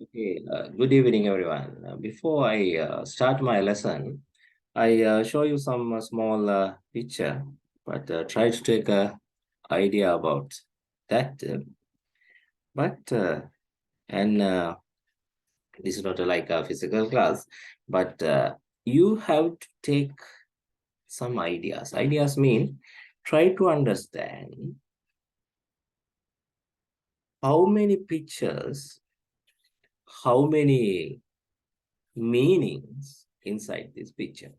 Okay, good evening, everyone. Before I start my lesson, I show you some small picture, but try to take a idea about that. But and This is not like a physical class, but you have to take some ideas. Ideas mean try to understand how many pictures, how many meanings inside this picture.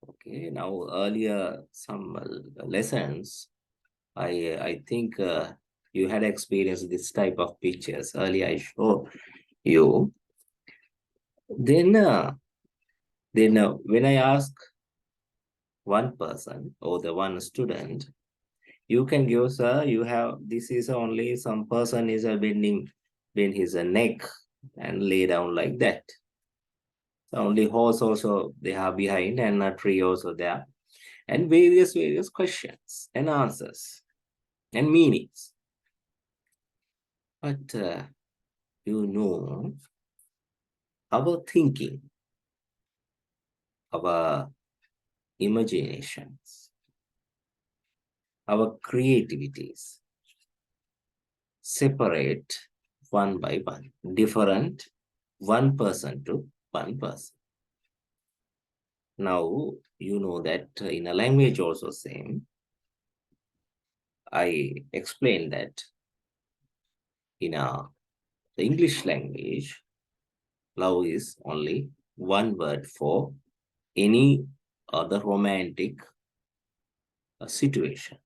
Okay, now earlier some lessons, I think you had experienced this type of pictures. Earlier I showed you. Then, when I ask one person or the one student, you can give sir. You have this is only some person is bend his neck and lay down like that. So only horse also they have behind and a tree also there and various questions and answers and meanings. But our thinking, our imaginations, our creativities separate one by one, different one person to one person. Now, you know that in a language also same. I explained that in the English language, love is only one word for any other romantic situation.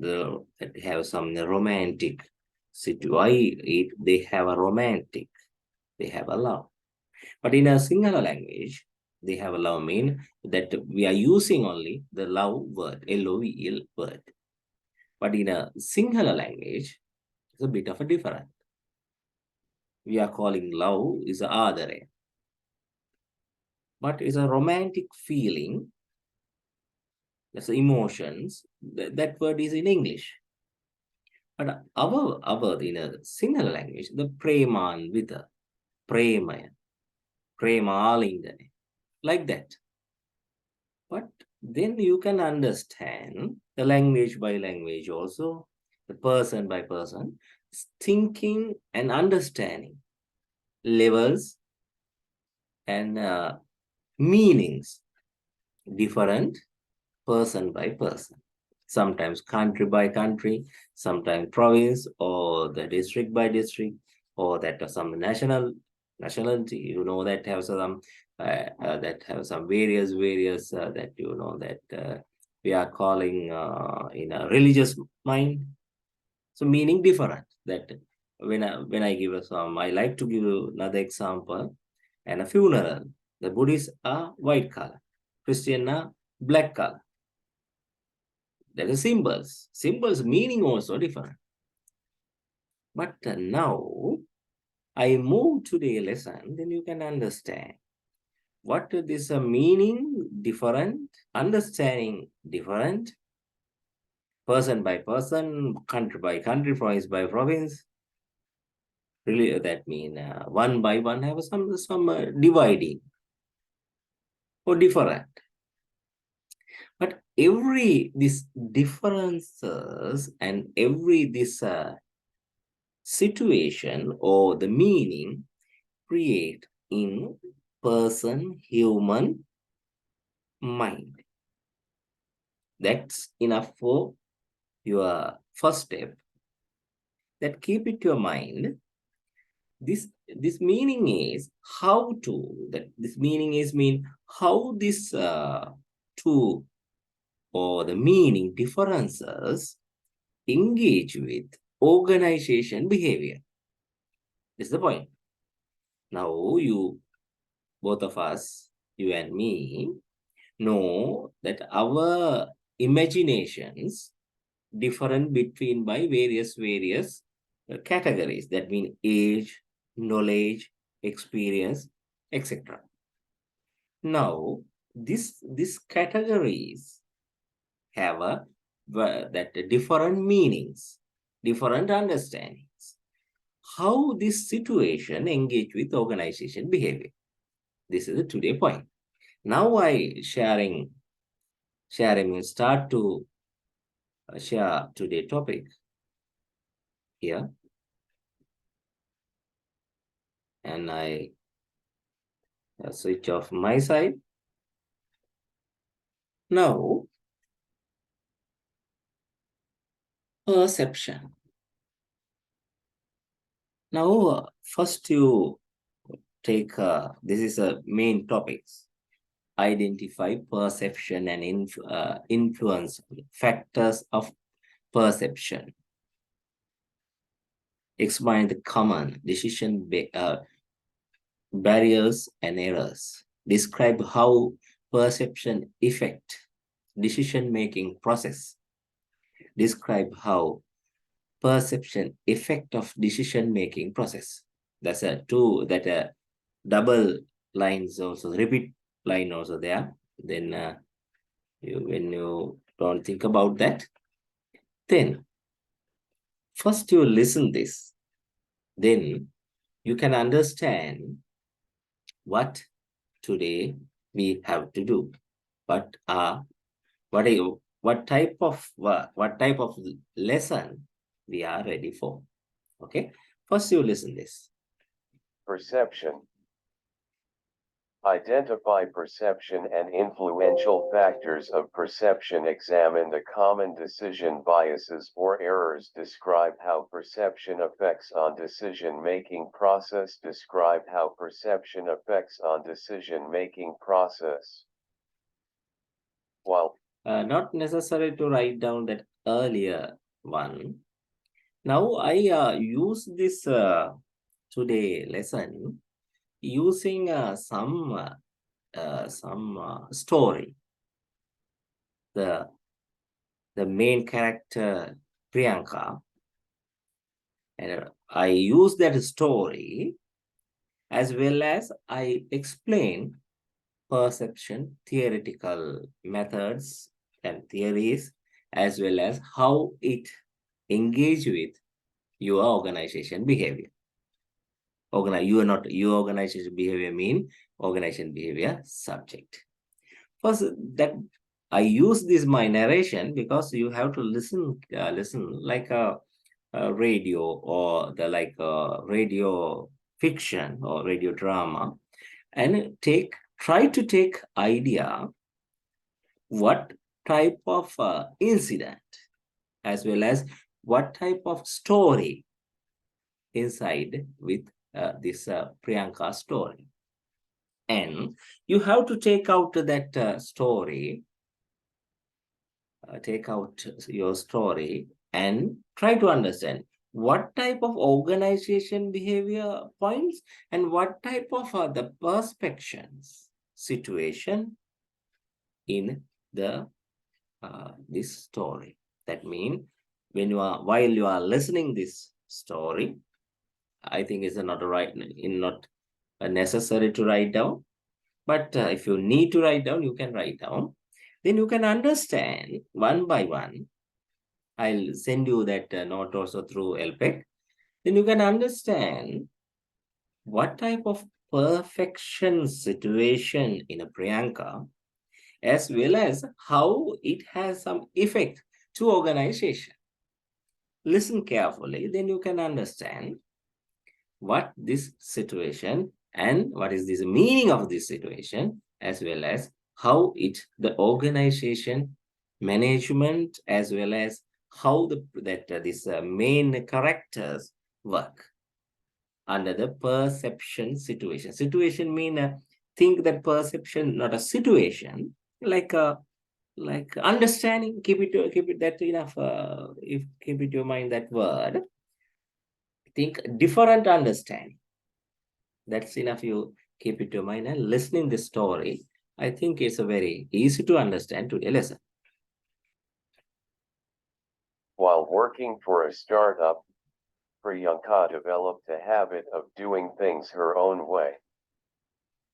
That have some romantic situation. They have a romantic, they have a love. But in a singular language, they have a love mean that we are using only the love word, L-O-V-E-L word. But in a singular language, it's a bit of a different. We are calling love is a adare, but it's a romantic feeling. That's the emotions. That word is in English. But our in a single language, the preman with a prema, premalingane, like that. But then you can understand the language by language also, the person by person, thinking and understanding levels and meanings different person by person. Sometimes country by country, sometimes province or the district by district, or that some nationality, that have some various that that we are calling in a religious mind. So meaning different. That when I give I like to give another example. And a funeral, the Buddhists are white color, Christian are black color. That is symbols. Symbols meaning also different. But now I move to the lesson, then you can understand what this meaning different, understanding different, person by person, country by country, province by province. Really, that mean one by one have some dividing or different. But every these differences and every this situation or the meaning create in person human mind. That's enough for your first step. That keep it to your mind. This meaning is how to that this meaning is mean how this two or the meaning differences engage with organization behavior. This is the point. Now you both of us, you and me, know that our imaginations different between by various categories. That mean age, knowledge, experience, etc. Now these categories have that different meanings, different understandings. how this situation engage with organization behavior. This is the today point. Now I sharing start to share today topic here, and I switch off my side. Now perception. Now first you take this is a main topics. Identify perception and influence factors of perception. Explain the common decision barriers and errors. Describe how perception affect decision-making process. Describe how perception effect of decision-making process. That's a two that double lines also, repeat line also there. Then when you don't think about that, then first you listen this, then you can understand what today we have to do. What are what type of work, what type of lesson we are ready for. Okay, first you listen this. Perception. Identify perception and influential factors of perception. Examine the common decision biases or errors. Describe how perception affects on decision-making process. Describe how perception affects on decision-making process. Well, not necessary to write down that earlier one. Now I use this today lesson using some story. The main character Priyanka, and I use that story as well as I explain perception theoretical methods and theories, as well as how it engage with your organization behavior. Your organization behavior mean organization behavior subject. First, that I use this my narration because you have to listen like a radio or the like radio fiction or radio drama, and try to take idea what type of incident as well as what type of story inside with this Priyanka story. And you have to take out that story, take out your story and try to understand what type of organization behavior points and what type of the perspectives situation in the this story. That means when you are while you are listening this story, I think it's not not necessary to write down. But if you need to write down, you can write down. Then you can understand one by one. I'll send you that note also through LPEC. Then you can understand what type of perfection situation in a Priyanka, as well as how it has some effect to organization. Listen carefully, then you can understand what this situation and what is this meaning of this situation, as well as how it the organization management, as well as how this main characters work under the perception situation. Situation mean think that perception, not a situation, like a like understanding. Keep it that enough. If keep it your mind that word. Think different understanding. That's enough. You keep it to mind and listening the story. I think it's a very easy to understand today lesson. while working for a startup, Priyanka developed a habit of doing things her own way.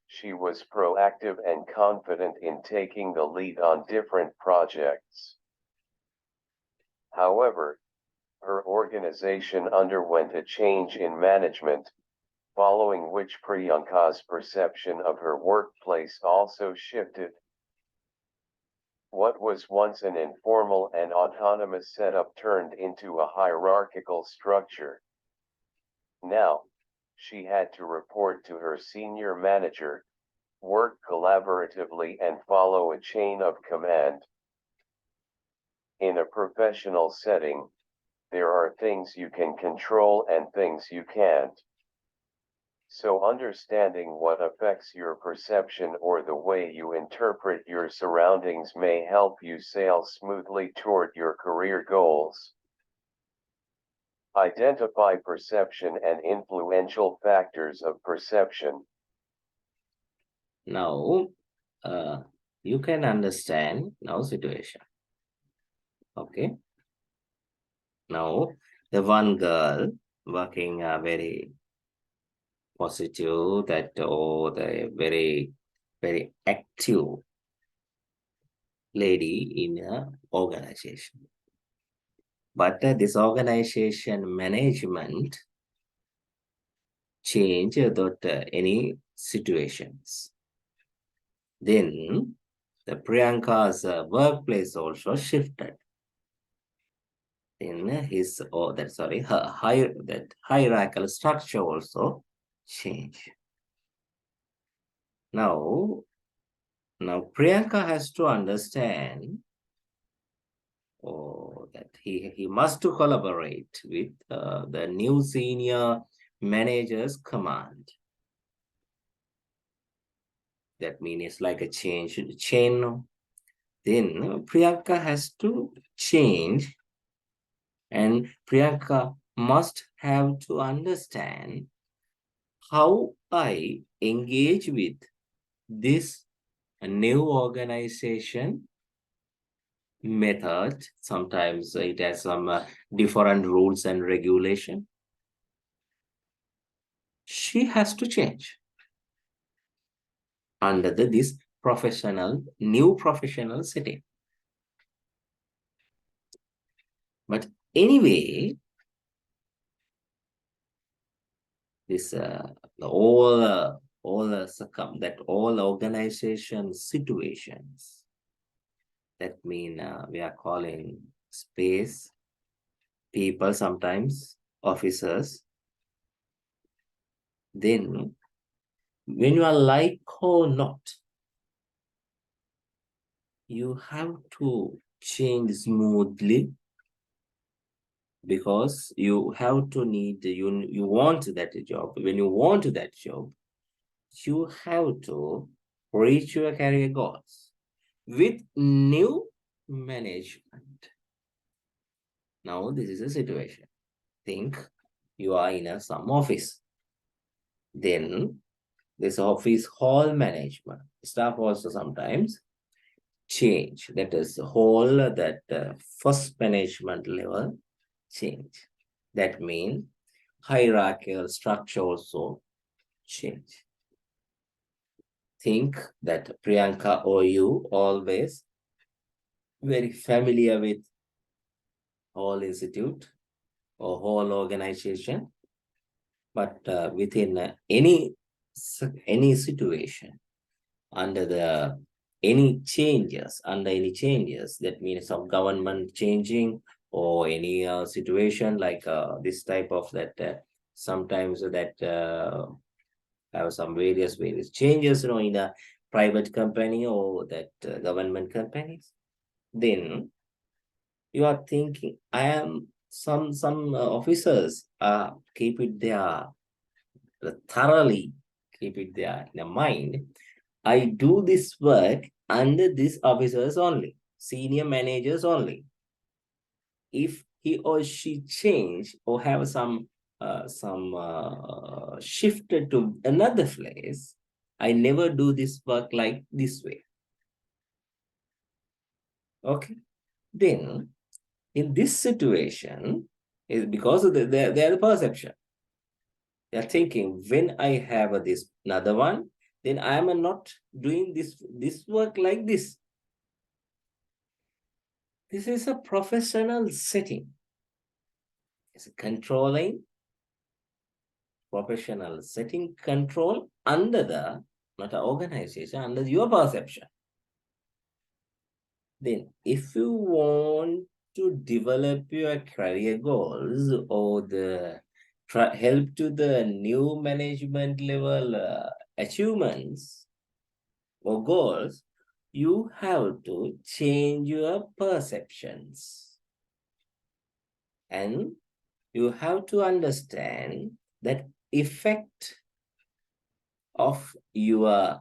She was proactive and confident in taking the lead on different projects. However, Her organization underwent a change in management, following which Priyanka's perception of her workplace also shifted. What was once an informal and autonomous setup turned into a hierarchical structure. Now, she had to report to her senior manager, work collaboratively and follow a chain of command. In a professional setting, there are things you can control and things you can't. So understanding what affects your perception or the way you interpret your surroundings may help you sail smoothly toward your career goals. Identify perception and influential factors of perception. Now, you can understand now situation. Okay. Now, the one girl working very positive, that the very active lady in a organization. But this organization management change any situations. Then the Priyanka's workplace also shifted. In his that hierarchical structure also change. Now Priyanka has to understand that he must to collaborate with the new senior manager's command. That means it's like a chain. Then Priyanka has to change, and Priyanka must have to understand how I engage with this new organization method. Sometimes it has some different rules and regulation. She has to change under this new professional setting. But anyway, this all organization situations, that mean we are calling space, people, sometimes officers. Then when you are like or not, you have to change smoothly, because you have to need you want that job. When you want that job, you have to reach your career goals with new management. Now this is a situation. Think you are in some office. Then this office hall management staff also sometimes change. That is whole that first management level change. That means hierarchical structure also change. Think that Priyanka or you always very familiar with whole institute or whole organization, but within any situation, under any changes, that means some government changing, or any situation like this type of that sometimes that have some various changes, in a private company or that government companies. Then you are thinking, I am some officers keep it there thoroughly, keep it there in a mind. I do this work under these officers only, senior managers only. If he or she change or have some shifted to another place, I never do this work like this way. Okay. Then in this situation, is because of their perception. They're thinking, when I have this another one, then I am not doing this work like this. This is a professional setting. It's controlling professional setting control under the, not an organization, under your perception. Then if you want to develop your career goals or the help to the new management level achievements or goals, you have to change your perceptions. And you have to understand that effect of your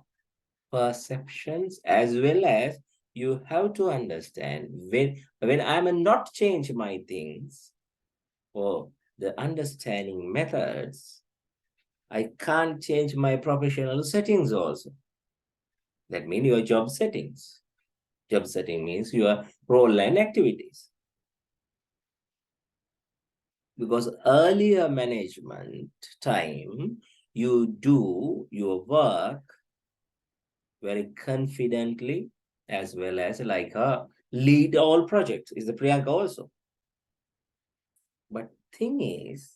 perceptions, as well as you have to understand when I'm not change my things or the understanding methods, I can't change my professional settings also. That means your job settings. Job setting means your role and activities. Because earlier management time, you do your work very confidently, as well as like a lead all projects is the Priyanka also. But thing is,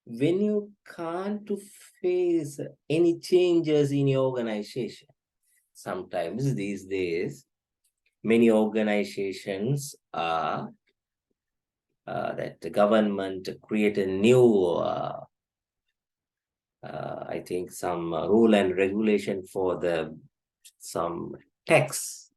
when you can't face any changes in your organization, sometimes these days many organizations are that the government create a new I think some rule and regulation for the some tax.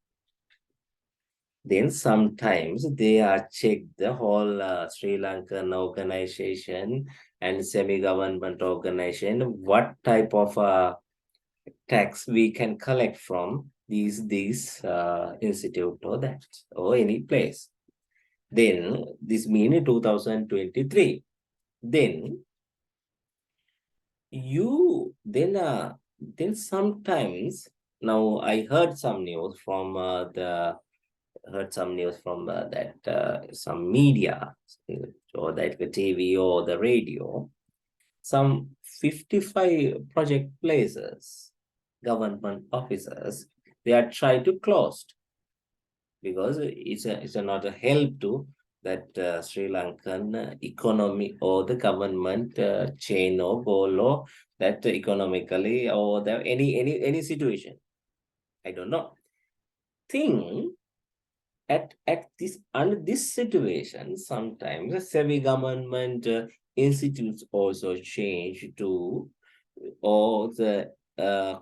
Then sometimes they are check the whole Sri Lankan organization and semi-government organization, what type of tax we can collect from these institute or that or any place. Then this mean in 2023. Then then sometimes now I heard some news from that some media or that the TV or the radio, some 55 project places, government officers, they are trying to close because it's not a help to that Sri Lankan economy or the government chain or goal or that economically or the any situation. I don't know. Thing at this under this situation, sometimes the semi-government institutes also change to or the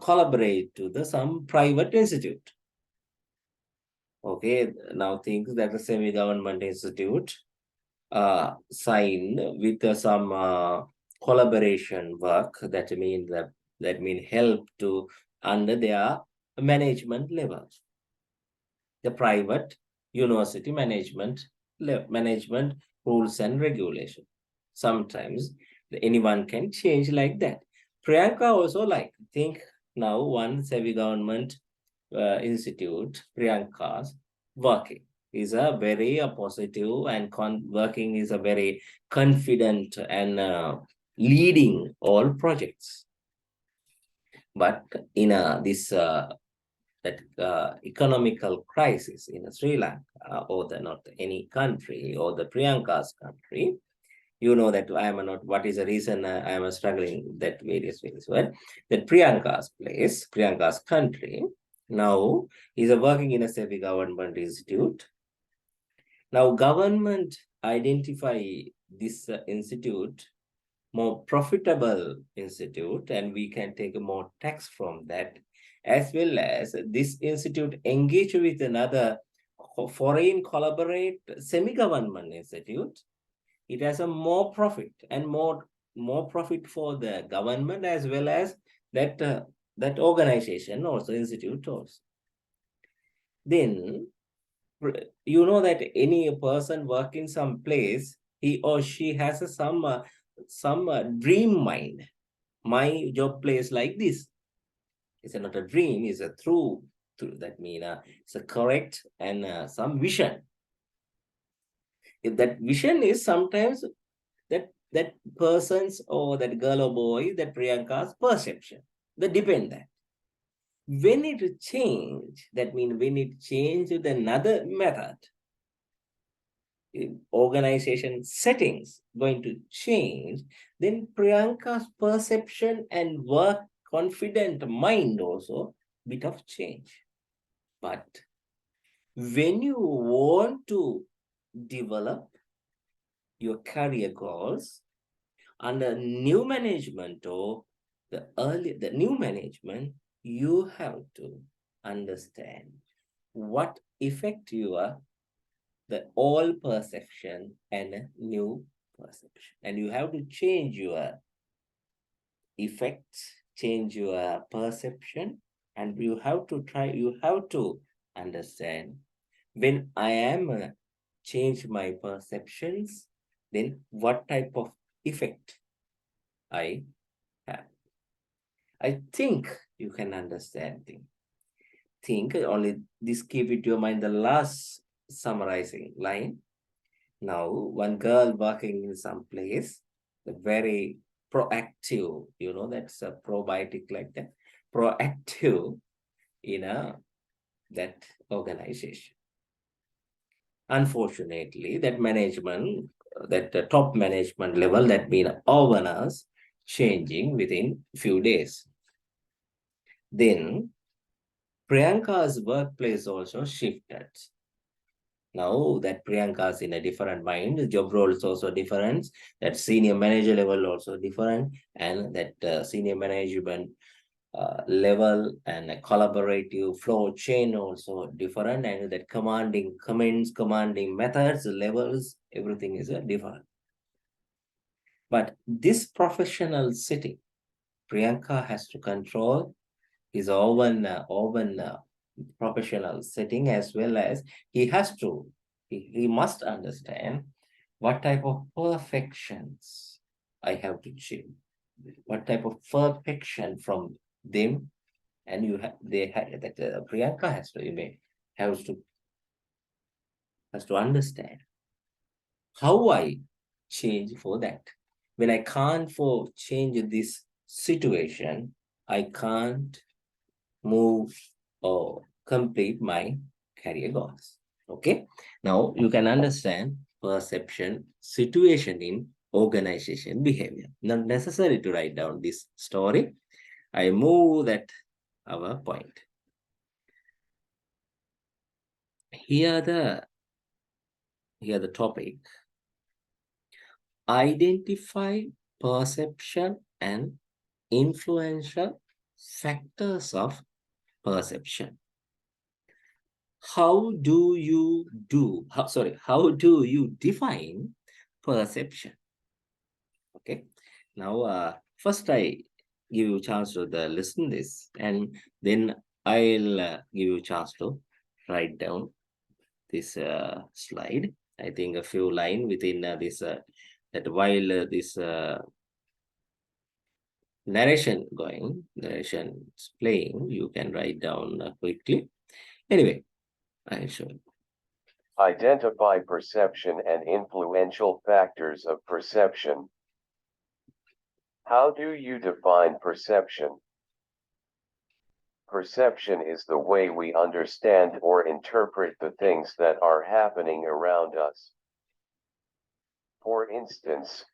collaborate to the some private institute. Okay, now things that the semi-government institute sign with some collaboration work that mean help to under their management level. The private university management rules and regulation. Sometimes anyone can change like that. Priyanka also like think now one semi-government institute, Priyanka's working is a very positive and working is a very confident and leading all projects. But in this that economical crisis in Sri Lanka or the not any country or the Priyanka's country, you know that I am not, what is the reason I am struggling that various ways, right? That Priyanka's place, Priyanka's country, now is working in a semi-government institute. Now government identify this institute more profitable institute and we can take more tax from that, as well as this institute engage with another foreign collaborate semi-government institute. It has a more profit and more profit for the government as well as that that organization also institute also. Then you know that any person work in some place, he or she has some dream mind. My job place like this. It's not a dream, it's a true that mean it's a correct and some vision. If that vision is sometimes that person's or that girl or boy, that Priyanka's perception, that depend that. When it change, that means when it change with another method, organization settings going to change, then Priyanka's perception and work confident mind also bit of change. But when you want to develop your career goals under new management or the new management, you have to understand what effect your the old perception and a new perception, and you have to change your effects, change your perception, and you have to understand when I am change my perceptions, then what type of effect I have. I think you can understand thing. Think only this, keep it your mind the last summarizing line. Now, one girl working in some place, the very proactive, that's a probiotic like that, proactive in that organization. Unfortunately, that management, that top management level, that been organized, changing within few days. Then Priyanka's workplace also shifted. Now that Priyanka's in a different mind, the job role is also different, that senior manager level also different, and that senior management level and a collaborative flow chain also different, and that commanding comments, commanding methods, levels, everything is different. But this professional setting, Priyanka has to control his own professional setting, as well as he must understand what type of perfections I have to achieve, what type of perfection from them, and they have that Priyanka has to understand how I change for that. When I can't for change this situation, I can't move or complete my career goals. Okay. Now you can understand perception, situation in organization behavior. Not necessary to write down this story. I move that our point. Here the topic. Identify perception and influential factors of perception. How do you define perception? Okay. Now, first I give you a chance to listen this, and then I'll give you a chance to write down this slide. I think a few line within this that while this narration is playing, you can write down quickly. Anyway, I'll show you. Identify perception and influential factors of perception. How do you define perception? Perception is the way we understand or interpret the things that are happening around us. For instance,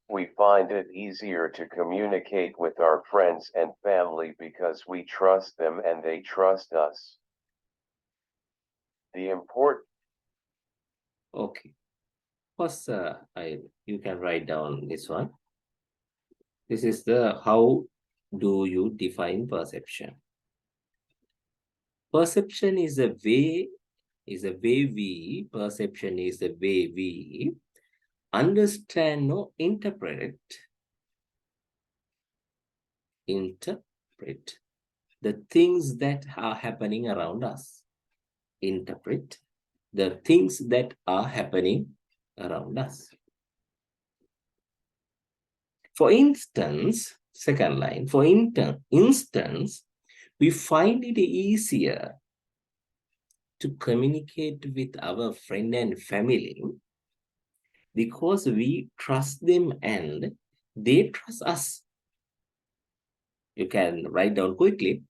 we find it easier to communicate with our friends and family because we trust them and they trust us. The important. Okay. First, you can write down this one. This is the how do you define perception? Perception is a way we understand or interpret the things that are happening around us. Interpret the things that are happening around us. For instance, second line, for instance, we find it easier to communicate with our friend and family because we trust them and they trust us. You can write down quickly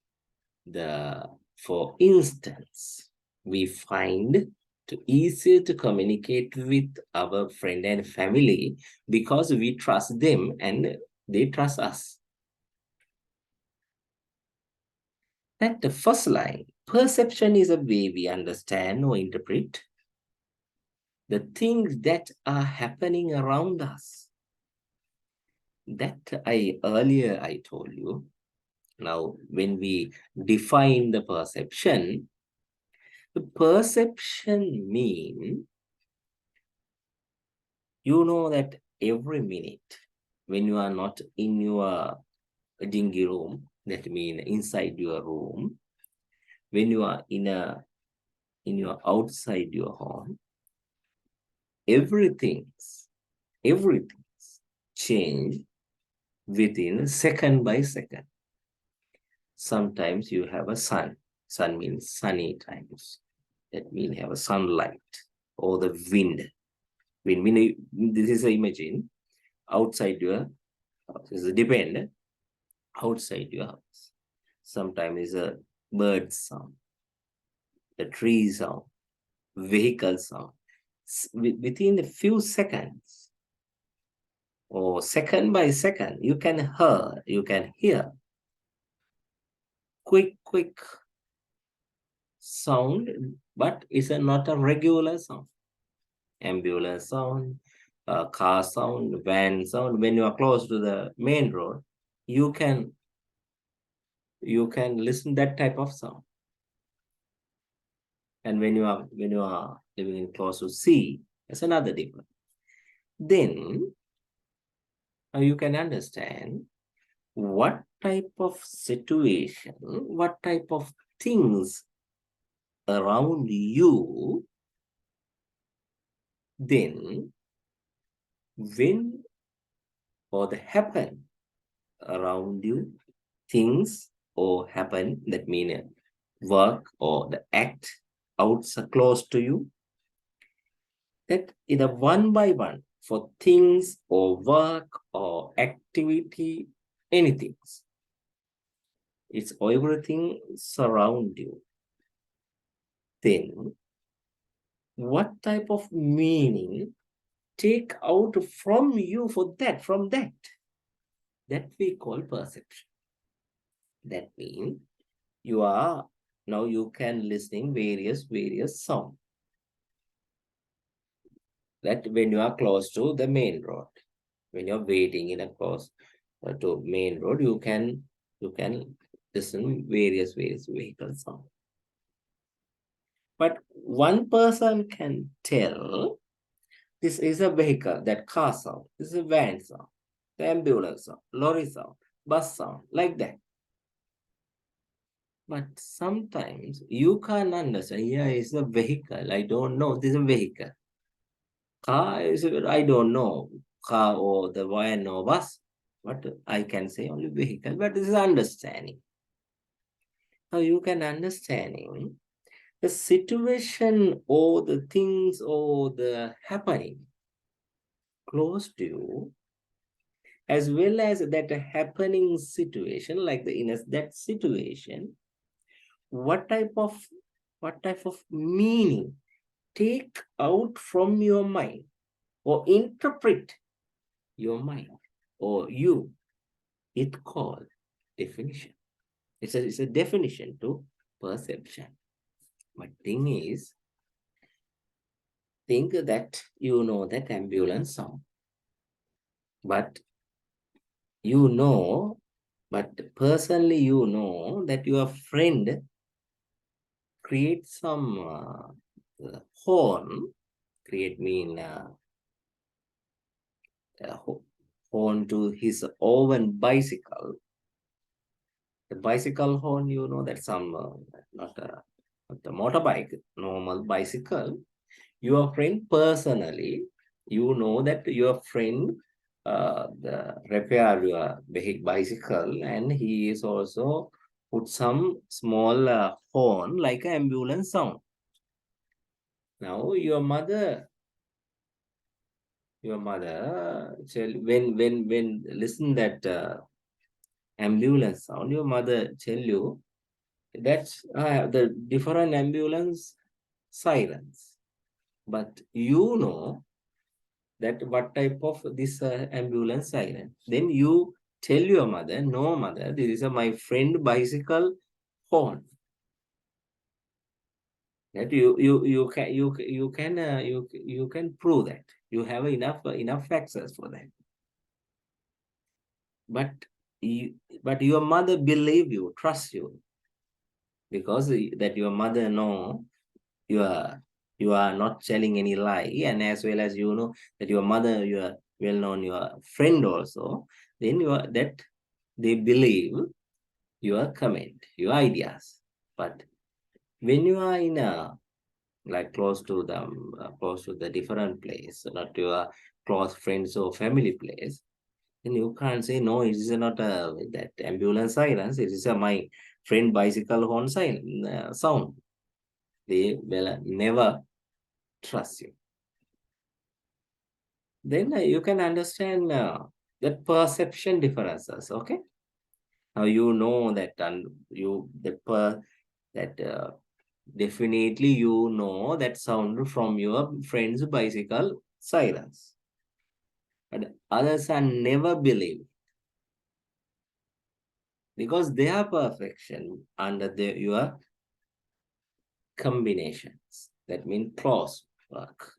for instance, we find easier to communicate with our friend and family because we trust them and they trust us. That the first line, perception is a way we understand or interpret the things that are happening around us. That earlier I told you. Now, when we define the perception mean, you know that every minute when you are not in your dingy room, that means inside your room, when you are in your outside your home, everything's change within second by second. Sometimes you have a sun. Sun means sunny times. That means have a sunlight or the wind. When this is a imagine outside your house. This is depend outside your house. Sometimes is a bird sound, the tree sound, vehicle sound. Within a few seconds or second by second, you can hear quick sound, but it's not a regular sound. Ambulance sound, car sound, van sound. When you are close to the main road, you can listen that type of sound. And when you are living in close to sea, it's another different. Then you can understand what type of situation, what type of things around you, then when or the happen around you, things or happen, that mean work or the act outside close to you, that in a one by one for things or work or activity, anything, it's everything surround you. Then what type of meaning take out from you for that, from that we call perception. That means you are now you can listening various sound, that when you are close to the main road, when you're waiting in a close to main road, you can listen various vehicle sound. But one person can tell this is a vehicle, that car sound, this is a van sound, the ambulance sound, lorry sound, bus sound, like that. But sometimes you can't understand, yeah, it's a vehicle, I don't know, this is a vehicle. Car is, I don't know, car or the van or bus, but I can say only vehicle, but this is understanding. Now you can understanding the situation or the things or the happening close to you, as well as that happening situation, like the in that situation, what type of meaning take out from your mind or interpret your mind or you, it called definition. It's a definition to perception. But thing is, think that you know that ambulance sound, but you know, but personally you know that your friend creates some horn, create mean horn to his own bicycle. The bicycle horn, you know, that some not the motorbike, normal bicycle. Your friend personally, you know that your friend the repair your bicycle, and he is also put some small horn like an ambulance sound. Now your mother when listen that ambulance sound, your mother tell you that's the different ambulance sirens. but you know that what type of this ambulance siren. Then you tell your mother, no mother, this is my friend bicycle horn. That you can prove that you have enough access for that. But you, but your mother believe you, trust you, because that your mother know you are you are not telling any lie, and as well as you know that your mother, you are well known, your friend also. Then you are that they believe your comment, your ideas. But when you are in a like close to the different place, not your close friends or family place, then you can't say no. It is not a that ambulance silence. It is a my friend bicycle horn sound. They will never trust you. Then you can understand that perception differences. Okay, now you know that, and you that definitely you know that sound from your friend's bicycle silence, but others are never believe because they are perfection under your combinations. That means cross work.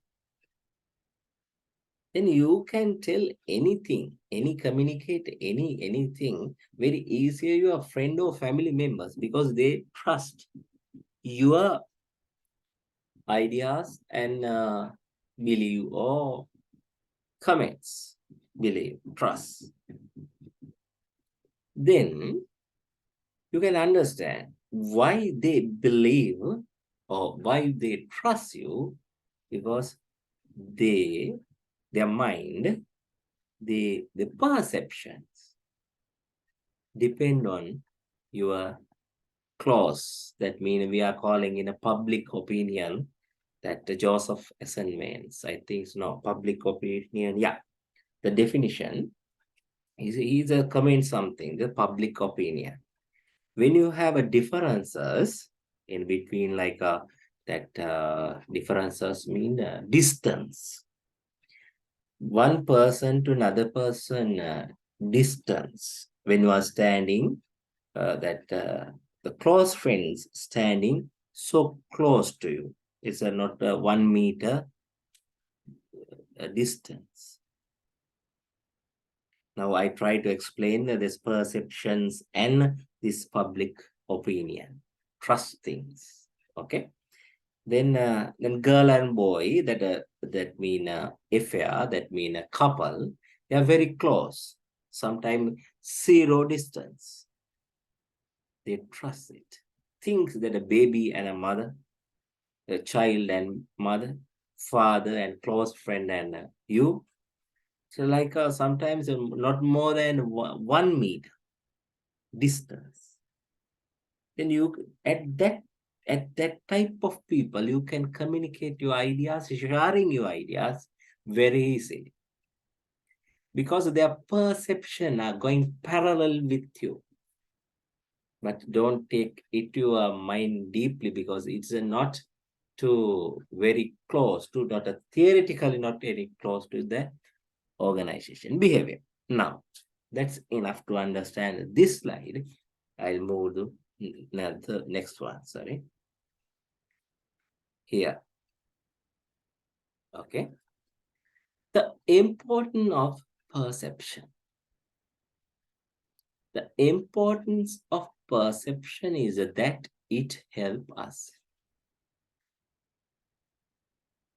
Then you can tell anything, any communicate anything very easier your friend or family members because they trust your ideas and believe or comments, believe, trust. Then you can understand why they believe or why they trust you because they their mind, the perceptions depend on your clause. That means we are calling in a public opinion that the Joseph Essen means. I think it's not public opinion. Yeah, the definition is he's a comment something, the public opinion. When you have a differences in between, like that differences mean distance. One person to another person distance. When you are standing, that the close friends standing so close to you. It's not 1 meter distance. Now I try to explain this perceptions and this public opinion, trust things. Okay. Then girl and boy, that mean affair, that mean a couple. They are very close. Sometimes zero distance. They trust it. Things that a baby and a mother, a child and mother, father and close friend and you. So like sometimes not more than 1 meter distance. Then you at that type of people you can communicate your ideas, sharing your ideas very easily because their perception are going parallel with you. But don't take it to your mind deeply because it's not too very close to, not a theoretically not very close to the organization behavior. Now, that's enough to understand this slide. I'll move to the next one. Sorry. Here. Okay. The importance of perception. The importance of perception is that it helps us.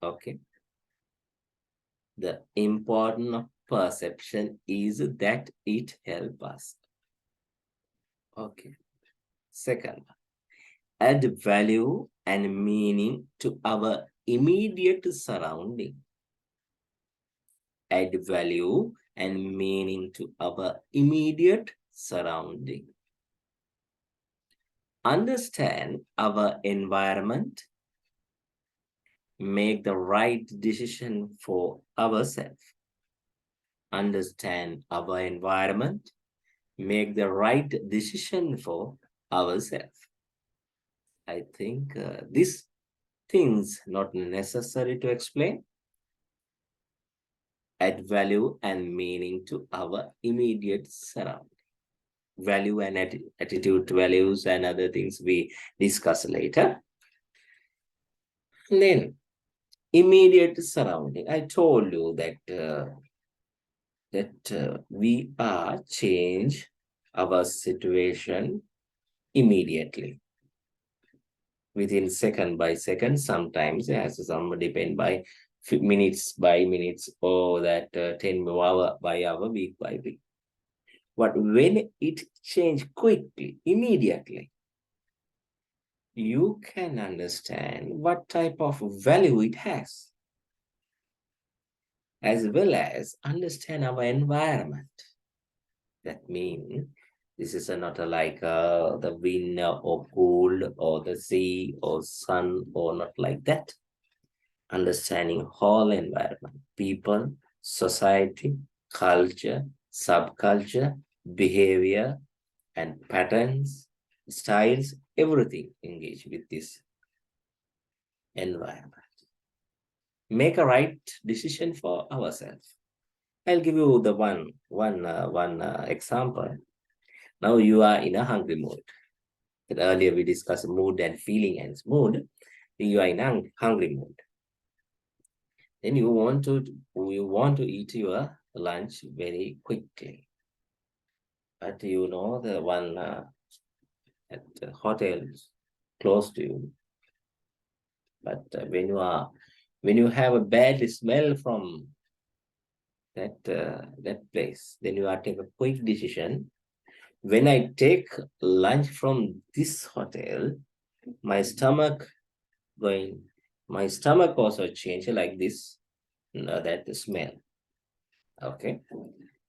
Okay. The importance of perception is that it helps us. Okay. Second, add value and meaning to our immediate surrounding. Add value and meaning to our immediate surrounding. Understand our environment, make the right decision for ourselves. Understand our environment, make the right decision for ourselves. I think this things not necessary to explain, add value and meaning to our immediate surrounding. Value and attitude values and other things we discuss later. And then immediate surrounding. I told you that we are change our situation immediately within second by second. Sometimes as some depend by minutes or that 10 hour by hour, week by week. But when it change quickly, immediately, you can understand what type of value it has, as well as understand our environment. That means this is not like the wind or cold or the sea or sun or not like that. Understanding whole environment, people, society, culture, subculture, behavior, and patterns, styles, everything engage with this environment. Make a right decision for ourselves. I'll give you the one example. Now you are in a hungry mood. And earlier we discussed mood and feeling and mood. You are in a hungry mood. Then you want to eat your lunch very quickly. But you know the one at the hotel close to you. But when you have a bad smell from that place, then you are take a quick decision. When I take lunch from this hotel, my stomach going, my stomach also change like this, that smell. Okay,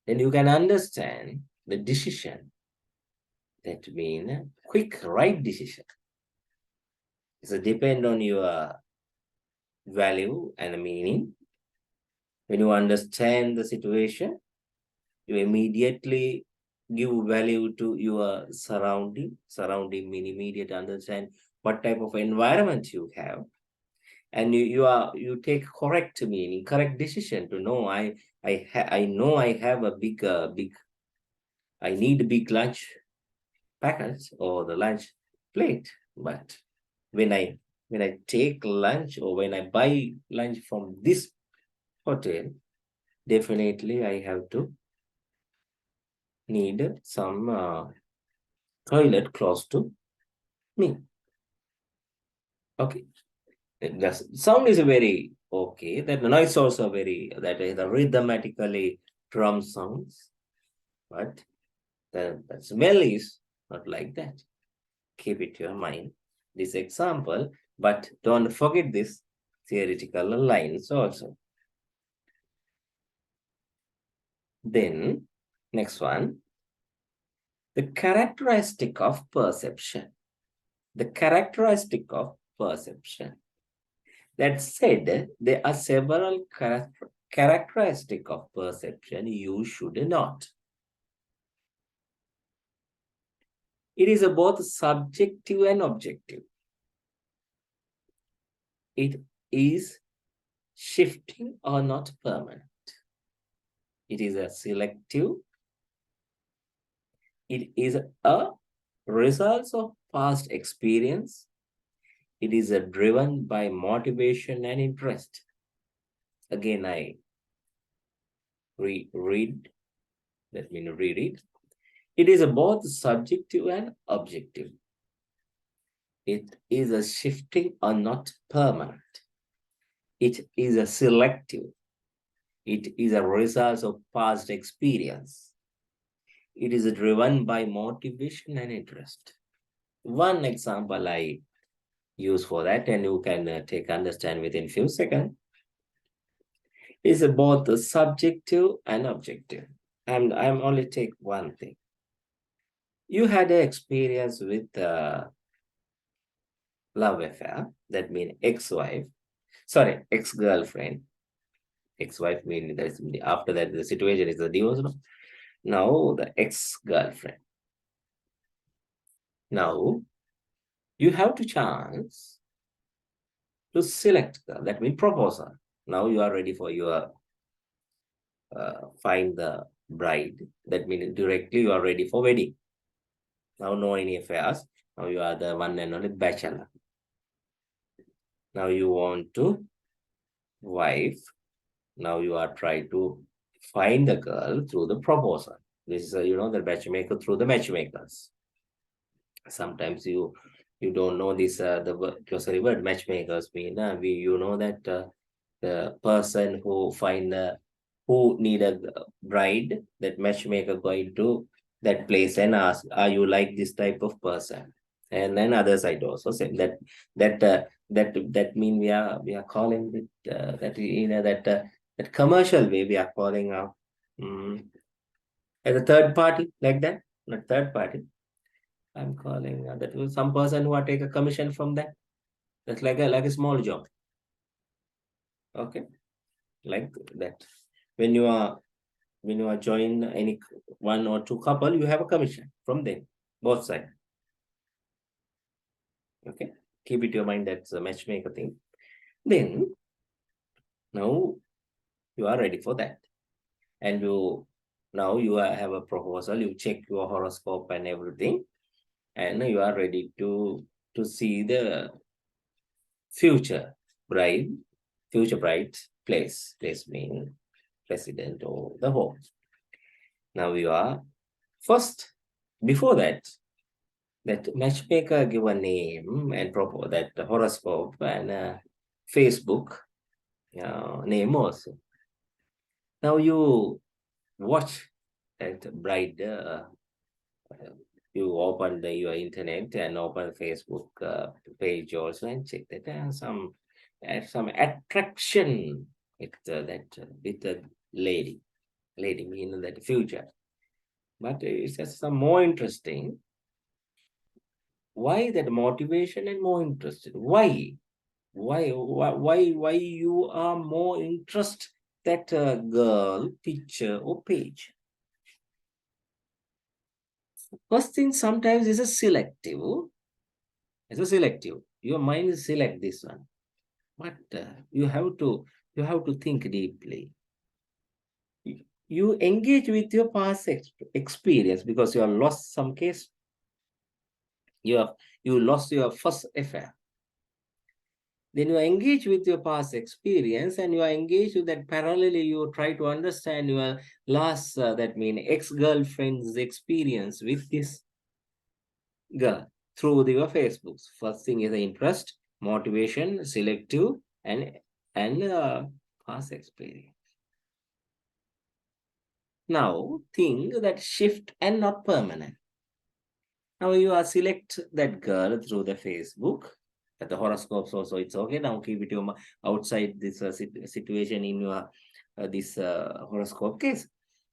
then you can understand the decision. That mean quick right decision. So depend on your value and meaning. When you understand the situation, you immediately give value to your surrounding. Surrounding mean immediate understand what type of environment you have, and you take correct meaning, correct decision to know I know I have a big I need a big lunch packets or the lunch plate. But when I take lunch or when I buy lunch from this hotel, definitely I have to need some toilet close to me. Okay, the sound is very okay. That the noise also very that is the rhythmatically drum sounds, but the smell is not like that. Keep it to your mind this example, but don't forget this theoretical lines also. Then next one, the characteristic of perception. The characteristic of perception. That said, there are several characteristics of perception you should not. It is both subjective and objective. It is shifting or not permanent. It is a selective. It is a result of past experience. It is driven by motivation and interest. Again, I read. Let me reread. It is both subjective and objective. It is a shifting or not permanent. It is a selective. It is a result of past experience. It is driven by motivation and interest. One example I use for that, and you can take understand within few seconds, is both the subjective and objective. I'm only take one thing. You had an experience with love affair. That means ex-wife, sorry, ex-girlfriend. Ex-wife meaning that after that the situation is a divorce. No? Now the ex-girlfriend. Now you have to chance to select girl. That means proposal. Now you are ready for your find the bride. That means directly you are ready for wedding. Now no any affairs. Now you are the one and only bachelor. Now you want to wife. Now you are trying to find the girl through the proposal. This is the matchmaker through the matchmakers. Sometimes you don't know this glossary word matchmakers mean we that the person who find who need a bride, that matchmaker going to that place and ask, are you like this type of person? And then other side also say that mean we are calling it that commercial way we are calling as a third party, like that. Not third party, I'm calling that was some person who are take a commission from that. That's like a small job. Okay, like that. When you are join any one or two couple, you have a commission from them, both sides. Okay, keep it in your mind. That's a matchmaker thing. Then now you are ready for that, and have a proposal. You check your horoscope and everything, and you are ready to see the future bride, future bride place mean president or the home. Now you are first, before that matchmaker give a name and propose that horoscope and Facebook name also. Now you watch that bride. You open your internet and open Facebook page also and check that some attraction with the lady meaning that future. But it's just some more interesting. Why that motivation and more interested? Why you are more interested that girl picture or page? First thing, sometimes is a selective. It's a selective. Your mind is select this one, but you have to think deeply. You engage with your past experience because you have lost some case. You lost your first affair. Then you engage with your past experience and you are engaged with that parallelly. You try to understand your last, that mean ex-girlfriend's experience with this girl through your Facebooks. First thing is the interest, motivation, selective, and past experience. Now think that shift and not permanent. Now you are select that girl through the Facebook. At the horoscopes also, it's okay. Now keep it outside this situation in your this horoscope case.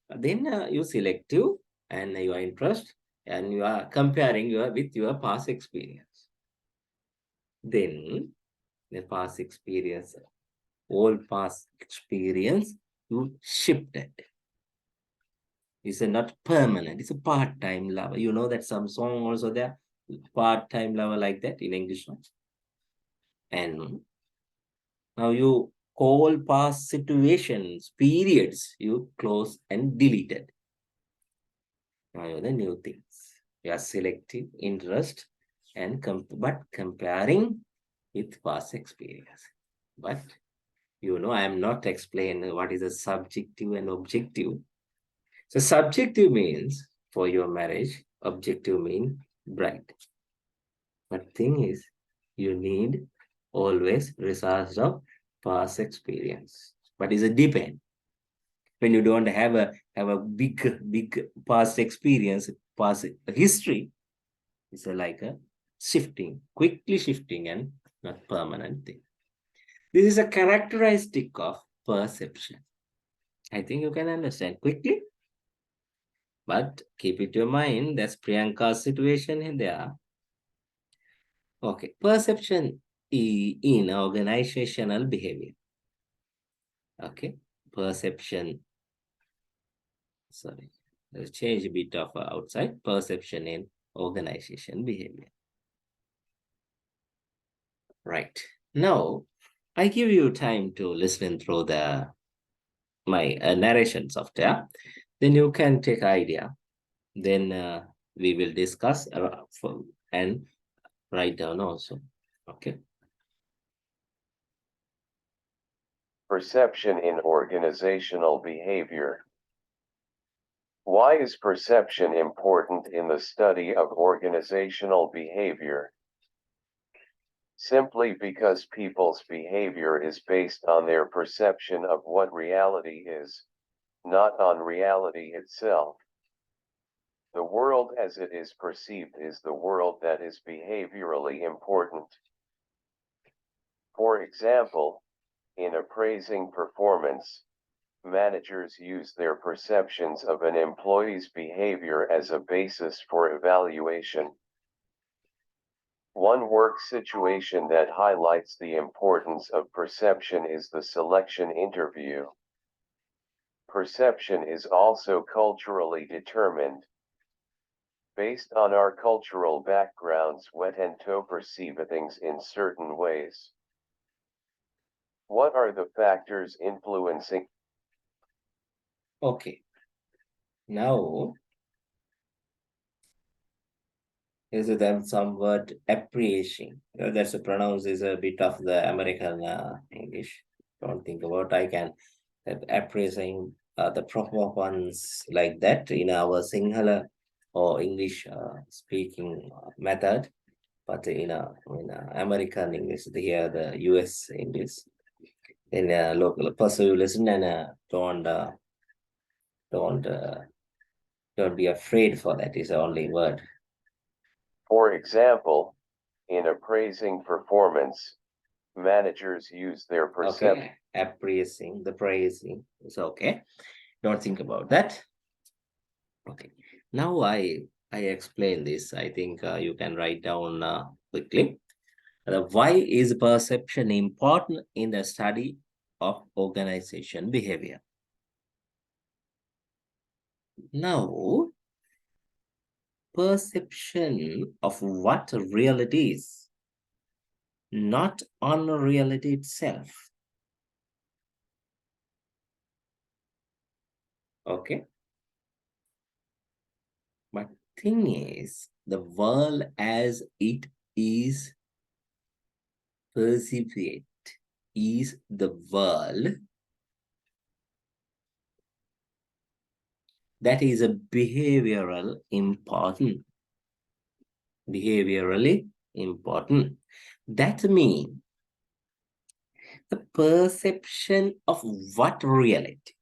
Then you selective and your interest, and you are comparing with your past experience. Then the past experience, all past experience, you shift it. It's not permanent. It's a part-time lover. You know that some song also there, part-time lover like that in English. And now you call past situations, periods, you close and delete it. Now you the new things. You are selective interest and but comparing with past experience. But I am not explaining what is a subjective and objective. So subjective means for your marriage, objective means bride. But thing is, you need always resource of past experience. But it's a depend. When you don't have a big past experience, past history, it's like a shifting, quickly shifting and not permanent thing. This is a characteristic of perception. I think you can understand quickly. But keep it in mind, that's Priyanka's situation in there. Okay, perception in organizational behavior. Okay, perception. Sorry, let's change a bit of outside perception in organization behavior. Right now, I give you time to listen through the my narration software. Then you can take idea. Then we will discuss and write down also. Okay. Perception in organizational behavior. Why is perception important in the study of organizational behavior? Simply because people's behavior is based on their perception of what reality is, not on reality itself. The world as it is perceived is the world that is behaviorally important. For example, in appraising performance, managers use their perceptions of an employee's behavior as a basis for evaluation. One work situation that highlights the importance of perception is the selection interview. Perception is also culturally determined. Based on our cultural backgrounds, we tend to perceive things in certain ways. What are the factors influencing? Okay. Now is then some word appreciation. That's a pronounce is a bit of the American English. Don't think about. I can that appraising the proper ones like that in our Sinhala or English speaking method, but in American English, here the US English, in local person you listen and don't don't be afraid for that is the only word. For example, in appraising performance, managers use their perception. Okay, appraising the praising is okay. Don't think about that. Okay. Now I explain this. I think you can write down quickly. Why is perception important in the study of organization behavior? Now, perception of what reality is, not on reality itself. Okay. But thing is, the world as it is perceived is the world that is a behaviorally important. That means the perception of what reality.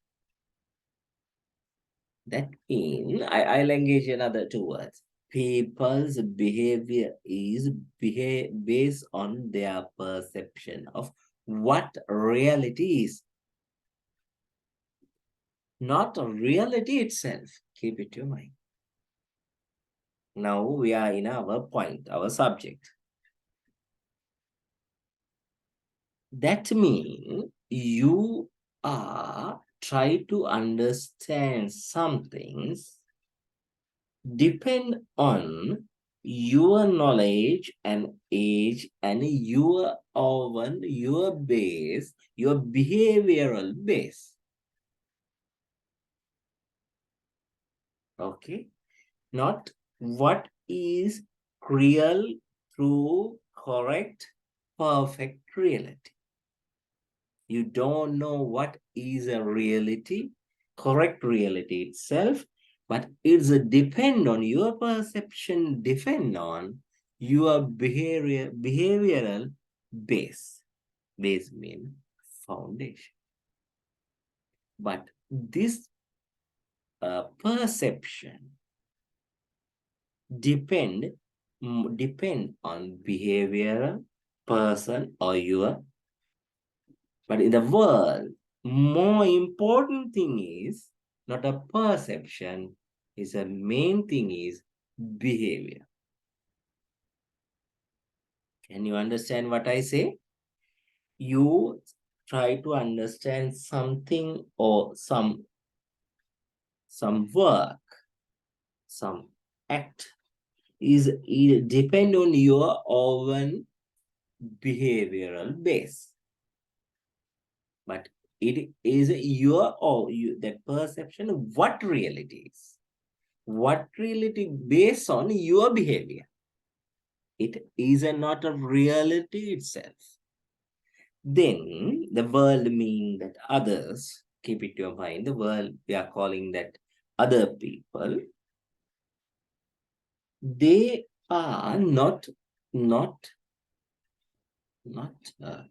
That means I'll engage another two words. People's behavior is based on their perception of what reality is, not reality itself. Keep it in mind. Now we are in our point, our subject. That means you are try to understand some things depend on your knowledge and age and your base, your behavioral base. Okay, not what is real, true, correct, perfect reality. You don't know what is a reality, correct reality itself, but it's a depend on your perception, depend on your behavioral base. Base mean foundation. But this perception depend depend on behavioral person or your. But in the world, more important thing is not a perception, is a main thing is behavior. Can you understand what I say? You try to understand something or some work, some act is it depend on your own behavioral base. but it is your or you, that perception of what reality is. What reality based on your behavior. It is not a reality itself. Then the world mean that others, keep it in your mind, the world we are calling that other people, they are not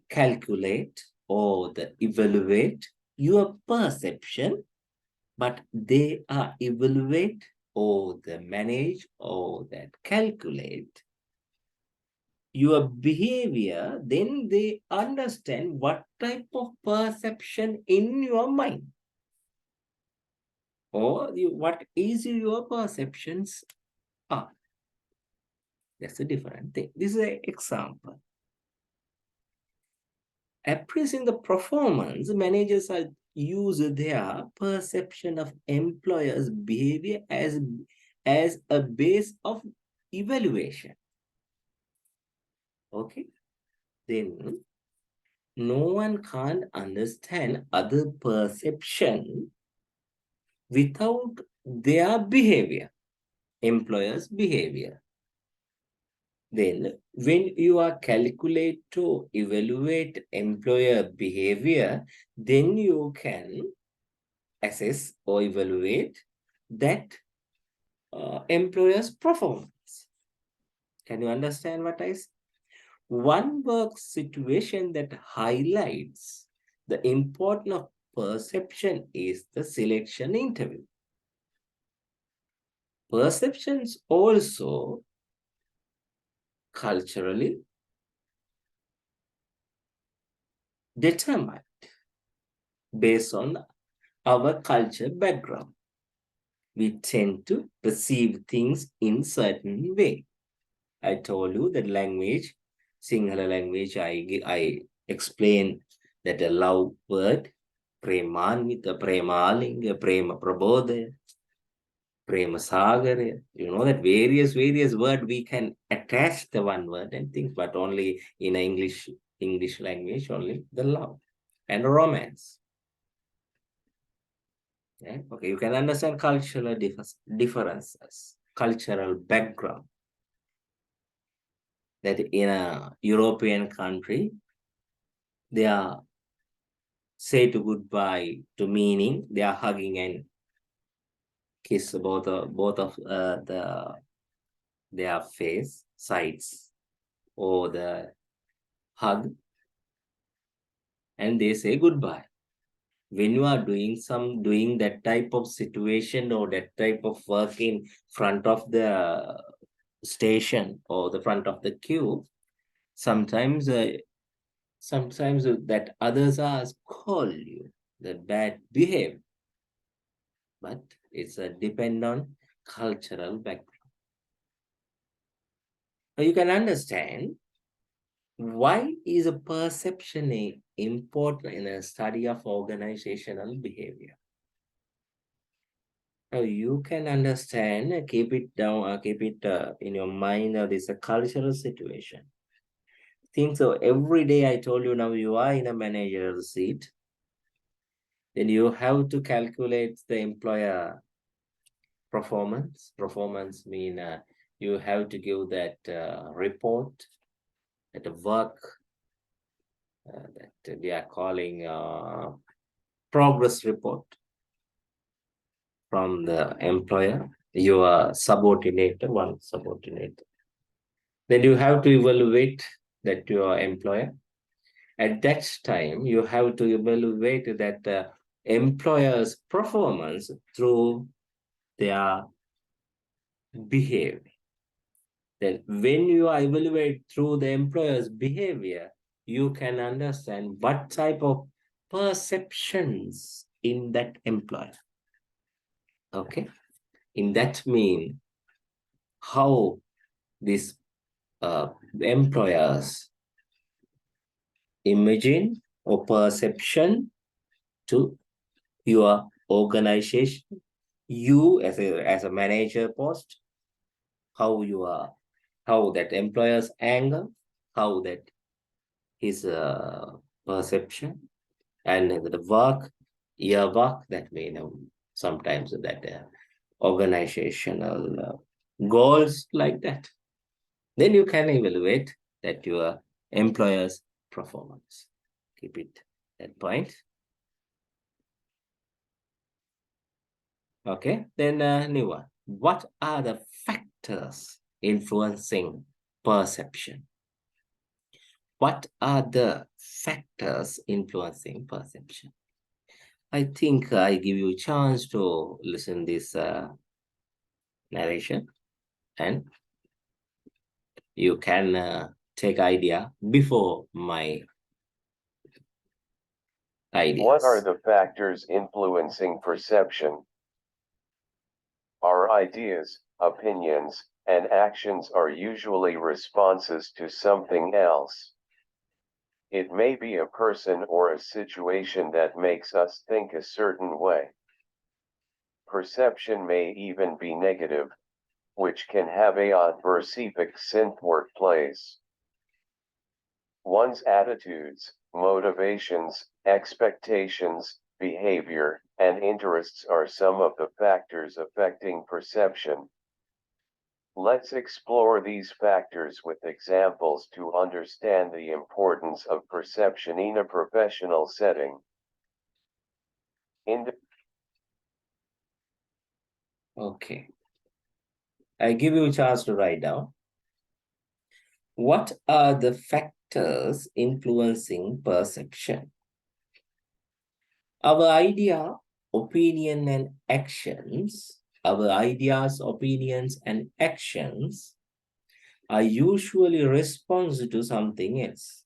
calculate or the evaluate your perception, but they are evaluate or the manage or that calculate your behavior. Then they understand what type of perception in your mind, or what is your perceptions are. That's a different thing. This is an example. Appraising the performance, managers are use their perception of employers' behavior as a base of evaluation. Okay, then no one can't understand other perception without their behavior, employers' behavior. Then, when you are calculate to evaluate employer behavior, then you can assess or evaluate that employer's performance. Can you understand what I said? One work situation that highlights the importance of perception is the selection interview. Perceptions also culturally determined based on our culture background. We tend to perceive things in certain way. I told you that language, Sinhala language, I explain that a love word, premanvita, premalinga, prema prabodhaya, prema sagarya. You know that various word we can attach the one word and things, but only in English language, only the love and romance. Yeah? Okay, you can understand cultural differences, cultural background. That in a European country, they are say to goodbye to meaning they are hugging and kiss both of their face sides or the hug, and they say goodbye. When you are doing that type of situation or that type of work in front of the station or the front of the queue, sometimes that others are call you the bad behave, but it's a depend on cultural background. Now you can understand why is a perception important in a study of organizational behavior. Now you can understand, keep it down, keep it in your mind. This is a cultural situation. Think so. Every day I told you, now you are in a managerial seat. Then you have to calculate the employer performance. Performance mean you have to give that report at the work that we are calling progress report from the employer, your subordinate, one subordinate. Then you have to evaluate that your employer. At that time, you have to evaluate that employer's performance through their behavior. Then when you evaluate through the employer's behavior, you can understand what type of perceptions in that employer. Okay. In that mean how these employers imagine or perception to your organization, you as a manager post, how you are, how that employer's anger, how that his perception, And the work, year work, that may sometimes that organizational goals like that. Then you can evaluate that your employer's performance. Keep it that point. Okay, then new one. What are the factors influencing perception? What are the factors influencing perception? I think I give you a chance to listen this narration, and you can take idea before my What are ideas. the factors influencing perception? Our ideas, opinions, and actions are usually responses to something else. It may be a person or a situation that makes us think a certain way. Perception may even be negative, which can have a adverse effects in workplace. One's attitudes, motivations, expectations, behavior, and interests are some of the factors affecting perception. Let's explore these factors with examples to understand the importance of perception in a professional setting. In Okay, I give you a chance to write down. What are the factors influencing perception? Our idea, opinion, and actions, our ideas, opinions, and actions are usually response to something else.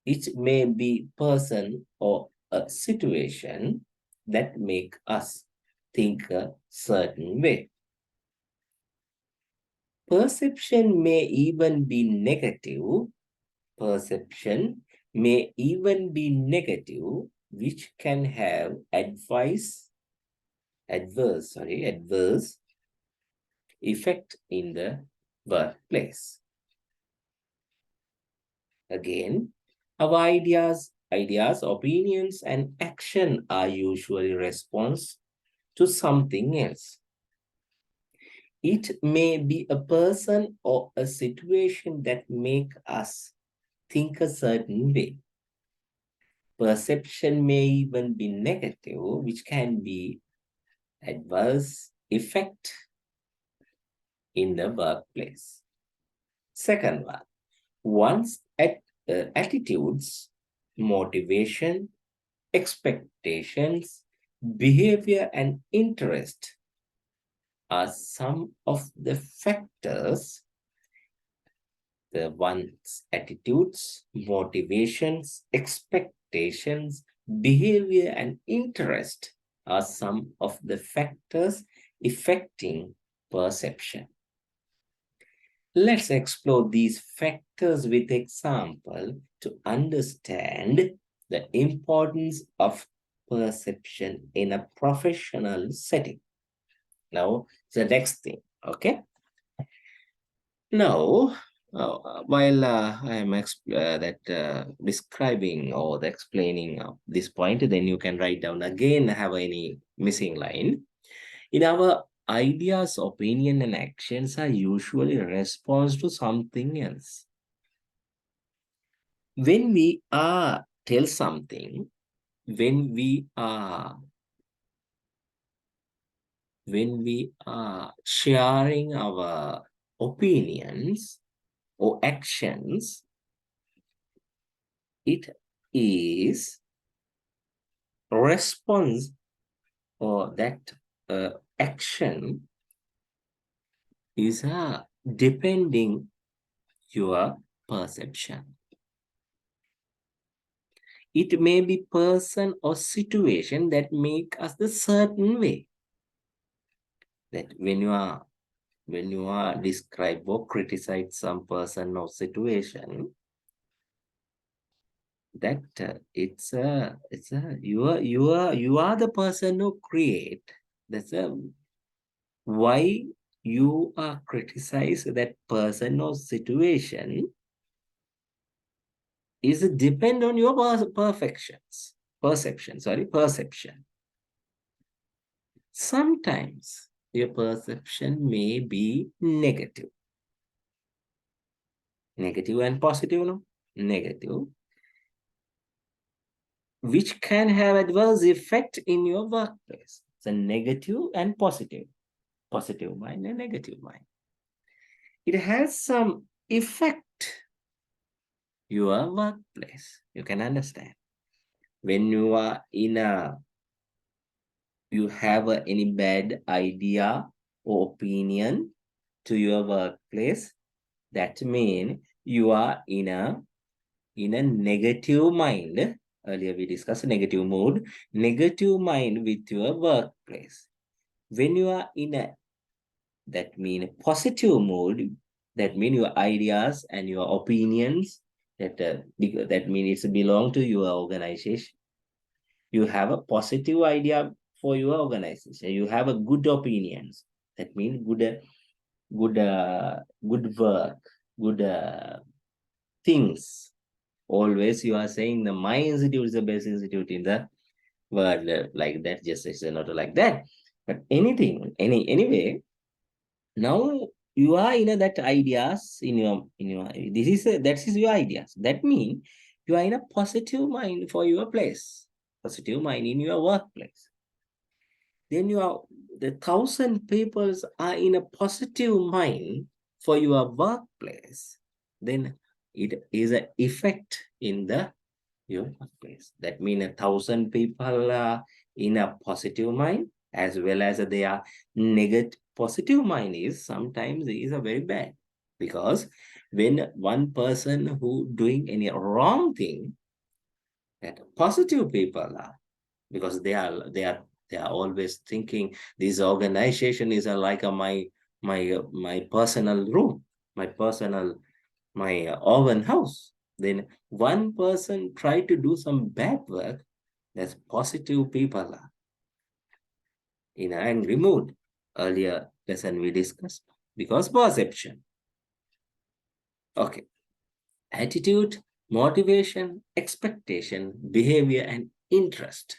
It may be person or a situation that make us think a certain way. Perception may even be negative. Perception may even be negative, which can have adverse effect in the workplace. Again, our ideas, opinions, and action are usually response to something else. It may be a person or a situation that make us think a certain way. Perception may even be negative, which can be adverse effect in the workplace. Second one, one's attitudes, motivation, expectations, behavior, and interest are some of the factors. The one's attitudes, motivations, expectations, behavior, and interest are some of the factors affecting perception. Let's explore these factors with example to understand the importance of perception in a professional setting. Now, the next thing, okay? Now, while I am describing or the explaining this point, then you can write down again, have any missing line. In our ideas, opinion, and actions are usually a response to something else. When we tell something, when we are sharing our opinions or actions, it is response or that action is depending your perception. It may be person or situation that make us the certain way. That when you are describe or criticize some person or situation, that you are the person who create. That's why you are criticize that person or situation. is depend on your perception. Sometimes your perception may be negative and positive, no? Negative, which can have adverse effect in your workplace. So negative and positive mind and negative mind. It has some effect your workplace. You can understand. When you are in a, you have any bad idea or opinion to your workplace, that means you are in a negative mind. Earlier we discussed negative mood, negative mind with your workplace. When you are in a, that mean positive mood, that mean your ideas and your opinions, that mean it's belong to your organization. You have a positive idea for your organization. You have a good opinions. That means good work, good things. Always you are saying the my institute is the best institute in the world, like that. Just it's not like that, but anything, anyway. Now you are in that ideas in your this is that is your ideas. That means you are in a positive mind for your place, positive mind in your workplace. Then you are, the 1,000 people are in a positive mind for your workplace. Then it is an effect in the your workplace. That means 1,000 people are in a positive mind, as well as they are negative. Positive mind is sometimes is a very bad, because when one person who doing any wrong thing, that positive people are, because they are always thinking this organization is like my personal room, my personal, my oven house. Then one person try to do some bad work, that's positive people are in an angry mood. Earlier lesson we discussed, because perception. Okay. Attitude, motivation, expectation, behavior, and interest.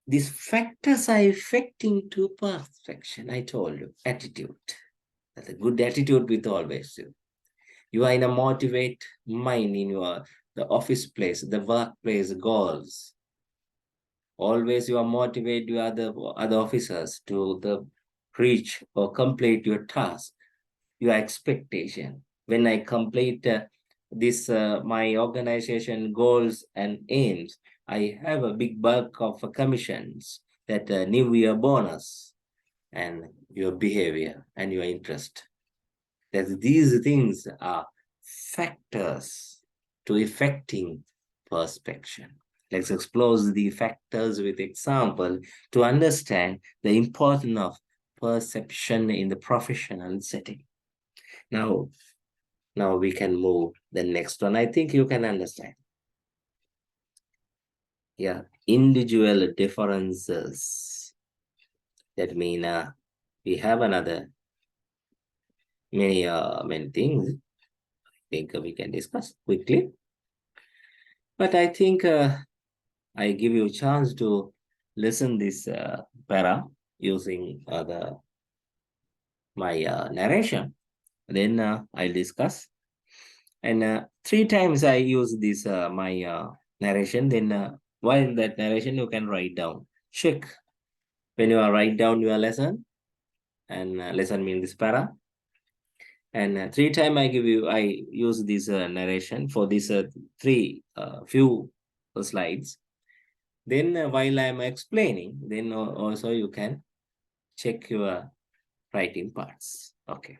These factors are affecting to perfection. I told you, attitude. That's a good attitude with always you. You are in a motivate mind in your the office place, the workplace goals. Always you are motivate your other officers to the reach or complete your task, your expectation. When I complete this my organization goals and aims, I have a big bulk of commissions, that new year bonus, and your behavior and your interest. That these things are factors to affecting perspection. Let's explore the factors with example to understand the importance of perception in the professional setting. Now, now we can move the next one. I think you can understand. Yeah, individual differences. That mean we have another many things. I think we can discuss quickly. But I think I give you a chance to listen this para using the my narration. Then I'll discuss. And 3 times I use this my narration. Then while that narration, you can write down. Check when you are write down your lesson, and lesson means this para. And 3 times I use this narration for this three few slides. Then while I'm explaining, then also you can check your writing parts. Okay.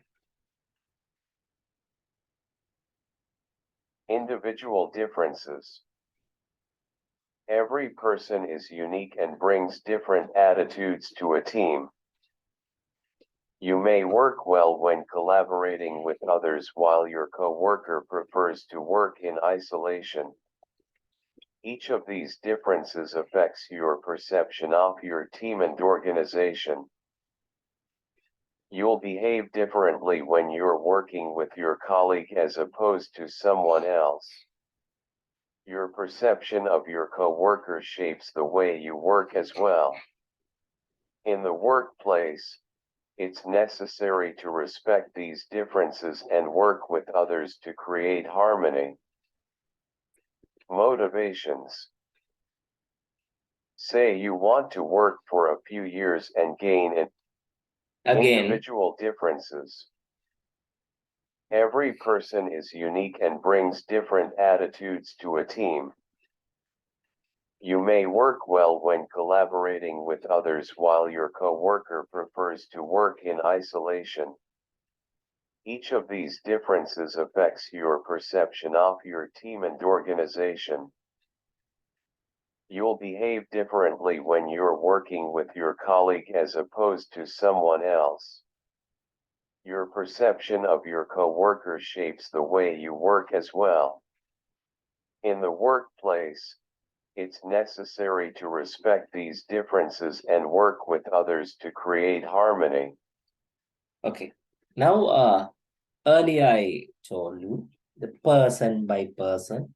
Individual differences. Every person is unique and brings different attitudes to a team. You may work well when collaborating with others while your coworker prefers to work in isolation. Each of these differences affects your perception of your team and organization. You'll behave differently when you're working with your colleague as opposed to someone else. Your perception of your coworker shapes the way you work as well. In the workplace, it's necessary to respect these differences and work with others to create harmony. Motivations. Say you want to work for a few years and gain Again, individual differences. Every person is unique and brings different attitudes to a team. You may work well when collaborating with others while your coworker prefers to work in isolation. Each of these differences affects your perception of your team and organization. You'll behave differently when you're working with your colleague as opposed to someone else. Your perception of your coworker shapes the way you work as well. In the workplace, it's necessary to respect these differences and work with others to create harmony. okay. Now, earlier I told you the person by person.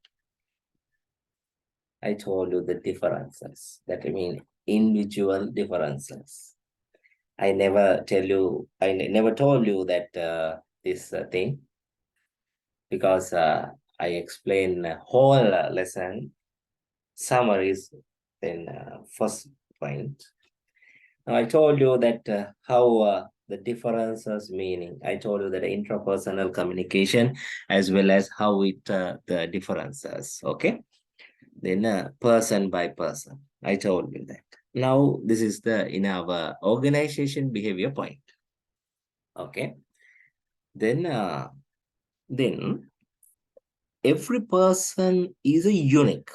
I told you the differences. That I mean individual differences. I never tell you. I never told you that this thing because I explain a whole lesson summaries in first point. Now I told you that how the differences meaning. I told you that intrapersonal communication as well as how it the differences. Okay, then person by person. I told you that. Now this is the in our organization behavior point. Okay, then every person is a unique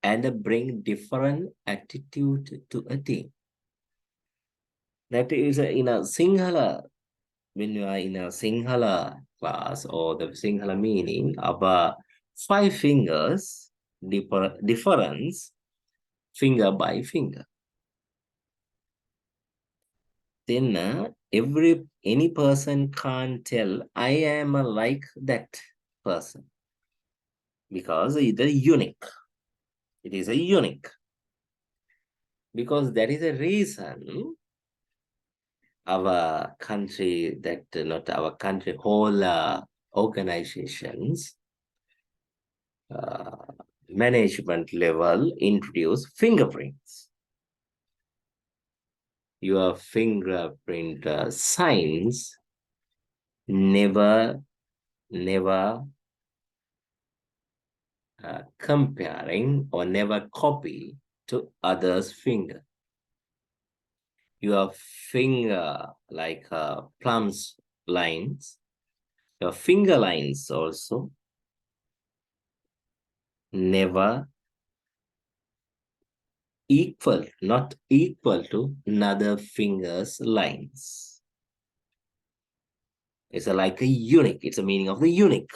and bring different attitude to a team. That is in a Sinhala, when you are in a Sinhala class or the Sinhala meaning of five fingers difference finger by finger. Then any person can't tell I am like that person because it is unique. It is a unique because that is a reason our country that not our country whole organizations uh, management level introduce fingerprints. Your fingerprint signs never comparing or never copy to others finger. Your finger like plums lines, your finger lines also never equal, not equal to another finger's lines. It's like a unique. It's a meaning of the unique.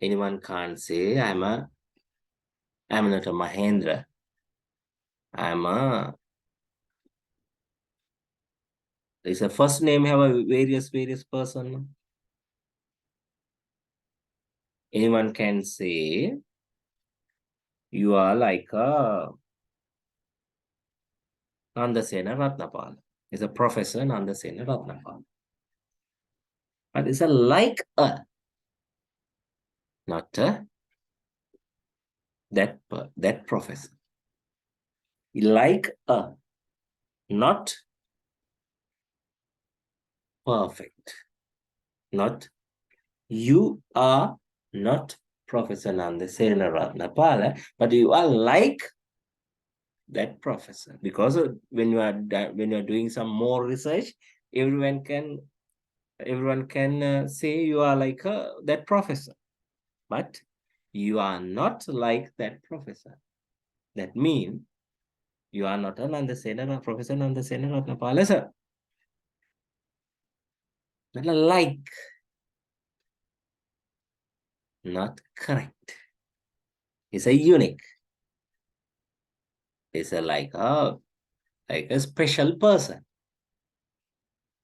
Anyone can't say I'm not a Mahendra. I'm a. It's a first name have a various person. Anyone can say you are like a Nandasena Ratnapal. It's a professor Nandasena Ratnapal. But it's a like a, not a, that professor. Like a, not perfect. Not you are not Professor Nandasena Ratnapala, but you are like that professor because when you are doing some more research, everyone can say you are like that professor, but you are not like that professor. That means you are not a Nandasena Professor Nandasena Ratnapala sir. Not like, not correct. It's a unique. It's a like a special person.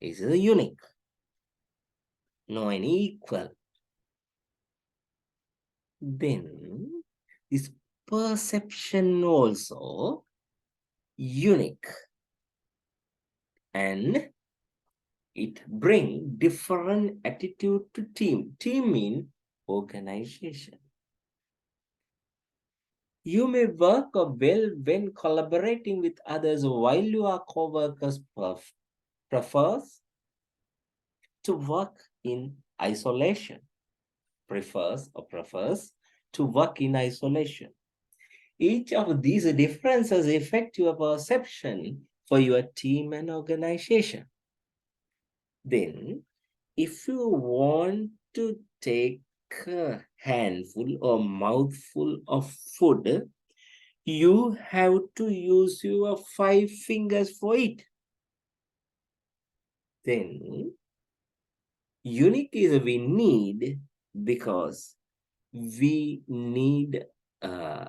Is unique, no any equal. Then this perception also unique, and it bring different attitude to team. Team mean organization. You may work well when collaborating with others, while your co-workers prefers to work in isolation, prefers to work in isolation. Each of these differences affect your perception for your team and organization. Then, if you want to take a handful or mouthful of food, you have to use your 5 fingers for it. Then, unique is we need because we need,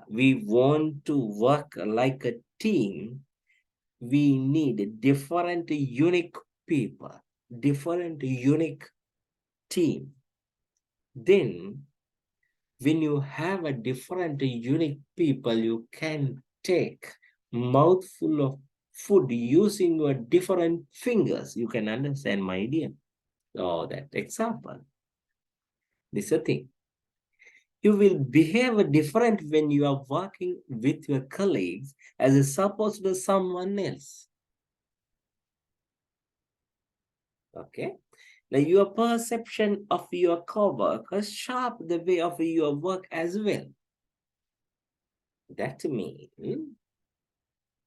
we want to work like a team. We need different unique people, different unique team. Then when you have a different unique people, you can take mouthful of food using your different fingers. You can understand my idea. Oh, that example. This is a thing. You will behave different when you are working with your colleagues as opposed to someone else. Okay. Now your perception of your coworkers shape the way of your work as well. That means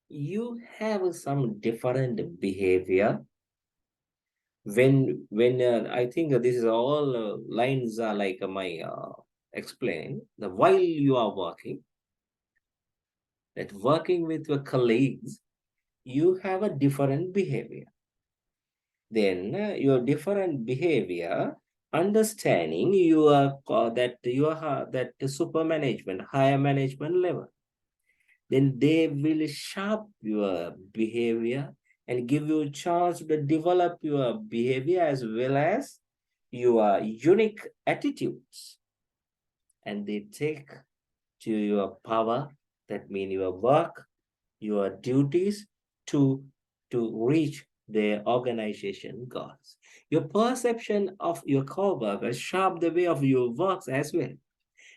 you have some different behavior when I think this is all lines are like my explain the while you are working, that working with your colleagues, you have a different behavior. Then your different behavior, understanding your that you are that super management, higher management level, then they will shape your behavior and give you a chance to develop your behavior as well as your unique attitudes. And they take to your power, that means your work, your duties to reach their organization goals. Your perception of your coworkers shape the way of your works as well.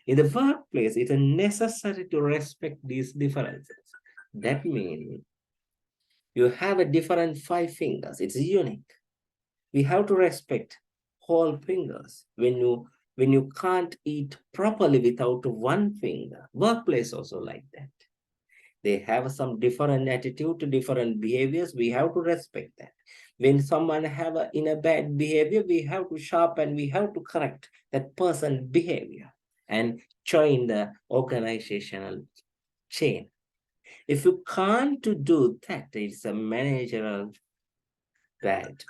In the workplace, it is necessary to respect these differences. That means you have a different 5 fingers. It's unique. We have to respect whole fingers. When you can't eat properly without one finger, workplace also like that. They have some different attitude to different behaviors. We have to respect that. When someone have in a bad behavior, we have to sharpen, we have to correct that person behavior and join the organizational chain. If you can't do that, it's a managerial bad.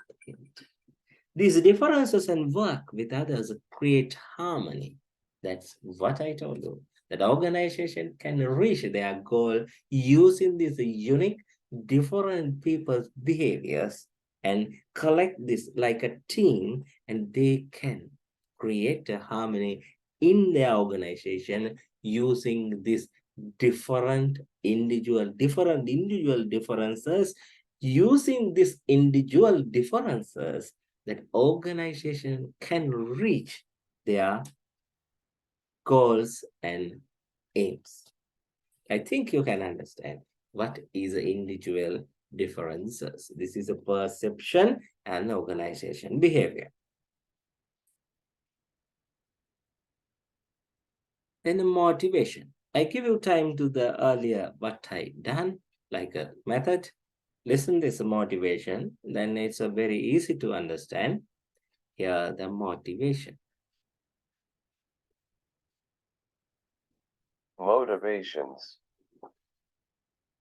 These differences and work with others create harmony. That's what I told you. That organization can reach their goal using these unique, different people's behaviors and collect this like a team, and they can create a harmony in their organization using these different individual differences. Using these individual differences, that organization can reach their goals and aims. I think you can understand what is individual differences. This is a perception and organization behavior. Then the motivation. I give you time to the earlier what I done, like a method. Listen this motivation, then it's a very easy to understand. Here the motivation. Motivations.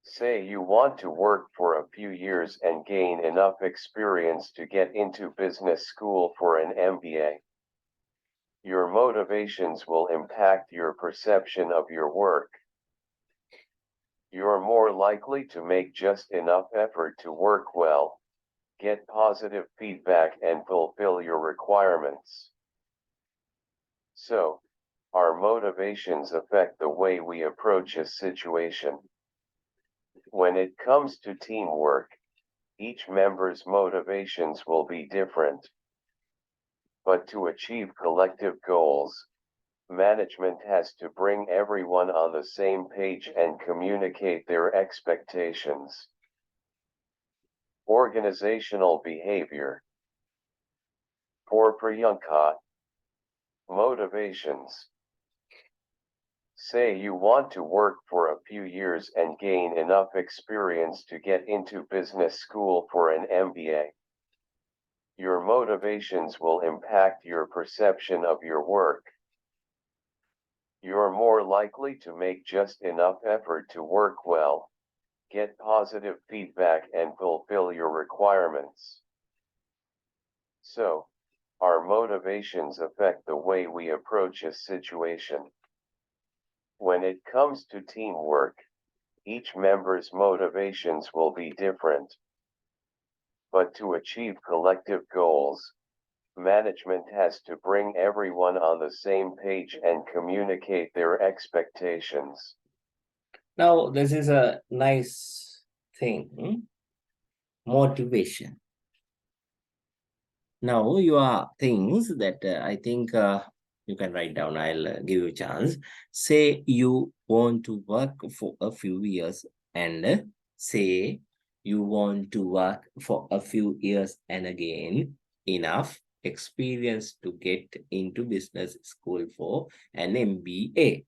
Say you want to work for a few years and gain enough experience to get into business school for an MBA. Your motivations will impact your perception of your work. You're more likely to make just enough effort to work well. Get positive feedback and fulfill your requirements. So, our motivations affect the way we approach a situation. When it comes to teamwork, each member's motivations will be different. But to achieve collective goals, management has to bring everyone on the same page and communicate their expectations. Organizational behavior. For Priyanka, motivations. Say you want to work for a few years and gain enough experience to get into business school for an MBA. Your motivations will impact your perception of your work. You're more likely to make just enough effort to work well, get positive feedback and fulfill your requirements. So, our motivations affect the way we approach a situation. When it comes to teamwork, each member's motivations will be different. But to achieve collective goals, management has to bring everyone on the same page and communicate their expectations. Now, this is a nice thing, motivation. Now, you are things that I think you can write down. I'll give you a chance. Say you want to work for a few years and say you want to work for a few years and again enough experience to get into business school for an MBA.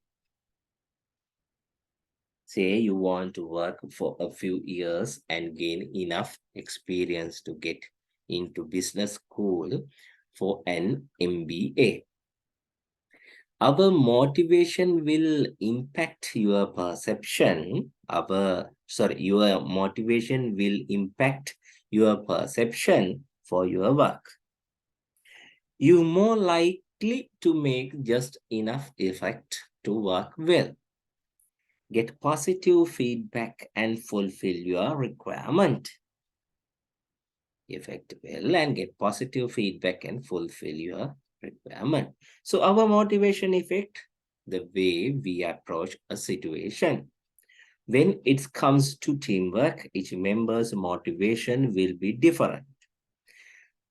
Say you want to work for a few years and gain enough experience to get into business school for an MBA. Our motivation will impact your perception. Your motivation will impact your perception for your work. You're more likely to make just enough effort to work well, get positive feedback and fulfill your requirement. Effect well and get positive feedback and fulfill your requirement. So our motivation effect, the way we approach a situation. When it comes to teamwork, each member's motivation will be different.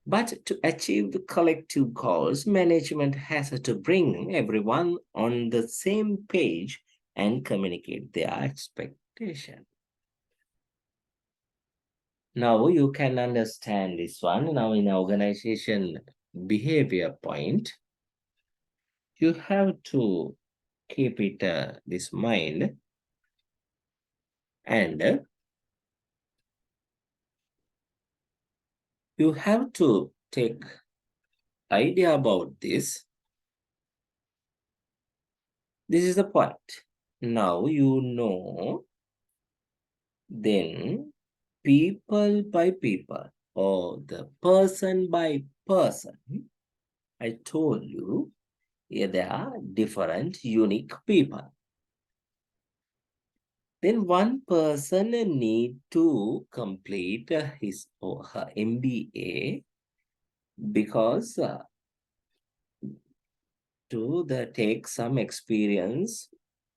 But to achieve the collective goals, management has to bring everyone on the same page and communicate their expectation. Now you can understand this one. Now in organization behavior point, you have to keep it this mind and you have to take idea about this. This is the point. Now you know, then people by people or the person by person, I told you, yeah, there are different unique people. Then one person need to complete his or her MBA because to take some experience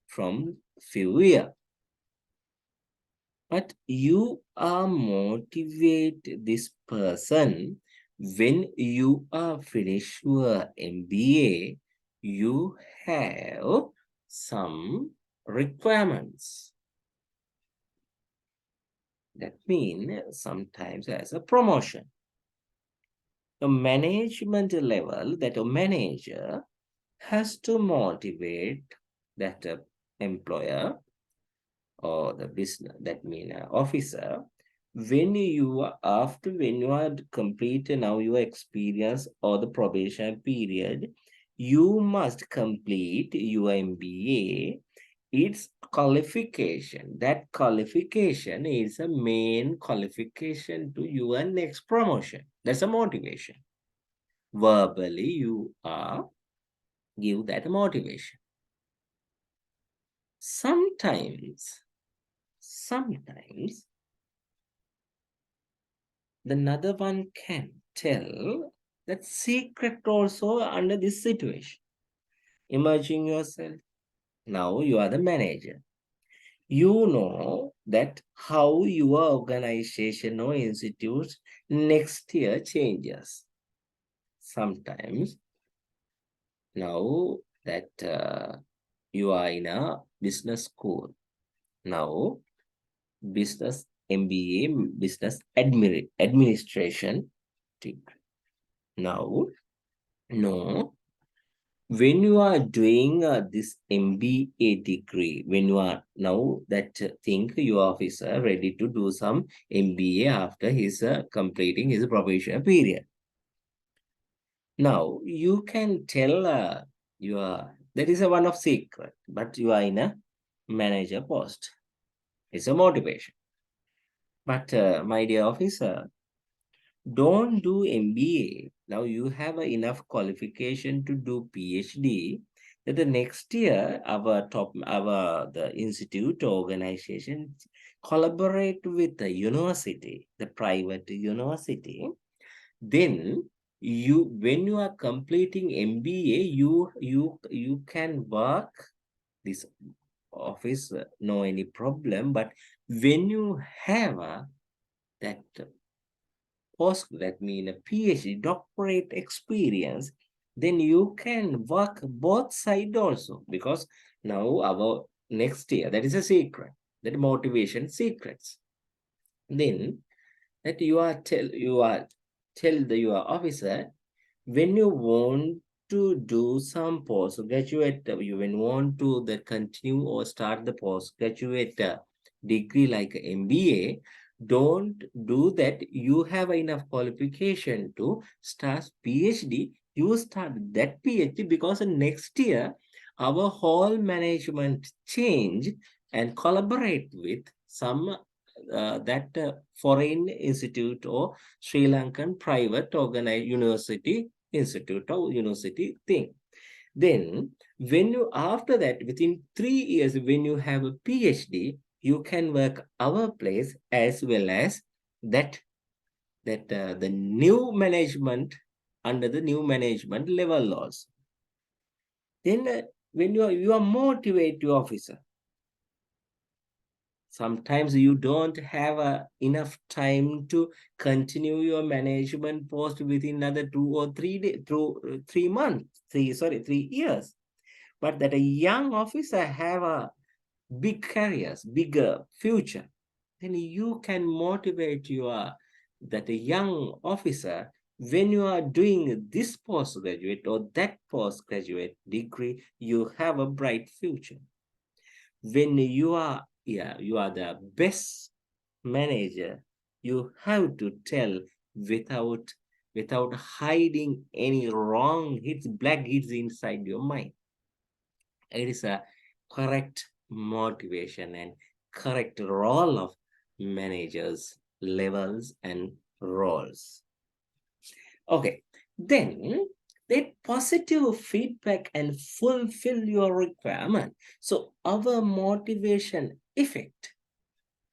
from few years. But you are motivate this person when you are finish your MBA, you have some requirements. That means sometimes as a promotion. The management level that a manager has to motivate that employer or the business, that mean officer, when you are complete now your experience or the probation period, you must complete your MBA. Its qualification, that qualification is a main qualification to your next promotion. That's a motivation. Verbally you are give that motivation. Sometimes the another one can tell that secret also under this situation. Imagine yourself. Now you are the manager. You know that how your organization or institute next year changes. Sometimes now that you are in a business school. Now business MBA, business administration degree. Now, no, when you are doing this MBA degree, when you are now that think your officer ready to do some MBA after his completing his probation period. Now you can tell that is a one of secret, but you are in a manager post. It's a motivation. But my dear officer, don't do MBA. Now you have enough qualification to do PhD. That the next year the institute organization collaborate with the university, the private university. Then when you are completing MBA, you can work this office, no any problem. But when you have that post that mean a PhD doctorate experience, then you can work both side also, because now our next year, that is a secret, that motivation secrets. Then that you are tell your officer, when you want to do some postgraduate, you when want to the continue or start the postgraduate degree like MBA, don't do that. You have enough qualification to start PhD. You start that PhD because next year our whole management change and collaborate with some that foreign institute or Sri Lankan private organized university institute or university thing. Then when you after that within 3 years when you have a PhD, you can work our place as well as the new management under the new management level laws. Then when you are motivate your officer, sometimes you don't have enough time to continue your management post within another 3 months, 3 years. But that a young officer have a big careers, bigger future, then you can motivate your that a young officer when you are doing this postgraduate or that postgraduate degree, you have a bright future. When you are the best manager, you have to tell without hiding any wrong hits, black hits inside your mind. It is a correct motivation and correct role of managers levels and roles. Okay, then that positive feedback and fulfill your requirement. So our motivation affect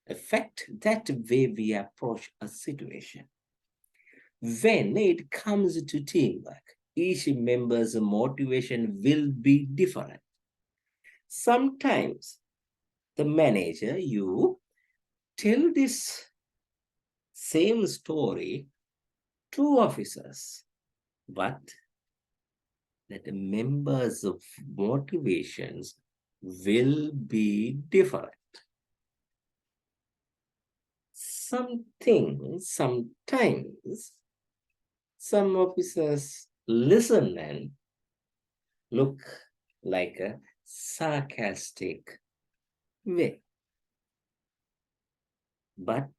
that way we approach a situation. When it comes to teamwork, each member's motivation will be different. Sometimes the manager, you tell this same story to officers, but that the members of motivations will be different. Sometimes some officers listen and look like a sarcastic way. But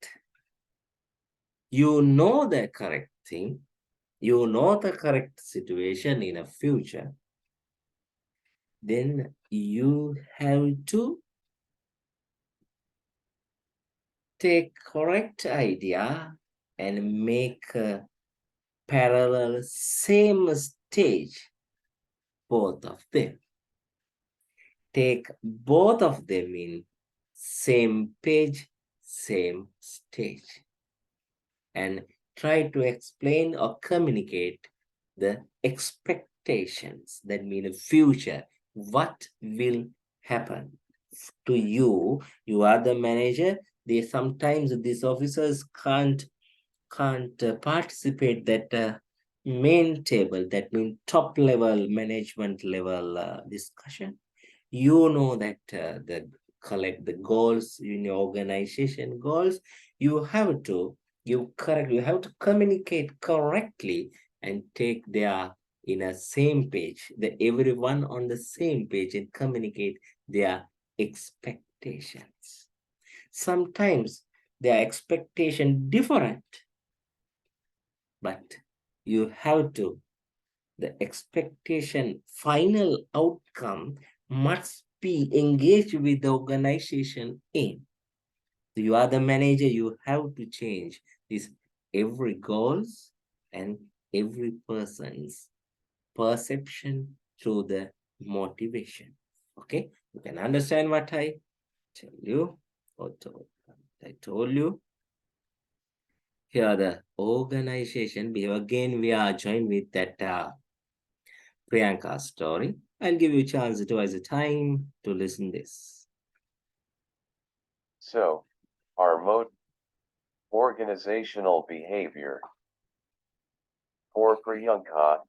you know the correct thing, you know the correct situation in a future, then you have to take correct idea and make a parallel same stage, both of them. Take both of them in same page, same stage. And try to explain or communicate the expectations, that mean the future, what will happen to you. You are the manager. They sometimes these officers can't participate that main table, that means top level management level discussion. You know that the collect the goals in your organization goals. You have to you have to communicate correctly and take their in a same page, the everyone on the same page, and communicate their expectations. Sometimes their expectation different, but you have to the expectation final outcome must be engaged with the organization in. You are the manager, you have to change this every goals and every person's perception through the motivation. Okay, you can understand what I tell you or I told you. Here the organization again we are joined with that Priyanka's story. I'll give you a chance twice a time to listen this. So, our mode organizational behavior. For Priyanka,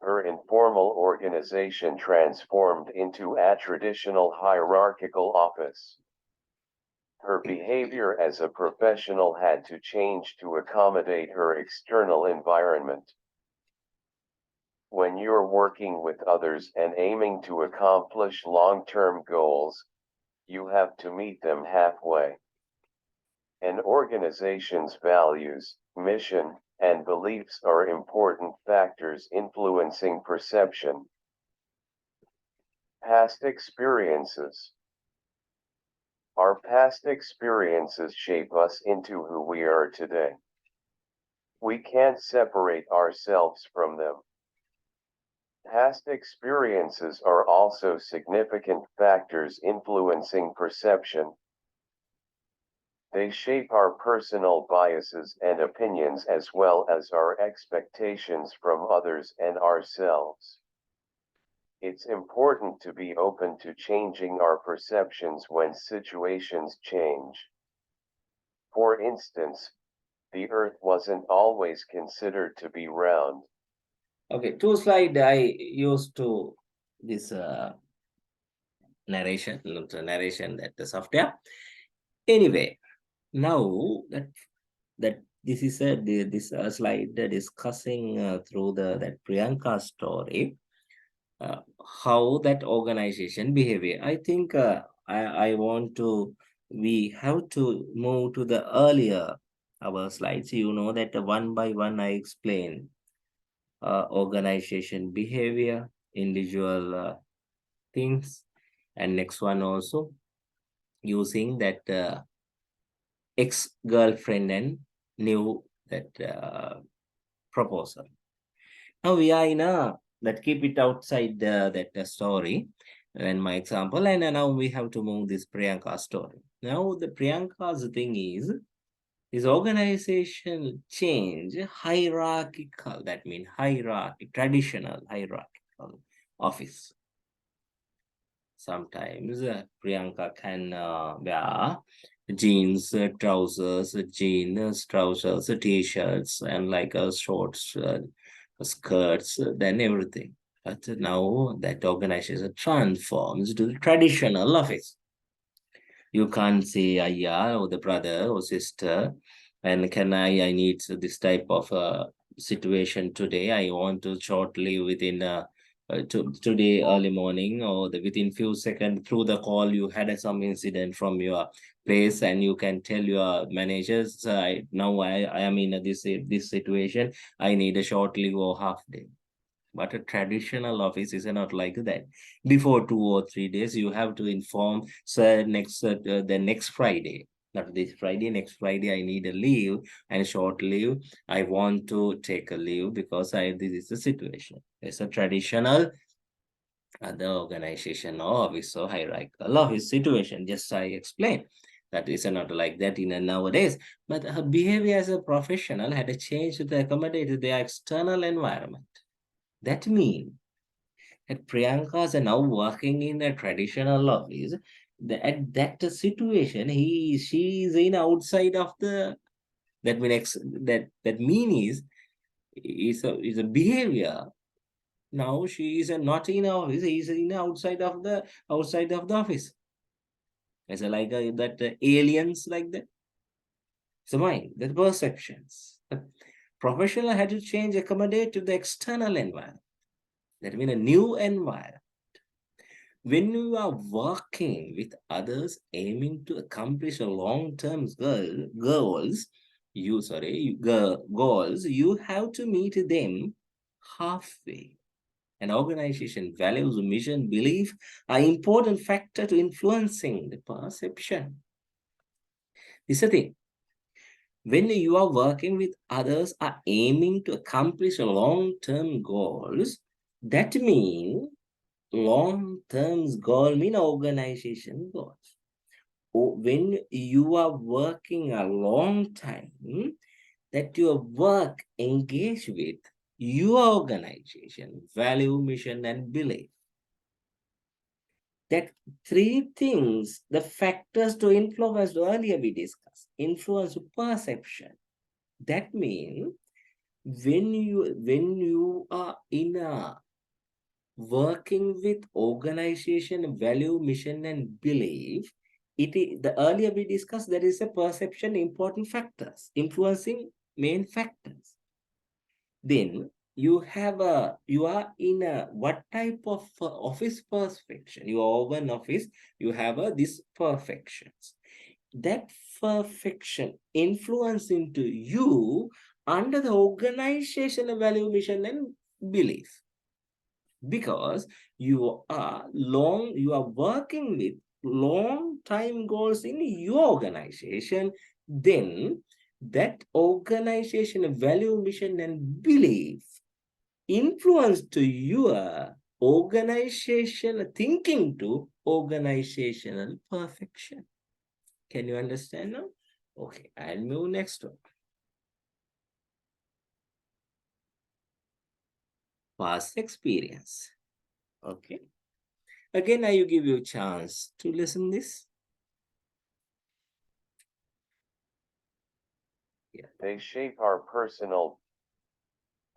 her informal organization transformed into a traditional hierarchical office. Her behavior as a professional had to change to accommodate her external environment. When you're working with others and aiming to accomplish long-term goals, you have to meet them halfway. An organization's values, mission, and beliefs are important factors influencing perception. Past experiences. Our past experiences shape us into who we are today. We can't separate ourselves from them. Past experiences are also significant factors influencing perception. They shape our personal biases and opinions as well as our expectations from others and ourselves. It's important to be open to changing our perceptions when situations change. For instance, the Earth wasn't always considered to be round. Okay, two slide I used to this narration, not the narration that the software. Anyway, now that this is this slide discussing through the that Priyanka story, uh, how that organization behavior. I think I want to we have to move to the earlier our slides. You know that one by one I explain organization behavior, individual things, and next one also using that ex-girlfriend and new that proposal. Now we are in a that keep it outside that story and my example, and now we have to move this Priyanka story. Now the Priyanka's thing is organization change hierarchical. That means hierarchy, traditional hierarchical office. Sometimes Priyanka can wear jeans, trousers, jeans, trousers, t-shirts, and like shorts, skirts, then everything. But now that organization transforms to the traditional office. You can't say, yeah, or the brother or sister, and can I need this type of situation today. I want to shortly within today early morning or within few seconds through the call you had some incident from your place and you can tell your managers I am in this situation. I need a short leave or half day. But a traditional office is not like that. Before 2 or 3 days, you have to inform, sir, the next Friday, not this Friday, next Friday, I need a leave and short leave. I want to take a leave because this is the situation. It's a traditional the organization or office or hierarchical office situation. Just I explain. That is not like that in a nowadays. But her behavior as a professional had a change to accommodate their external environment. That means that Priyankas are now working in a traditional office. At that situation, she is in outside of the that means that mean is a behavior. Now she is not in office. He is in outside of the office. As a, like that aliens like that. So mind the perceptions. The professional had to change accommodate to the external environment. That means a new environment. When you are working with others aiming to accomplish a long-term goals, goals, you have to meet them halfway. An organization values, mission, belief are important factor to influencing the perception. This is the thing. When you are working with others are aiming to accomplish long-term goals, that means long-term goal mean organization goals. When you are working a long time, that your work engage with your organization, value, mission, and belief. That three things, the factors to influence, earlier we discussed, influence perception. That means when you are in a working with organization, value, mission, and belief, it is the earlier we discussed there is a perception important factors, influencing main factors. Then you are in a what type of office perfection? You are over an office, you have this perfections. That perfection influence into you under the organization value, mission, and belief, because you are working with long time goals in your organization. Then that organization value, mission, and belief influence to your organization thinking to organizational perfection. Can you understand now? Okay, I'll move next one. Past experience. Okay. Again, I give you a chance to listen this. Yeah. They shape our personal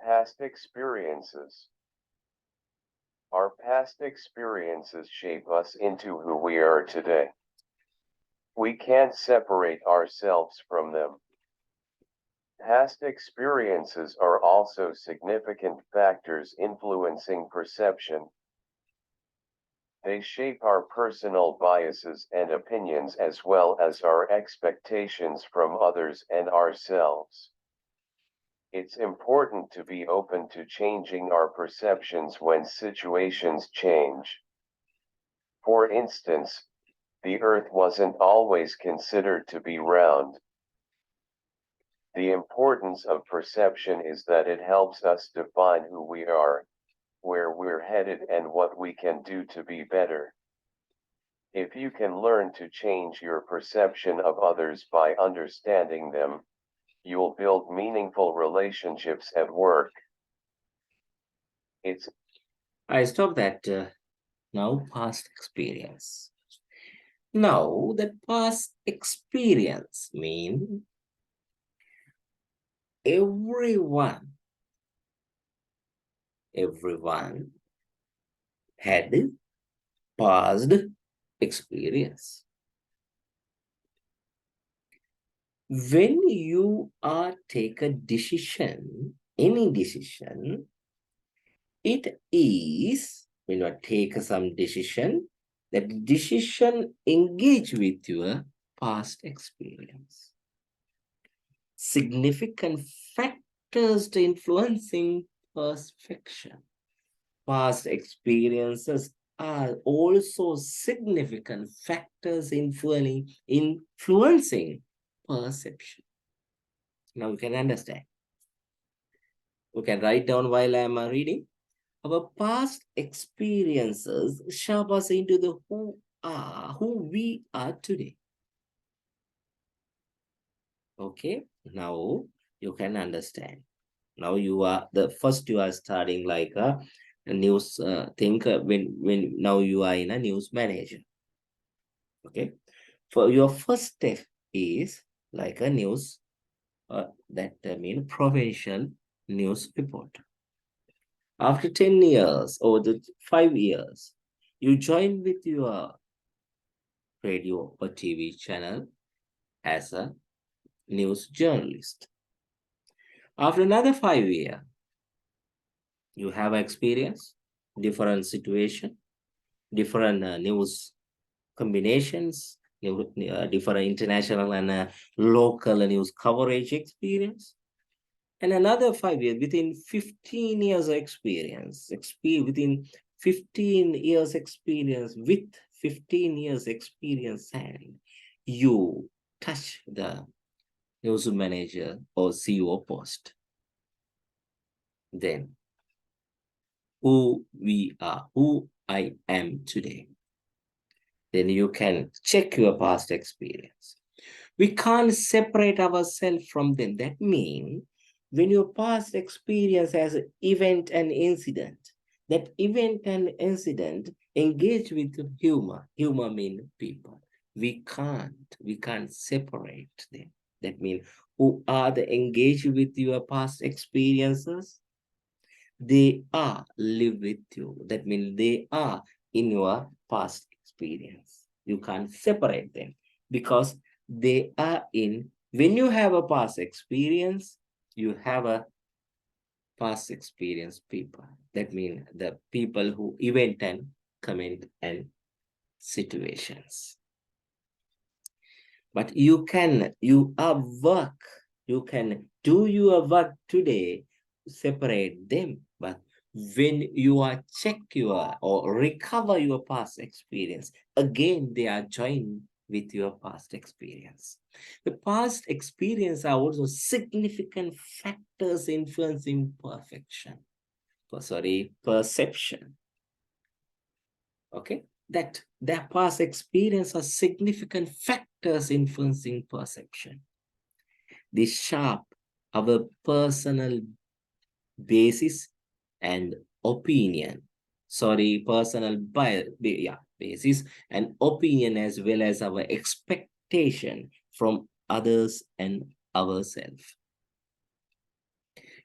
past experiences. Our past experiences shape us into who we are today. We can't separate ourselves from them. Past experiences are also significant factors influencing perception. They shape our personal biases and opinions as well as our expectations from others and ourselves. It's important to be open to changing our perceptions when situations change. For instance, the Earth wasn't always considered to be round. The importance of perception is that it helps us define who we are, where we're headed, and what we can do to be better. If you can learn to change your perception of others by understanding them, you'll build meaningful relationships at work. I stop that now past experience. Now that past experience mean everyone had past experience. When you are take a decision, any decision, it is when you take some decision, that decision engage with your past experience. Significant factors to influencing perception. Past experiences are also significant factors influencing perception. Now you can understand. You can write down while I am reading. Our past experiences shape us into who we are today. Okay, now you can understand. Now you are the first, you are starting like a news thing, when now you are in a news manager. Okay, for your first step is like a news, that mean provincial news report. After 10 years or the 5 years, you join with your radio or TV channel as a news journalist. After another 5 years, you have experience, different situation, different news combinations, different international and local news coverage experience. And another 5 years, within 15 years of experience, within 15 years experience, with 15 years experience, and you touch the news manager or CEO post. Then who we are, who I am today, then you can check your past experience. We can't separate ourselves from them. That means when your past experience has an event and incident, that event and incident engage with humor. Humor means people. We can't separate them. That means who are the engaged with your past experiences, they are live with you. That means they are in your past experience. You can't separate them because they are in. When you have a past experience, you have a past experience people. That means the people who event and comment and situations. But you can do your work today, separate them. But when you are check your or recover your past experience, again they are joined with your past experience. The past experience are also significant factors influencing perception. Okay, that their past experience are significant factors influencing perception. They shape our personal basis and opinion. Sorry, personal basis and opinion, as well as our expectation from others and ourselves.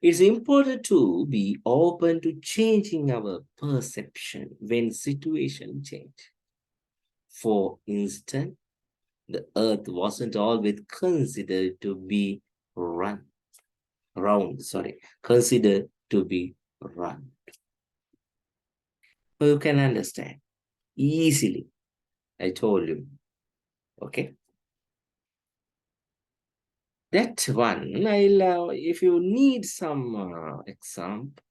It's important to be open to changing our perception when situation change. For instance, the earth wasn't always considered to be run considered to be run. So you can understand easily. I told you. Okay. That one, if you need some example,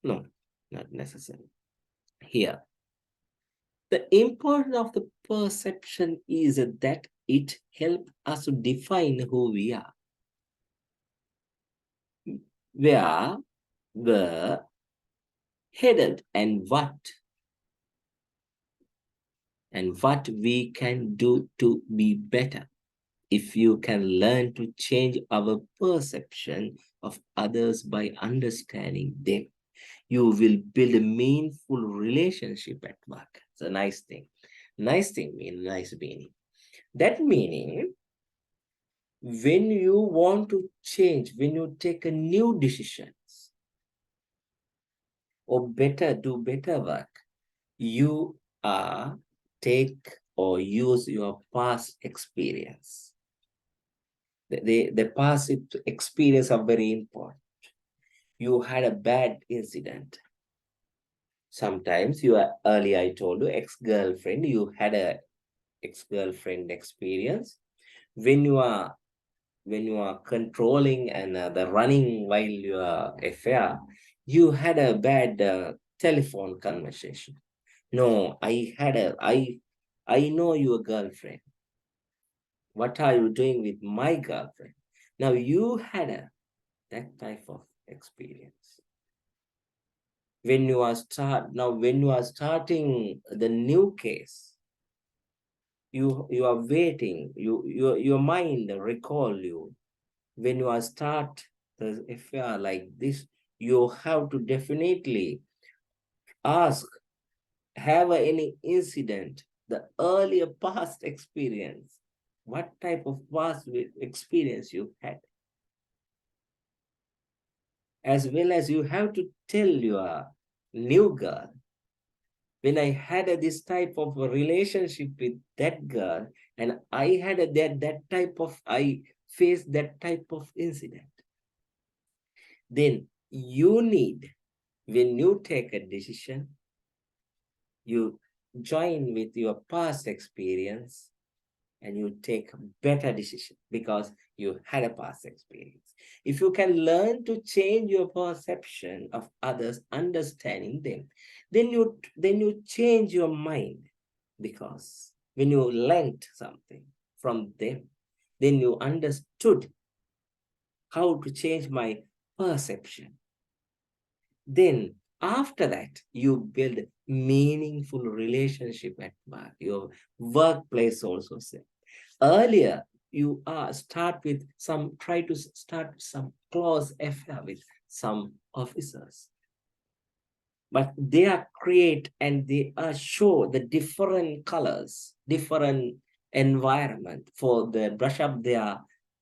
no, not necessary. Here, the importance of the perception is that it helps us to define who we are. Where we're headed and what we can do to be better. If you can learn to change our perception of others by understanding them, you will build a meaningful relationship at work. It's a nice thing. Nice thing means nice meaning. That meaning, when you want to change, when you take a new decisions or do better work, you take or use your past experience. The past experience are very important. You had a bad incident. Sometimes earlier I told you ex-girlfriend, you had a ex-girlfriend experience. When you are controlling and the running while your affair, you had a bad telephone conversation. No, I know your girlfriend. What are you doing with my girlfriend? Now you had that type of experience. When you are starting the new case, You are waiting. Your mind recall you when you are start the affair like this. You have to definitely ask, have any incident, the earlier past experience, what type of past experience you had, as well as you have to tell your new girl, when I had this type of a relationship with that girl, and I had that type of, I faced that type of incident, then you need, when you take a decision, you join with your past experience and you take better decision because you had a past experience. If you can learn to change your perception of others, understanding them, then you change your mind, because when you learned something from them, then you understood how to change my perception. Then after that, you build meaningful relationship at work, your workplace also. Earlier, you start with some, try to start some close affair with some officers, but they are create and they are show the different colors, different environment for the brush up their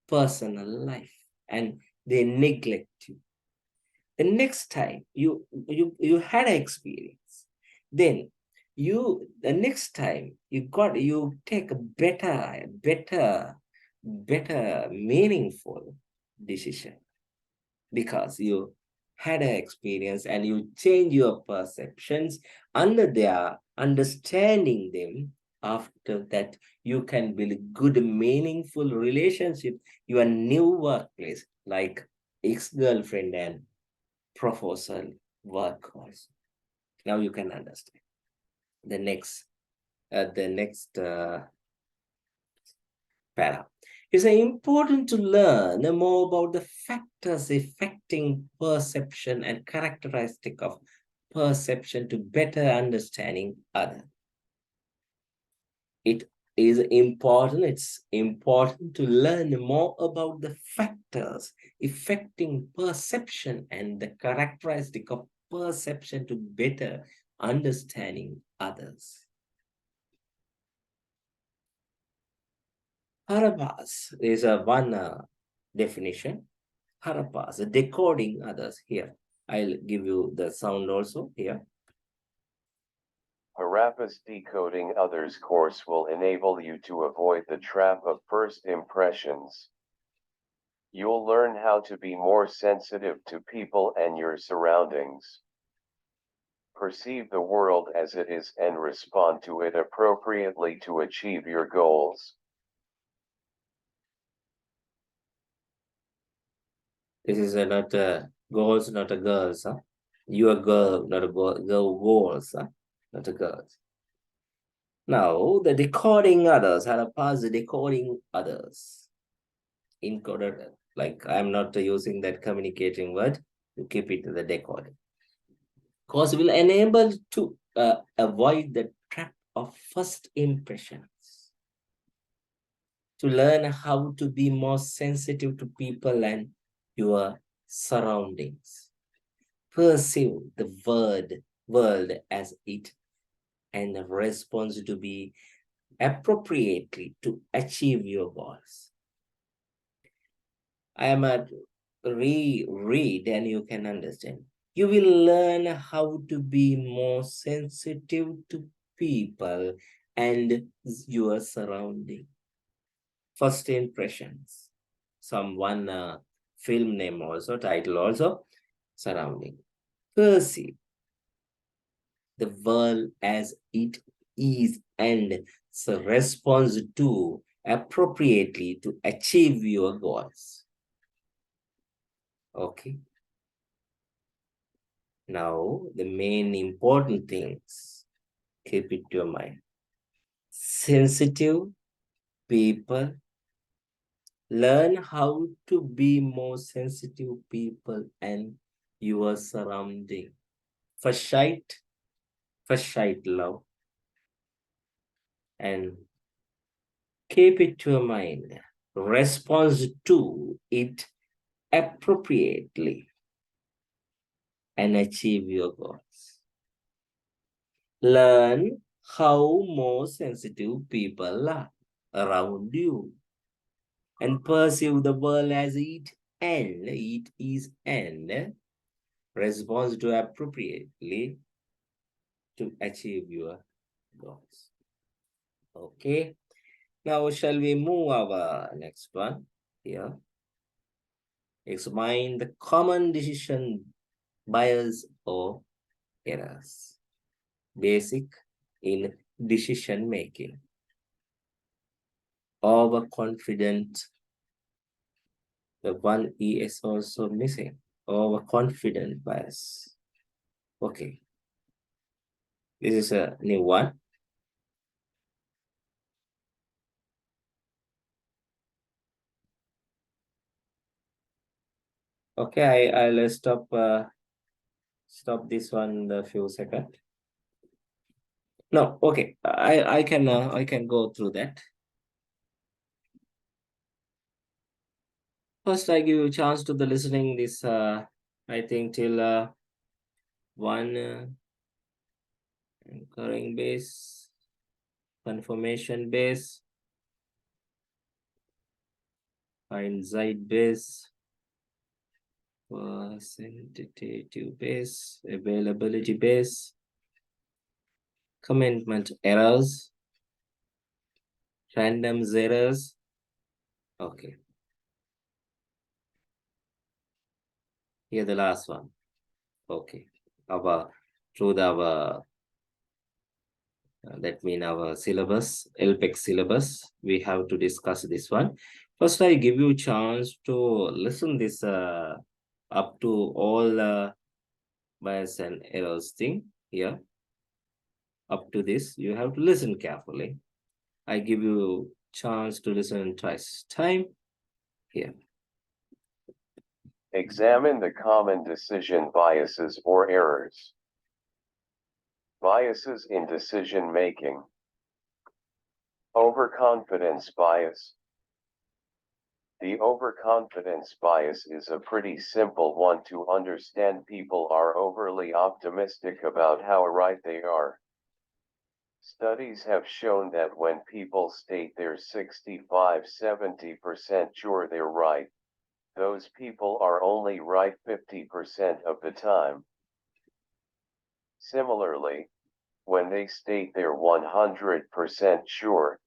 personal life, and they neglect you. The next time you had an experience, then the next time you take a better meaningful decision, because you had an experience and you change your perceptions under their understanding them. After that, you can build good meaningful relationship, your new workplace, like ex-girlfriend and proposal work also. Now you can understand the next para. It's important to learn more about the factors affecting perception and characteristic of perception to better understanding other. It's important to learn more about the factors affecting perception and the characteristic of perception to better understanding others. Harabas is a one definition. Harappas, decoding others. Here, I'll give you the sound also here. Harappa's Decoding Others course will enable you to avoid the trap of first impressions. You'll learn how to be more sensitive to people and your surroundings. Perceive the world as it is and respond to it appropriately to achieve your goals. This is not a goals, not a girls. Huh? You are girl, not a girl goals, huh? Not a girls. Now, the decoding others, Harappas, the decoding others. Encoded, like I'm not using that communicating word, to keep it to the decoding. Course will enable to avoid the trap of first impressions, to learn how to be more sensitive to people and your surroundings, perceive the world as it, and respond to be appropriately to achieve your goals. I am at read and you can understand. You will learn how to be more sensitive to people and your surrounding. First impressions. Someone film name also, title also, surrounding. Perceive the world as it is and so responds to appropriately to achieve your goals. Okay. Now, the main important things, keep it to your mind. Sensitive people, learn how to be more sensitive people and your surrounding. First sight love, and Keep it to mind. Respond to it appropriately and achieve your goals. Learn how more sensitive people are around you and perceive the world as it is, and respond to appropriately to achieve your goals. Okay. Now, shall we move our next one here? Examine the common decision bias or errors. Basic in decision making. Overconfident. The one E is also missing. Overconfident bias. Okay. This is a new one. Okay, I'll stop this one a few seconds. No, okay. I can go through that. First, I give you a chance to the listening this I think till one anchoring base, confirmation base, hindsight base, quantitative base, availability base, commitment errors, random errors. Okay, here the last one. Okay, our through our that mean our syllabus, LPEC syllabus, we have to discuss this one. First, I give you chance to listen this up to all bias and errors thing here. Up to this, you have to listen carefully. I give you chance to listen twice time here. Examine the common decision biases or errors. Biases in decision making. Overconfidence bias. The overconfidence bias is a pretty simple one to understand. People are overly optimistic about how right they are. Studies have shown that when people state they're 65–70% sure they're right, those people are only right 50% of the time. Similarly, when they state they're 100% sure,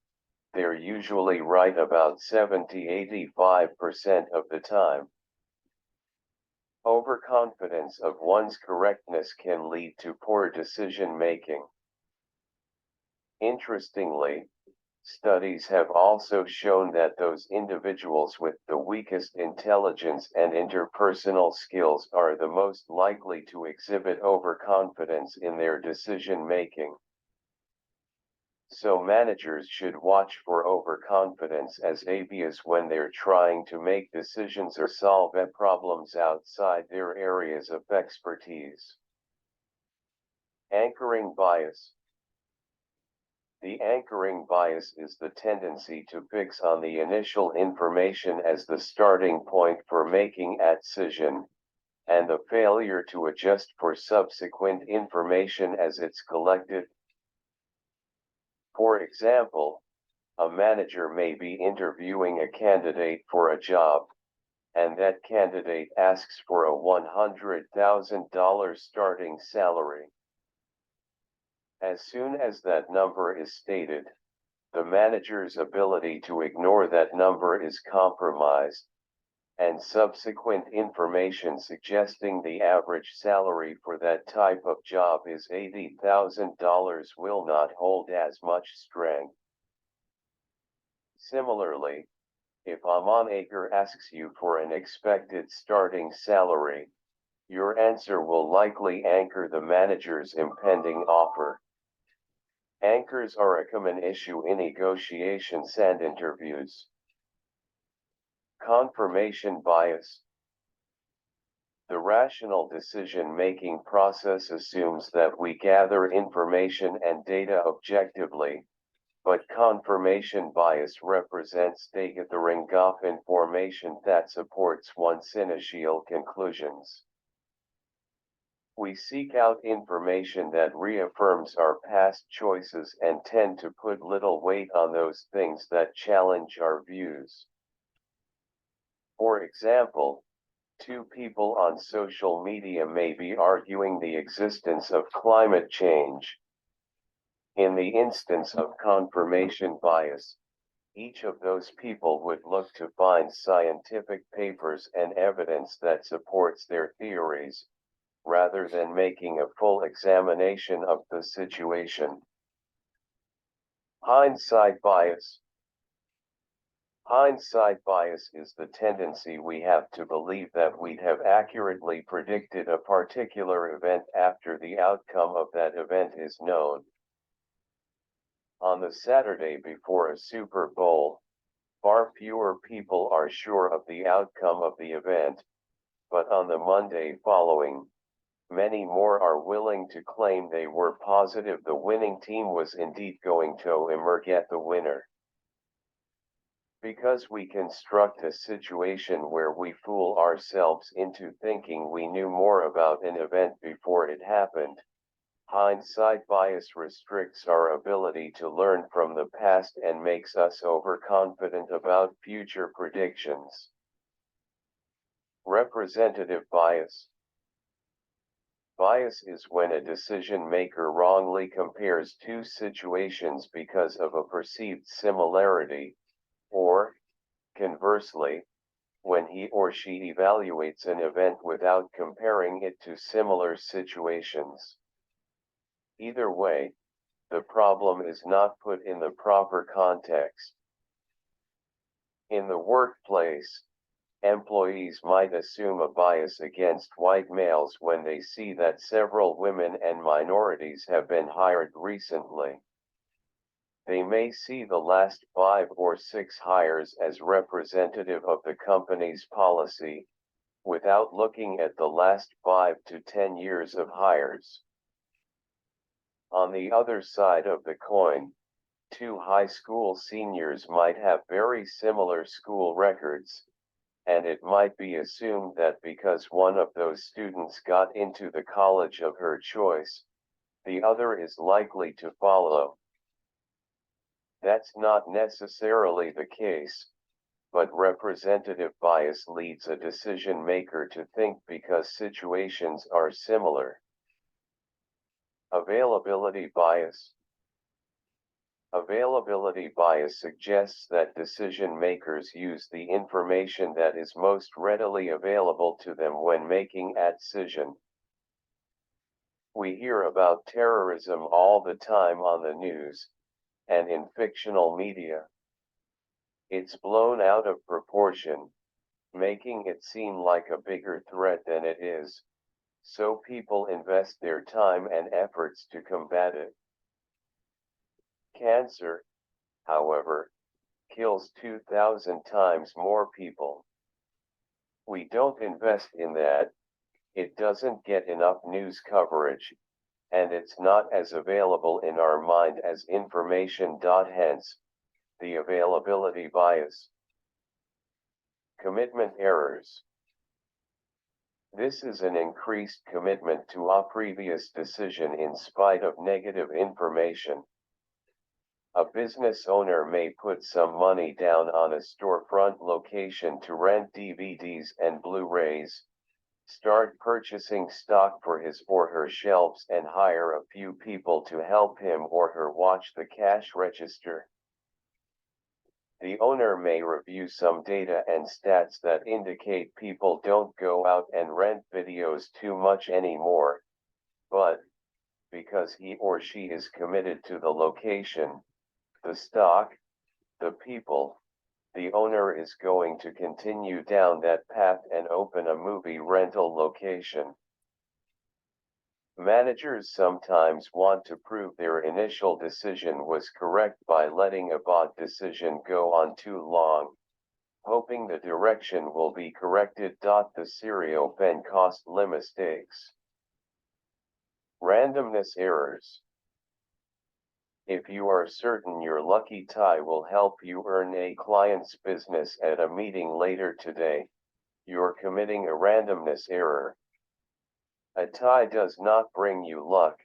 they're usually right about 70–85% of the time. Overconfidence of one's correctness can lead to poor decision making. Interestingly, studies have also shown that those individuals with the weakest intelligence and interpersonal skills are the most likely to exhibit overconfidence in their decision making. So managers should watch for overconfidence as obvious when they're trying to make decisions or solve problems outside their areas of expertise. Anchoring bias. The anchoring bias is the tendency to fix on the initial information as the starting point for making a decision, and the failure to adjust for subsequent information as it's collected. For example, a manager may be interviewing a candidate for a job, and that candidate asks for a $100,000 starting salary. As soon as that number is stated, the manager's ability to ignore that number is compromised, and subsequent information suggesting the average salary for that type of job is $80,000 will not hold as much strength. Similarly, if a manager asks you for an expected starting salary, your answer will likely anchor the manager's impending offer. Anchors are a common issue in negotiations and interviews. Confirmation bias. The rational decision-making process assumes that we gather information and data objectively, but confirmation bias represents the gathering of information that supports one's initial conclusions. We seek out information that reaffirms our past choices and tend to put little weight on those things that challenge our views. For example, two people on social media may be arguing the existence of climate change. In the instance of confirmation bias, each of those people would look to find scientific papers and evidence that supports their theories, rather than making a full examination of the situation. Hindsight bias. Hindsight bias is the tendency we have to believe that we'd have accurately predicted a particular event after the outcome of that event is known. On the Saturday before a Super Bowl, far fewer people are sure of the outcome of the event, but on the Monday following, many more are willing to claim they were positive the winning team was indeed going to emerge as the winner. Because we construct a situation where we fool ourselves into thinking we knew more about an event before it happened, hindsight bias restricts our ability to learn from the past and makes us overconfident about future predictions. Representative bias. Bias is when a decision maker wrongly compares two situations because of a perceived similarity, or, conversely, when he or she evaluates an event without comparing it to similar situations. Either way, the problem is not put in the proper context. In the workplace, employees might assume a bias against white males when they see that several women and minorities have been hired recently. They may see the last 5 or 6 hires as representative of the company's policy, without looking at the last 5 to 10 years of hires. On the other side of the coin, two high school seniors might have very similar school records, and it might be assumed that because one of those students got into the college of her choice, the other is likely to follow. That's not necessarily the case, but representative bias leads a decision maker to think because situations are similar. Availability bias. Availability bias suggests that decision makers use the information that is most readily available to them when making a decision. We hear about terrorism all the time on the news, and in fictional media. It's blown out of proportion, making it seem like a bigger threat than it is, so people invest their time and efforts to combat it. Cancer, however, kills 2,000 times more people. We don't invest in that, it doesn't get enough news coverage, and it's not as available in our mind as information. Hence, the availability bias. Commitment errors. This is an increased commitment to a previous decision in spite of negative information. A business owner may put some money down on a storefront location to rent DVDs and Blu-rays, start purchasing stock for his or her shelves and hire a few people to help him or her watch the cash register. The owner may review some data and stats that indicate people don't go out and rent videos too much anymore, but, because he or she is committed to the location, the stock, the people, the owner is going to continue down that path and open a movie rental location. Managers sometimes want to prove their initial decision was correct by letting a bad decision go on too long, hoping the direction will be corrected. The serial can cost mistakes. Randomness errors. If you are certain your lucky tie will help you earn a client's business at a meeting later today, you're committing a randomness error. A tie does not bring you luck,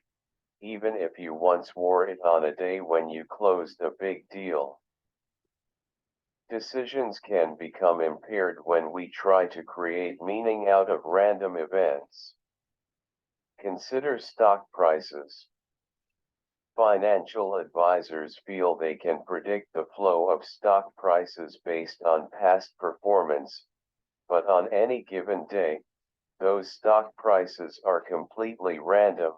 even if you once wore it on a day when you closed a big deal. Decisions can become impaired when we try to create meaning out of random events. Consider stock prices. Financial advisors feel they can predict the flow of stock prices based on past performance, but on any given day, those stock prices are completely random.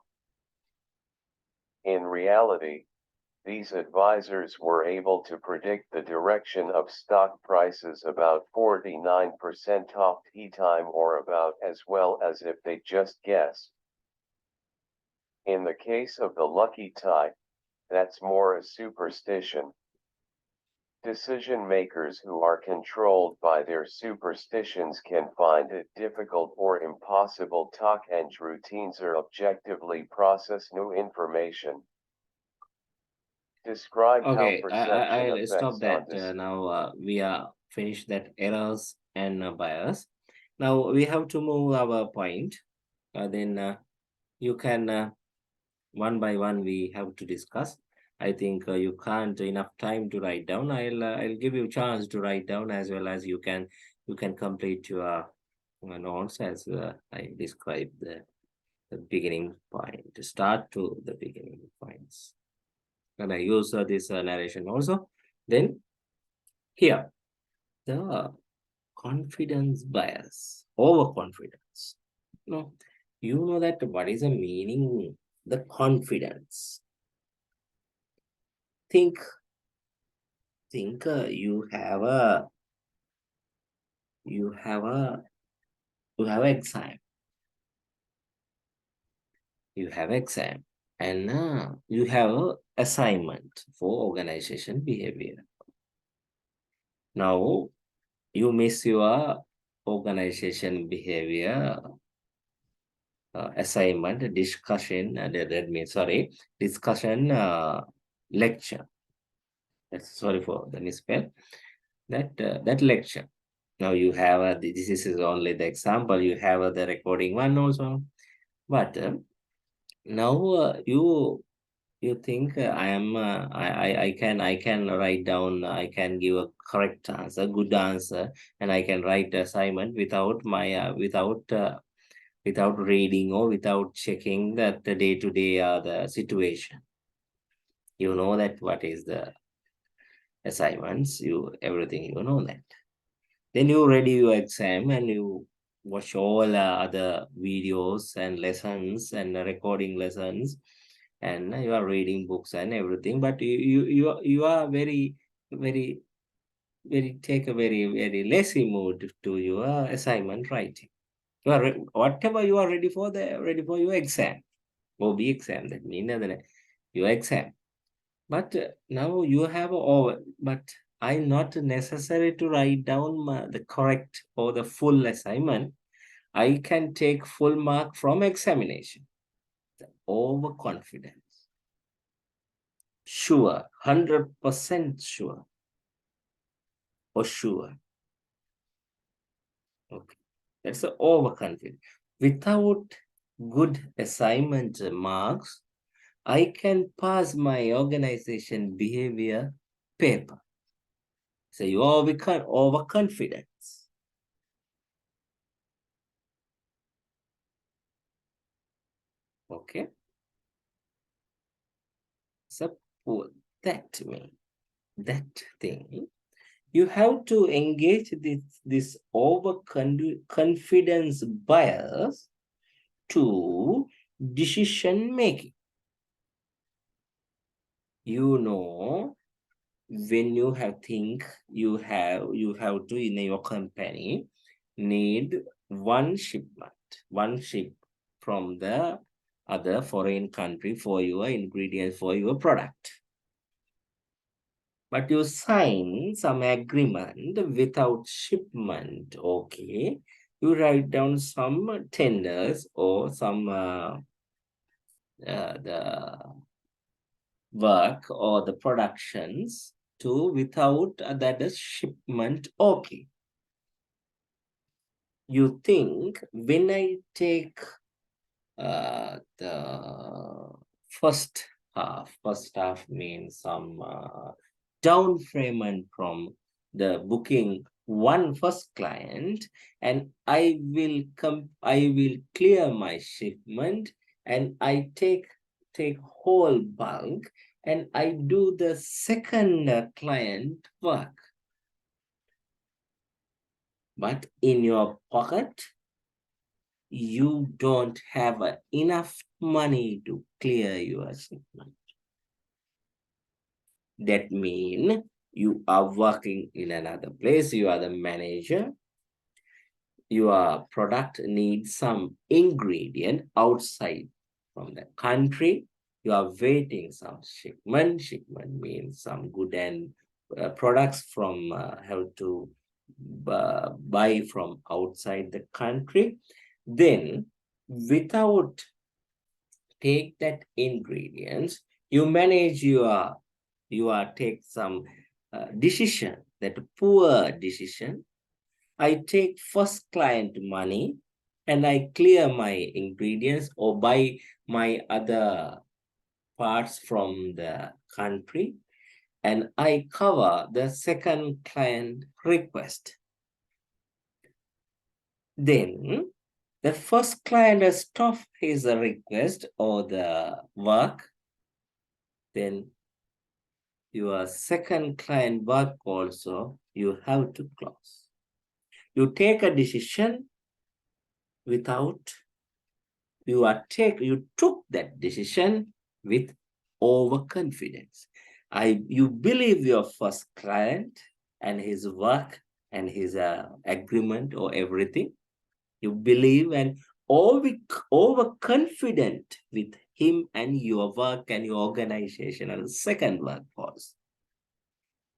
In reality, these advisors were able to predict the direction of stock prices about 49% of the time, or about as well as if they just guessed. In the case of the lucky tie, that's more a superstition. Decision makers who are controlled by their superstitions can find it difficult or impossible to change routines or objectively process new information. Describe how Okay, perception I'll stop affects on that. decision. Now we are finished that errors and bias. Now we have to move our point. Then you can one by one we have to discuss. I think you can't enough time to write down. I'll give you a chance to write down, as well as you can complete your notes as I describe the beginning point. Start to the beginning points. And I use this narration also. Then here, the confidence bias, overconfidence. No, you know that what is the meaning? The confidence. Think, think. You have a, you have exam. You have exam, and you have a assignment for organization behavior. Now you miss your organization behavior assignment discussion that means sorry discussion lecture. That's sorry for the misspell. That lecture. Now you have this is only the example. You have the recording one also, but now you think I can write down, I can give a correct answer, good answer, and I can write assignment without my without reading or without checking that the day to day the situation. You know that what is the assignments, you everything you know that. Then you ready your exam and you watch all other videos and lessons and recording lessons, and you are reading books and everything. But you are very very take a very lazy mood to your assignment writing. You are whatever you are ready for your exam. OB exam, that means your exam. But now you have over, but I not necessary to write down the correct or the full assignment. I can take full mark from examination. Overconfidence. Sure, 100% sure or sure. Okay, that's the overconfidence. Without good assignment marks, I can pass my organization behavior paper. So you are overconfidence. Okay. Suppose that way, that thing. You have to engage this overconfidence bias to decision making. You know, when you have think you have to in your company need one ship from the other foreign country for your ingredients for your product, but you sign some agreement without shipment. Okay, you write down some tenders or some the work or the productions to without that is shipment. Okay. You think when I take the first half means some down payment from the booking one first client, and I will clear my shipment, and I take whole bulk, and I do the second client work. But in your pocket, you don't have enough money to clear your shipment. That means you are working in another place, you are the manager, your product needs some ingredient outside from the country, you are waiting some shipment means some good and products from have to buy from outside the country. Then without take that ingredients, you manage you are take some decision, that poor decision. I take first client money and I clear my ingredients or buy my other parts from the country, and I cover the second client request. Then the first client has stopped his request or the work, then your second client work also you have to close. You take a decision without you took that decision with overconfidence. You believe your first client and his work and his agreement or everything. You believe and overconfident with him and your work and your organization and second workforce.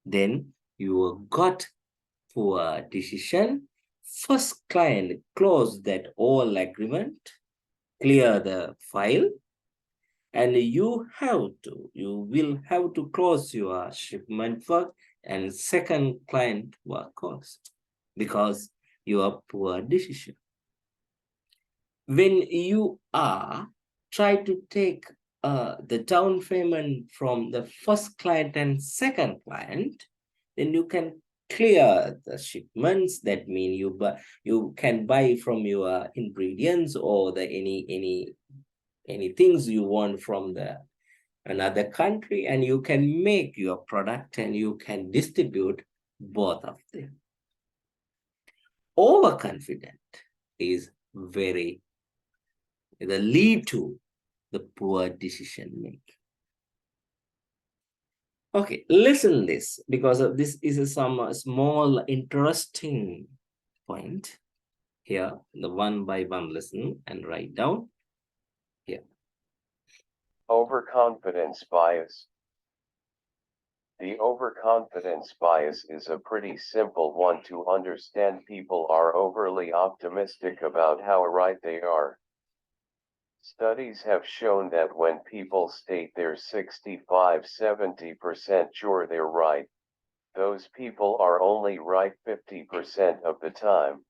Then you got poor decision. First client close that all agreement, clear the file, and you will have to close your shipment work and second client work cost because your poor decision. When you are try to take the down payment from the first client and second client, then you can clear the shipments. That mean you can buy from your ingredients or the any things you want from the another country, and you can make your product and you can distribute both of them. Overconfident is very the lead to the poor decision making. Okay, listen this because this is some small interesting point here. The one by one listen and write down here. Overconfidence bias. The overconfidence bias is a pretty simple one to understand. People are overly optimistic about how right they are. Studies have shown that when people state they're 65–70% sure they're right, those people are only right 50% of the time.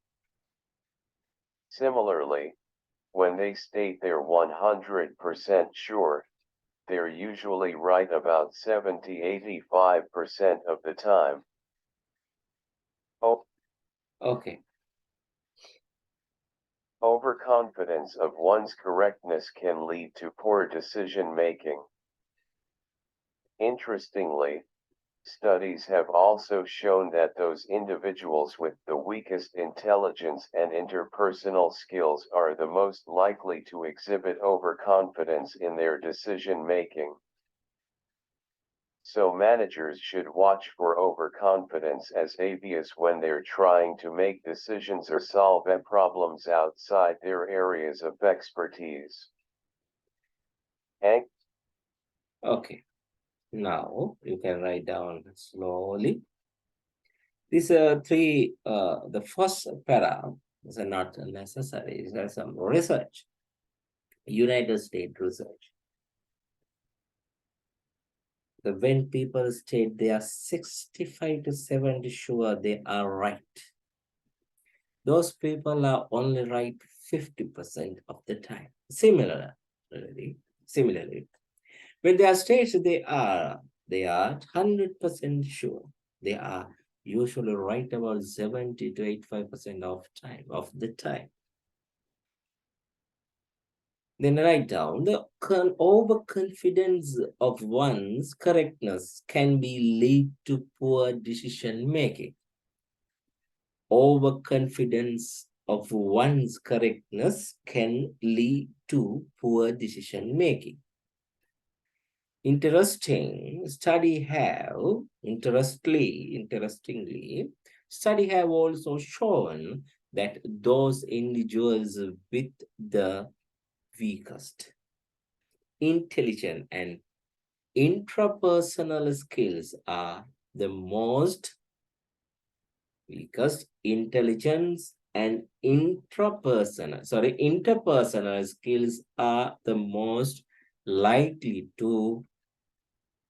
Similarly, when they state they're 100% sure, they're usually right about 70–85% of the time. Oh, Okay. overconfidence of one's correctness can lead to poor decision making. Interestingly, studies have also shown that those individuals with the weakest intelligence and interpersonal skills are the most likely to exhibit overconfidence in their decision making. So managers should watch for overconfidence as obvious when they're trying to make decisions or solve problems outside their areas of expertise. Okay. Now you can write down slowly. These are three. The first para is not necessary. There's some research, United States research. When people state they are 65 to 70 sure they are right, those people are only right 50% of the time. Similarly, when they are states they are 100% sure. They are usually right about 70 to 85% of the time. Then write down the overconfidence of one's correctness can be lead to poor decision making. Overconfidence of one's correctness can lead to poor decision making. Interestingly, study have also shown that those individuals with the weakest intelligent and intrapersonal skills are the most weakest intelligence and interpersonal skills are the most likely to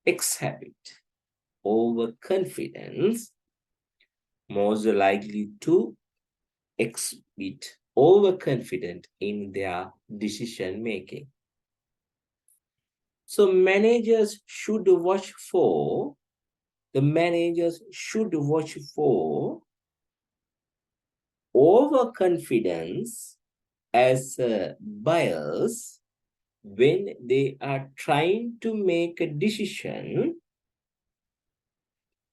exhibit overconfidence, most likely to exhibit overconfident in their decision making. So managers should watch for overconfidence as a bias when they are trying to make a decision.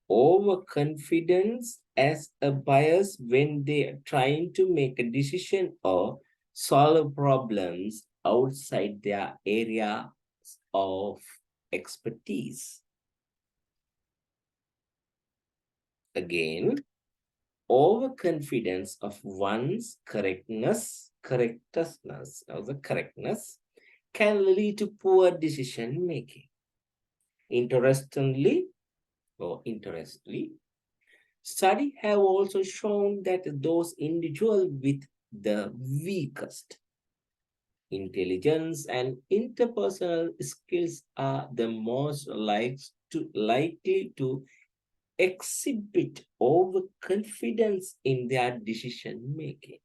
Overconfidence as a bias when they are trying to make a decision or solve problems outside their area of expertise. Again, overconfidence of one's correctness can lead to poor decision making. Interestingly, studies have also shown that those individuals with the weakest intelligence and interpersonal skills are the most likely to exhibit overconfidence in their decision making.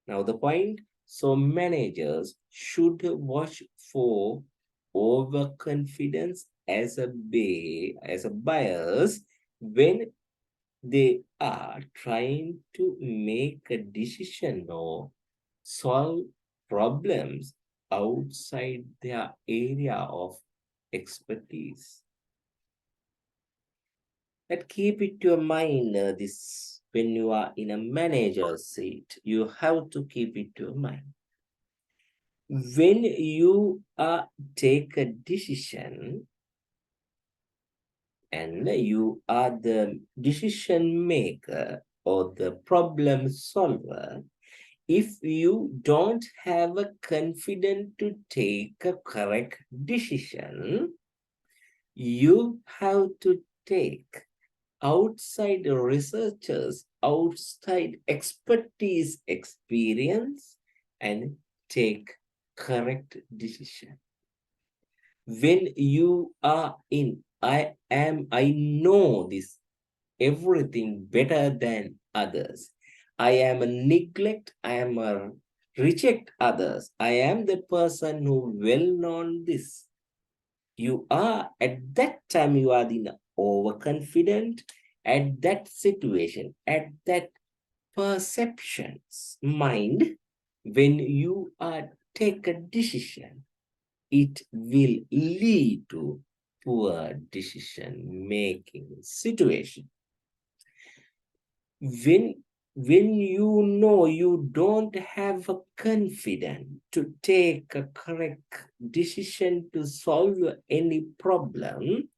Now the point, so managers should watch for overconfidence as a bias when they are trying to make a decision or solve problems outside their area of expertise. But keep it to your mind this when you are in a manager's seat, you have to keep it to your mind. When you take a decision and you are the decision maker or the problem solver, if you don't have a confidence to take a correct decision, you have to take outside researchers, outside expertise experience, and take correct decision. When you are in, I know this everything better than others. I am a neglect, I am a reject others. I am the person who well known this. You are at that time you are in overconfident at that situation, at that perceptions mind. When you are take a decision, it will lead to poor decision making situation. When you know you don't have a confidence to take a correct decision to solve any problem,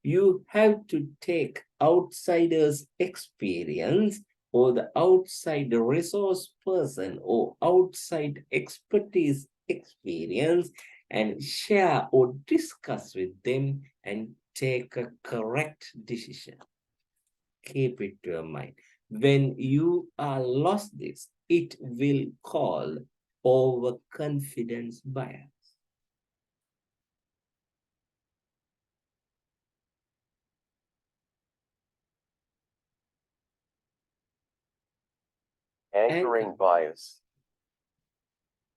you have to take outsiders experience or the outside resource person or outside expertise experience and share or discuss with them and take a correct decision. Keep it to your mind. When you are lost this, it will call overconfidence bias. Anchoring bias.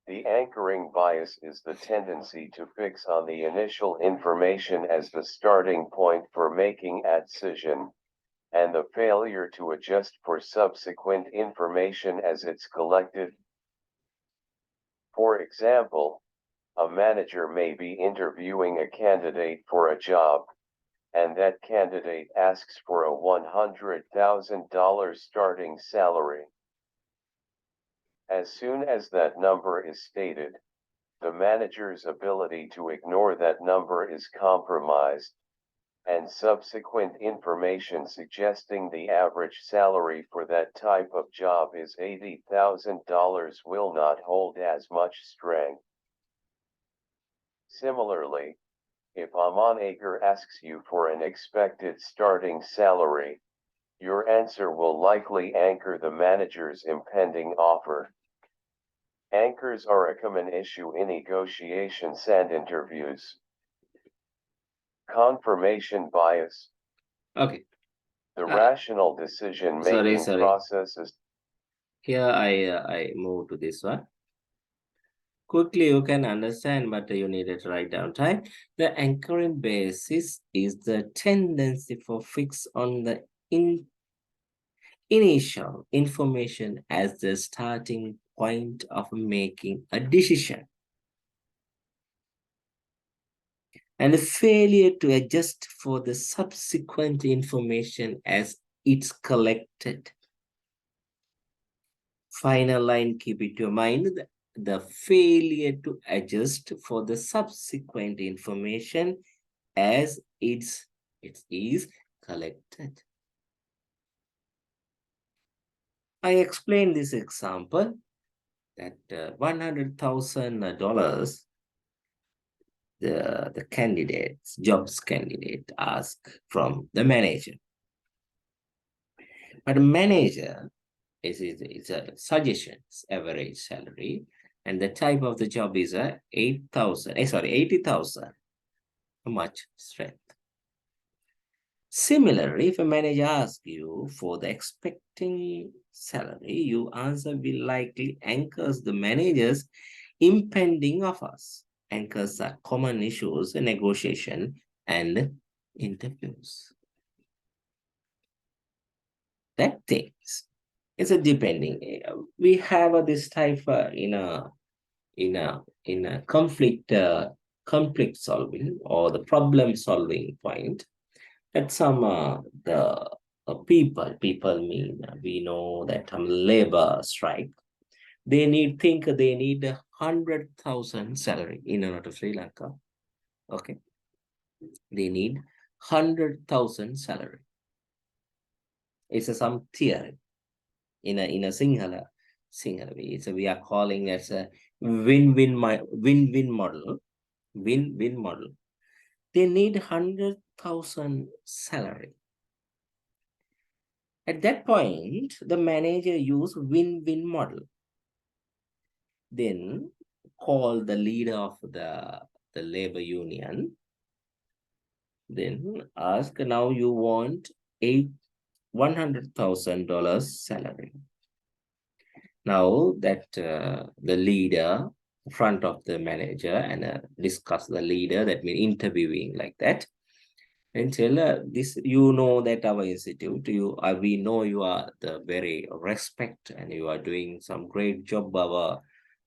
The anchoring bias is the tendency to fix on the initial information as the starting point for making a decision, and the failure to adjust for subsequent information as it's collected. For example, a manager may be interviewing a candidate for a job, and that candidate asks for a $100,000 starting salary. As soon as that number is stated, the manager's ability to ignore that number is compromised, and subsequent information suggesting the average salary for that type of job is $80,000 will not hold as much strength. Similarly, if a manager asks you for an expected starting salary, your answer will likely anchor the manager's impending offer. Anchors are a common issue in negotiations and interviews. Confirmation bias. Okay. The rational decision-making Sorry. process is... Here I move to this one. Quickly you can understand, but you need to write down time. The anchoring basis is the tendency for fix on the initial information as the starting point of making a decision, and the failure to adjust for the subsequent information as it's collected. Final line, keep it in mind, the failure to adjust for the subsequent information as it is collected. I explained this example that $100,000 the jobs candidate ask from the manager. But the manager is a suggestions average salary, and the type of the job is a 80,000. Much strength. Similarly, if a manager asks you for the expecting salary, your answer will likely anchors the manager's impending offers. Anchors are common issues in negotiation and interviews. That things. It's a depending. We have this type in a conflict solving or the problem solving point. That some the people mean we know that labor strike. They need 100,000 salary in order to Sri Lanka. Okay, they need 100,000 salary. It's some theory in a Sinhala way. So we are calling as a win-win model. Win-win model. They need 100,000 salary. At that point, the manager use win-win model. Then call the leader of the labor union. Then ask, now you want $100,000 salary. Now that the leader front of the manager and discuss the leader, that means interviewing like that, and tell this, you know that our institute, we know you are the very respect and you are doing some great job our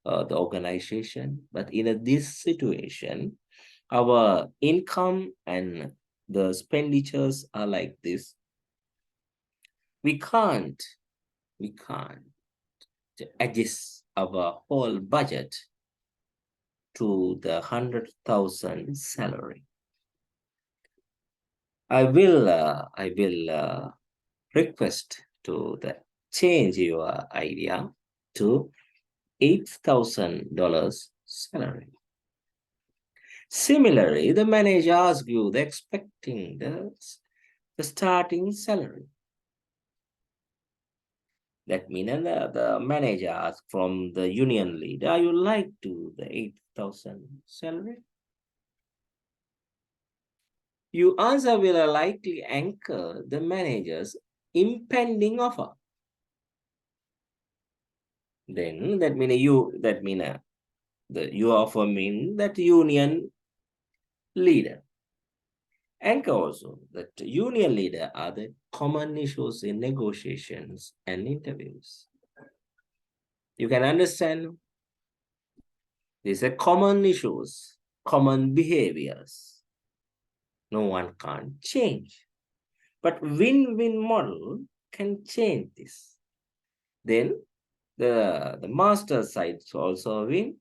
the organization, but in this situation our income and the expenditures are like this. We can't adjust our whole budget to the 100,000 salary. I will request to change your idea to $8,000 salary. Similarly, the manager asks you the expecting the starting salary. That means the manager asks from the union leader, are you like to the 8,000 salary? Your answer will likely anchor the manager's impending offer. Then that mean the you offer mean that union leader. Anchor also that union leader are the common issues in negotiations and interviews. You can understand these are common issues, common behaviors. No one can change. But win-win model can change this. Then the master side also win,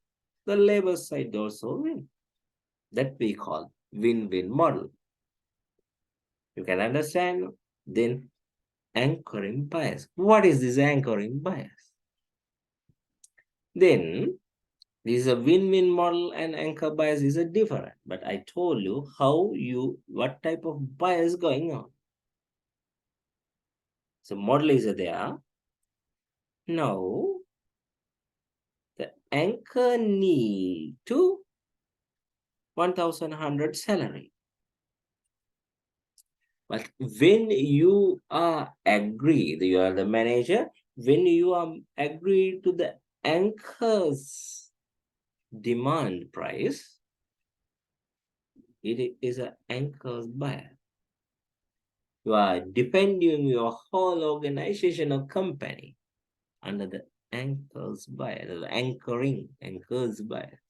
the labor side also win. That we call win-win model. You can understand. Then anchoring bias. What is this anchoring bias? Then this is a win-win model and anchor bias is a different. But I told you what type of bias going on. So model is there. Now the anchor need to 1,100 salary. But when you are agreed, you are the manager, when you are agreed to the anchor's demand price, it is an anchor's buyer. You are defending your whole organization or company under the anchor's buyer, the anchor's buyer.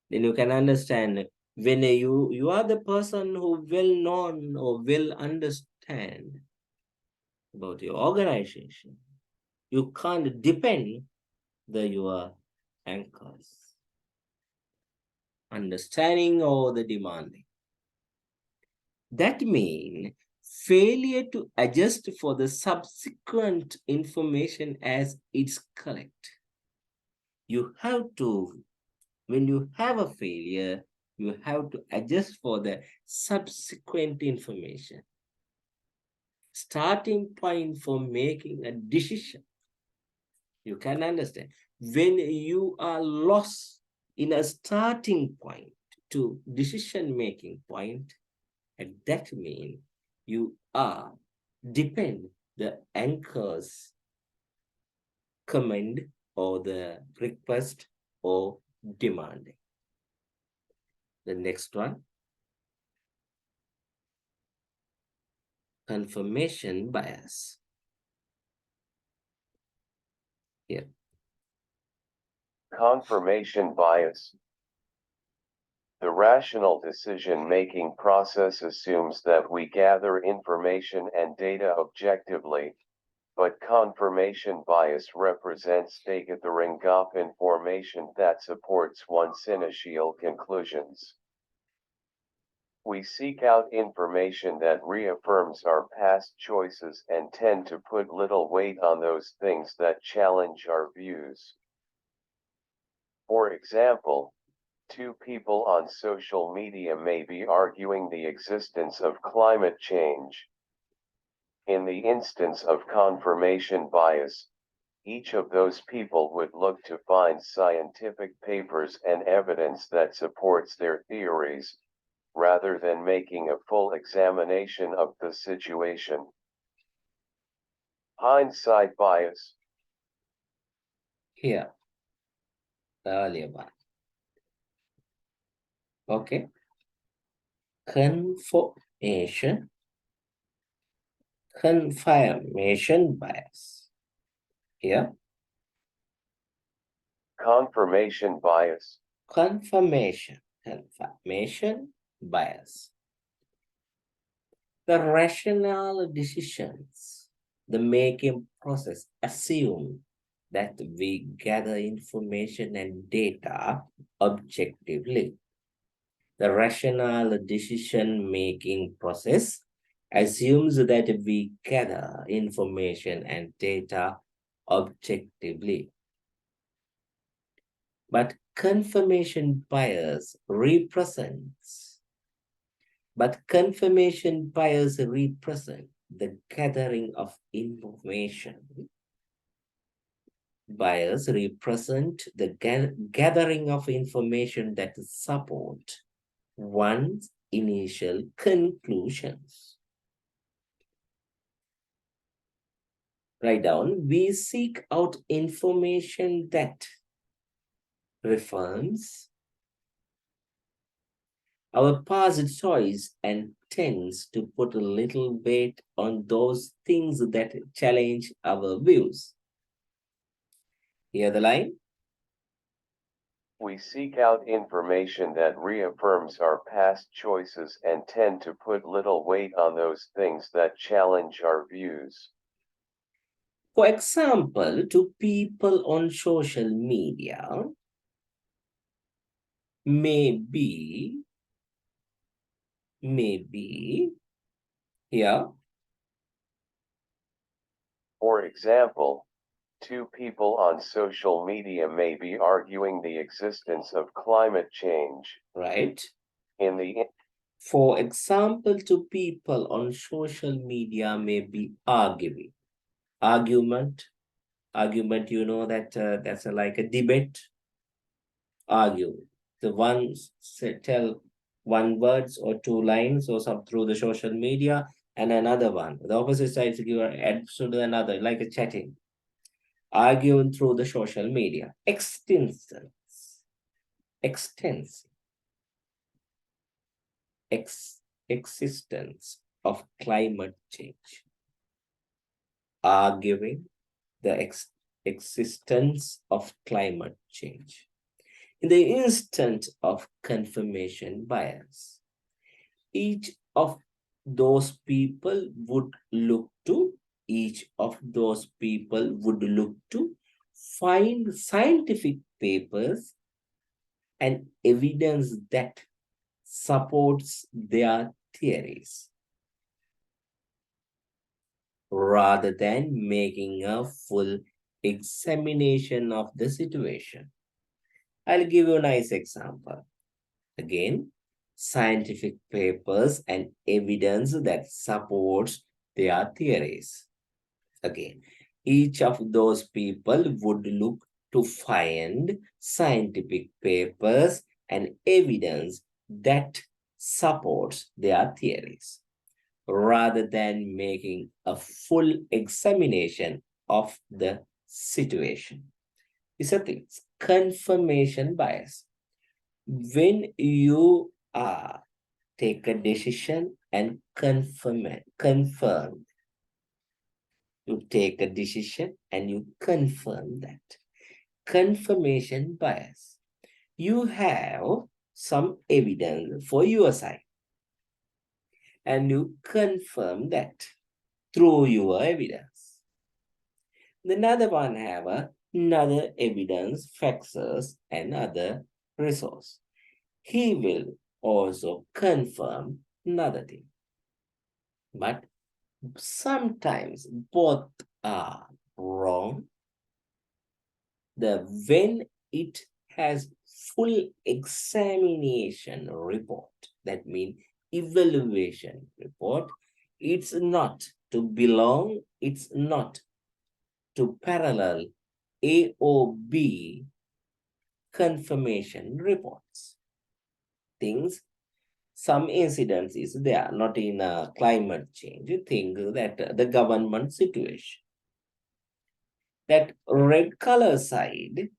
Then you can understand when you are the person who well known or well understand about your organization, you can't depend your anchors, understanding or the demanding. That means failure to adjust for the subsequent information as it's collect. You have to, when you have a failure, you have to adjust for the subsequent information. Starting point for making a decision. You can understand. When you are lost in a starting point to decision-making point, and that means you are depend the anchor's command or the request or demanding. The next one, confirmation bias. Here. Confirmation bias. The rational decision-making process assumes that we gather information and data objectively, but confirmation bias represents the gathering of information that supports one's initial conclusions. We seek out information that reaffirms our past choices and tend to put little weight on those things that challenge our views. For example, two people on social media may be arguing the existence of climate change. In the instance of confirmation bias, each of those people would look to find scientific papers and evidence that supports their theories, rather than making a full examination of the situation. Hindsight bias. Here, the earlier one. Okay. Confirmation bias. Here, Confirmation bias. confirmation bias. The rational decisions, the making process assume that we gather information and data objectively. The rational decision-making process assumes that we gather information and data objectively. But confirmation bias represents the gathering of information. Bias represent the gathering of information that support one's initial conclusions. Write down, we seek out information that reforms our past choice and tends to put a little weight on those things that challenge our views. Hear the line? We seek out information that reaffirms our past choices and tend to put little weight on those things that challenge our views. For example, to people on social media, maybe, yeah, For example, two people on social media may be arguing the existence of climate change. right. In the For example, to people on social media may be arguing. Argument, you know that that's like a debate, argue. The ones tell one words or two lines or some through the social media, and another one. The opposite side to give add to another, like a chatting, arguing through the social media. Extensive, ex, existence of climate change. Arguing the existence of climate change. In the instant of confirmation bias, each of those people would look to, each of those people would look to find scientific papers and evidence that supports their theories rather than making a full examination of the situation. I'll give you a nice example. Again, scientific papers and evidence that supports their theories. Again, each of those people would look to find scientific papers and evidence that supports their theories rather than making a full examination of the situation. It's a thing, it's confirmation bias. When you take a decision and confirm, you take a decision and you confirm that. Confirmation bias. You have some evidence for your side and you confirm that through your evidence. Another one have another evidence, facts, and other resource. He will also confirm another thing. But sometimes both are wrong. When it has full examination report, that means evaluation report, it's not to belong, it's not to parallel A or B confirmation reports. Things, some incidents is there, not in climate change. You think that the government situation, that red color side,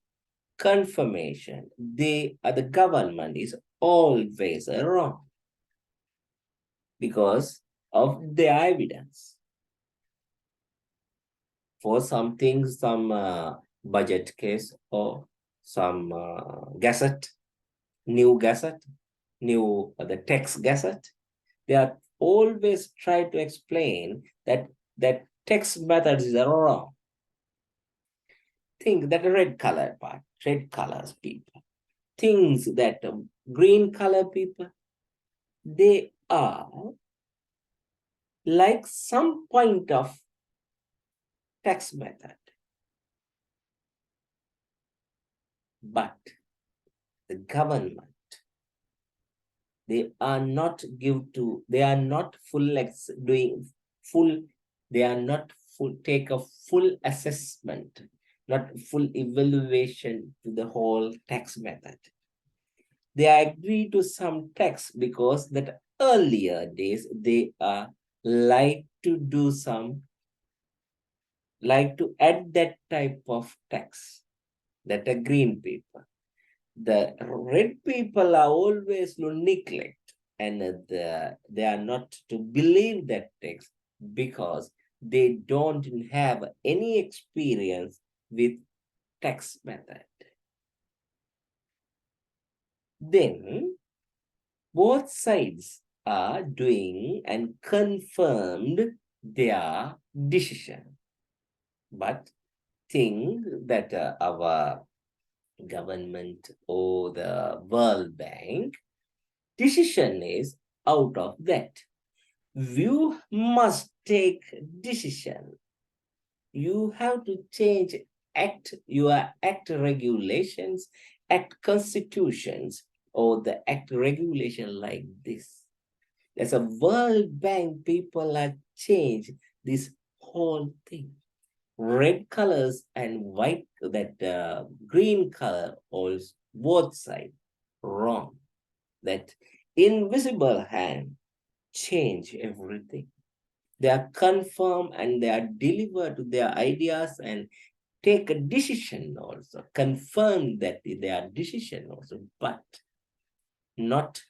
confirmation, they are the government is always wrong because of their evidence. For something, some budget case or some gazette, new gazette, new the text gazette, they are always try to explain that text methods are wrong. Think that red color part, red colors people. Things that green color people, they are like some point of text method. But the government, they are not give to, they are not full doing full, they are not full take a full assessment, not full evaluation to the whole tax method. They agree to some tax because that earlier days they are like to do some like to add that type of text, that a green people. The red people are always to neglect, and they are not to believe that text because they don't have any experience with text method. Then both sides are doing and confirmed their decision, but think that our government or the World Bank decision is out of that. You must take decision. You have to change your act regulations, act constitutions, or the act regulation like this. As a World Bank, people have changed this whole thing. Red colors and white, that green color, also both sides wrong. That invisible hand change everything. They are confirmed and they are delivered to their ideas and take a decision also, confirm that their decision also, but not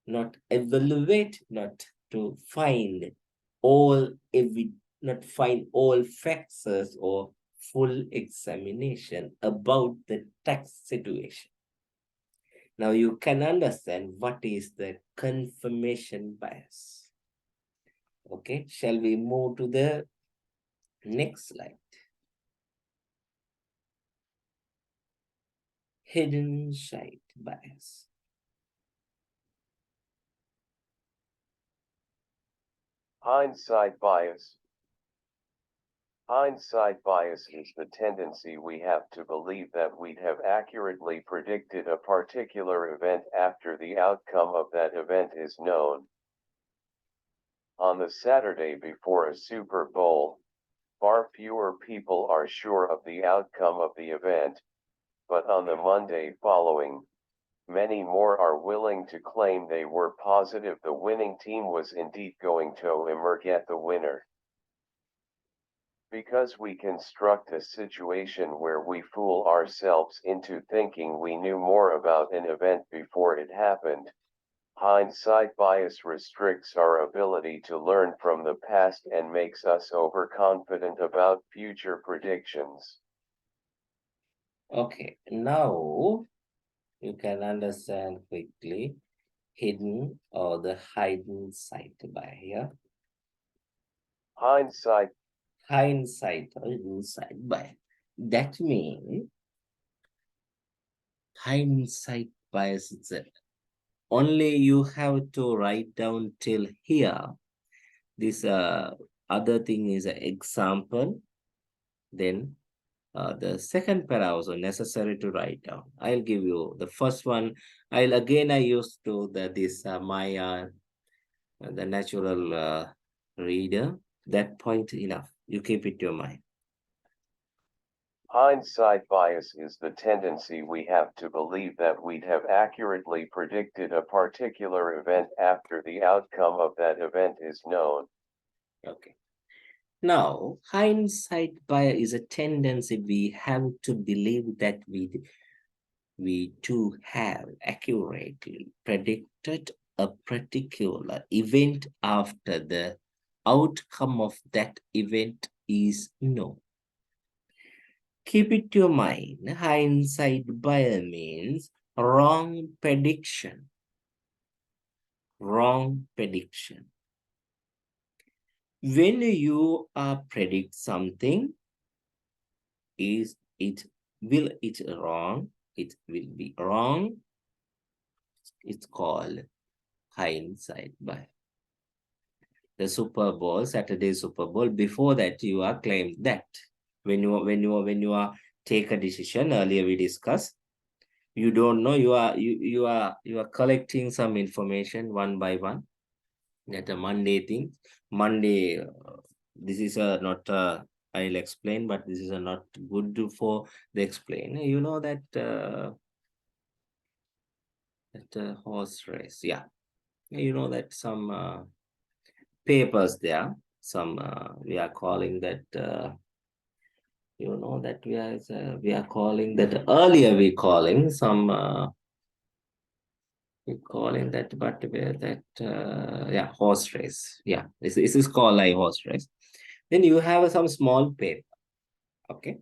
not evaluate, not to find all not find all facts or full examination about the tax situation. Now you can understand what is the confirmation bias. Okay, shall we move to the next slide? Hidden side bias. Hindsight bias. Hindsight bias is the tendency we have to believe that we'd have accurately predicted a particular event after the outcome of that event is known. On the Saturday before a Super Bowl, far fewer people are sure of the outcome of the event, but on the Monday following, many more are willing to claim they were positive the winning team was indeed going to emerge as the winner. Because we construct a situation where we fool ourselves into thinking we knew more about an event before it happened, hindsight bias restricts our ability to learn from the past and makes us overconfident about future predictions. Okay, now you can understand quickly hidden or the hidden side by here. Hindsight. Hindsight or hidden side by. That means hindsight bias is only you have to write down till here. This other thing is an example. Then the second para also necessary to write down. I'll give you the first one. I used to this my the natural reader. That point enough. You keep it to your mind. Hindsight bias is the tendency we have to believe that we'd have accurately predicted a particular event after the outcome of that event is known. Okay. Now, hindsight bias is a tendency we have to believe that we too have accurately predicted a particular event after the outcome of that event is known. Keep it to your mind, hindsight bias means wrong prediction. Wrong prediction. When you predict something, is it will it wrong? It will be wrong. It's called hindsight bias. The Super Bowl, Saturday Super Bowl. Before that, you are claimed that when you are take a decision. Earlier we discussed. You don't know. You are collecting some information one by one. That a Monday thing. Monday. This is a not. I'll explain, but this is a not good for the explain. You know that horse race. Yeah, you know that some papers there. Some we are calling that You know that we are calling that earlier we calling some we calling that but where that yeah, horse race. Yeah, this is called like horse race. Then you have some small paper. Okay,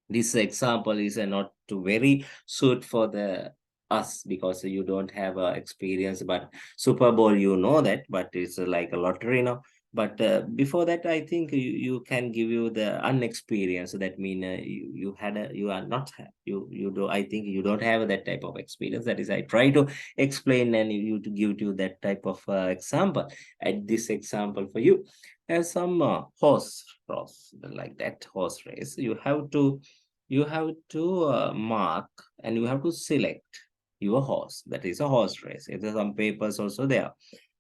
this example is not too very suit for the us because you don't have experience, but Super Bowl, you know that, but it's like a lottery now. But before that, I think you can give you the unexperience. That mean you had a, you are not you do, I think you don't have that type of experience. That is, I try to explain and you to give you that type of example. At this example for you, as some horse cross like that horse race, you have to mark and you have to select your horse. That is a horse race. There are some papers also there.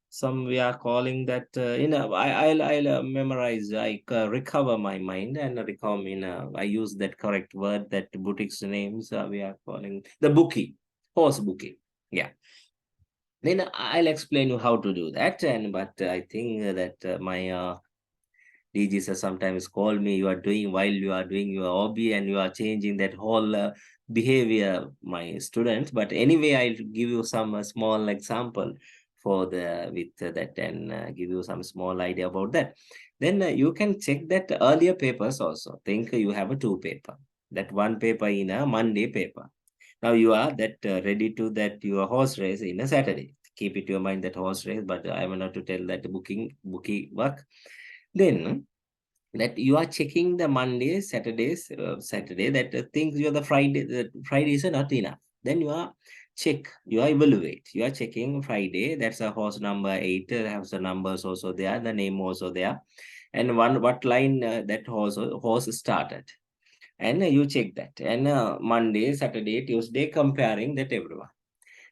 Some we are calling that I'll memorize. Recover my mind and recover I use that correct word, that boutique's names. We are calling the bookie, horse bookie. Yeah. Then I'll explain you how to do that. And but I think that my DGs sometimes call me, you are doing while you are doing your hobby and you are changing that whole behavior, my students. But anyway, I'll give you some small example for the with that and give you some small idea about that. Then you can check that earlier papers also. Think you have a two paper. That one paper in a Monday paper. Now you are that ready to that your horse race in a Saturday. Keep it your mind that horse race, but I am not to tell that bookie work. Then that you are checking the Monday, Saturday, that things you are the Friday, the Fridays are not enough. Then you are check, you are evaluate. You are checking Friday, that's a horse number 8, has the numbers also there, the name also there. And one what line that horse started. And you check that. And Monday, Saturday, Tuesday, comparing that everyone.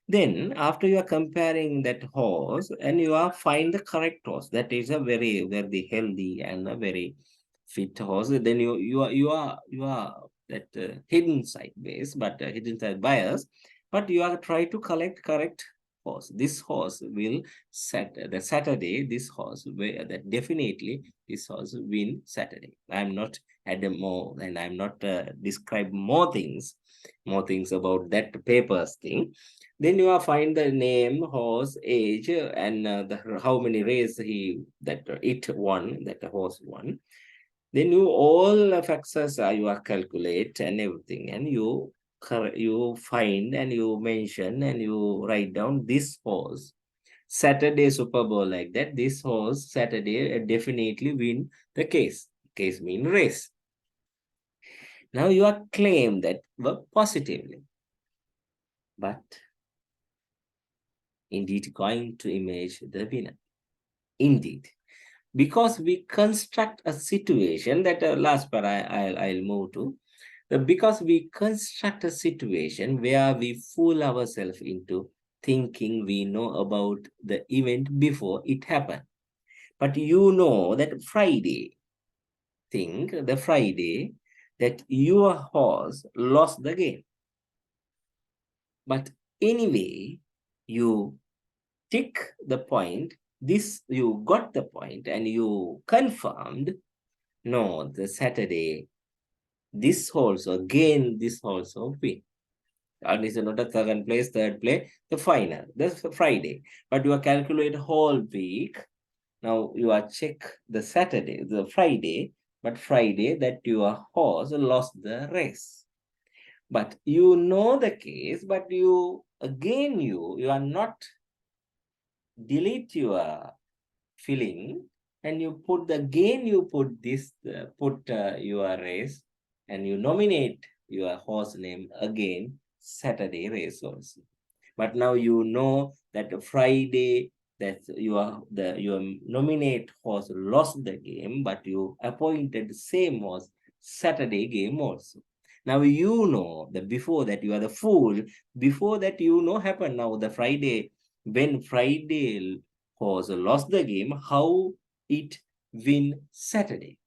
Then after you are comparing that horse and you are find the correct horse, that is a very healthy and a very fit horse, then you are that hidden side base, but hidden side bias, but you are try to collect correct horse. This horse will set the Saturday. This horse will that definitely this horse win Saturday. I'm not add more and I'm not describe more things about that papers thing. Then you are find the name, horse, age, and how many race it won, that the horse won. Then you all factors you are calculate and everything, and you find and you mention and you write down this horse Saturday Super Bowl like that. This horse Saturday definitely win the case. Case mean race. Now you are claim that work positively, but indeed going to image the winner. Indeed, because we construct a situation that last part I'll move to. Because we construct a situation where we fool ourselves into thinking we know about the event before it happened. But you know that Friday that your horse lost the game. But anyway, you tick the point. This you got the point and you confirmed. No, the Saturday, this also gain, this also win. And it's not a second place, third place, the final. That's Friday. But you are calculate whole week. Now you are check the Saturday, the Friday, but Friday that your horse lost the race. But you know the case, but you are not delete your filling and you put the gain, you put this put your race and you nominate your horse name again Saturday race also. But now you know that Friday that your nominate horse lost the game, but you appointed the same horse Saturday game also. Now you know that before that you are the fool. Before that you know happened. Now the Friday, when Friday horse lost the game, how it win Saturday.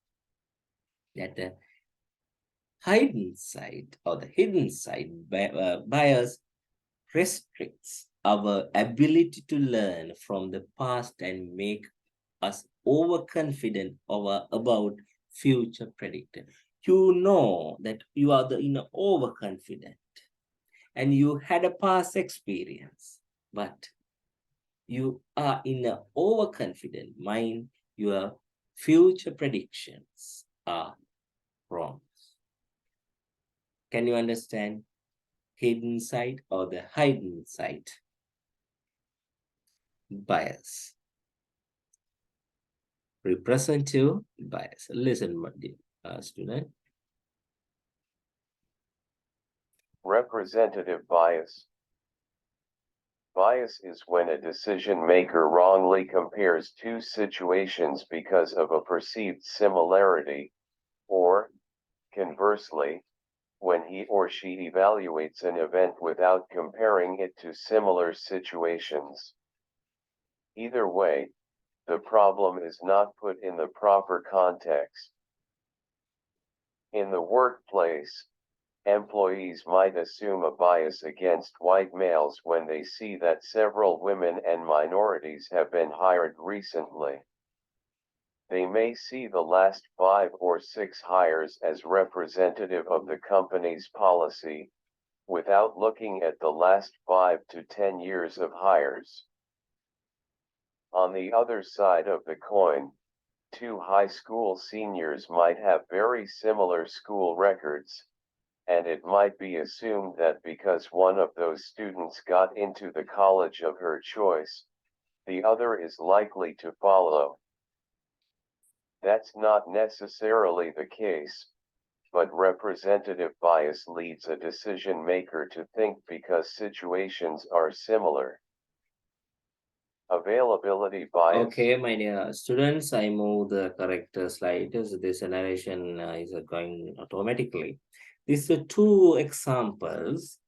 That hidden side bias restricts our ability to learn from the past and make us overconfident about future predictor. you know that you are overconfident and you had a past experience, but you are in an overconfident mind, your future predictions are wrong. Can you understand hidden side or the hidden side bias? Representative bias. Listen, my dear student. Representative bias. Bias is when a decision maker wrongly compares two situations because of a perceived similarity, or, conversely, when he or she evaluates an event without comparing it to similar situations. Either way, the problem is not put in the proper context. In the workplace, employees might assume a bias against white males when they see that several women and minorities have been hired recently. They may see the last 5 or 6 hires as representative of the company's policy, without looking at the last 5 to 10 years of hires. On the other side of the coin, two high school seniors might have very similar school records, and it might be assumed that because one of those students got into the college of her choice, the other is likely to follow. That's not necessarily the case, but representative bias leads a decision maker to think because situations are similar. Availability bias. Okay, my dear students, I move the correct slide. So this narration is going automatically. These are two examples.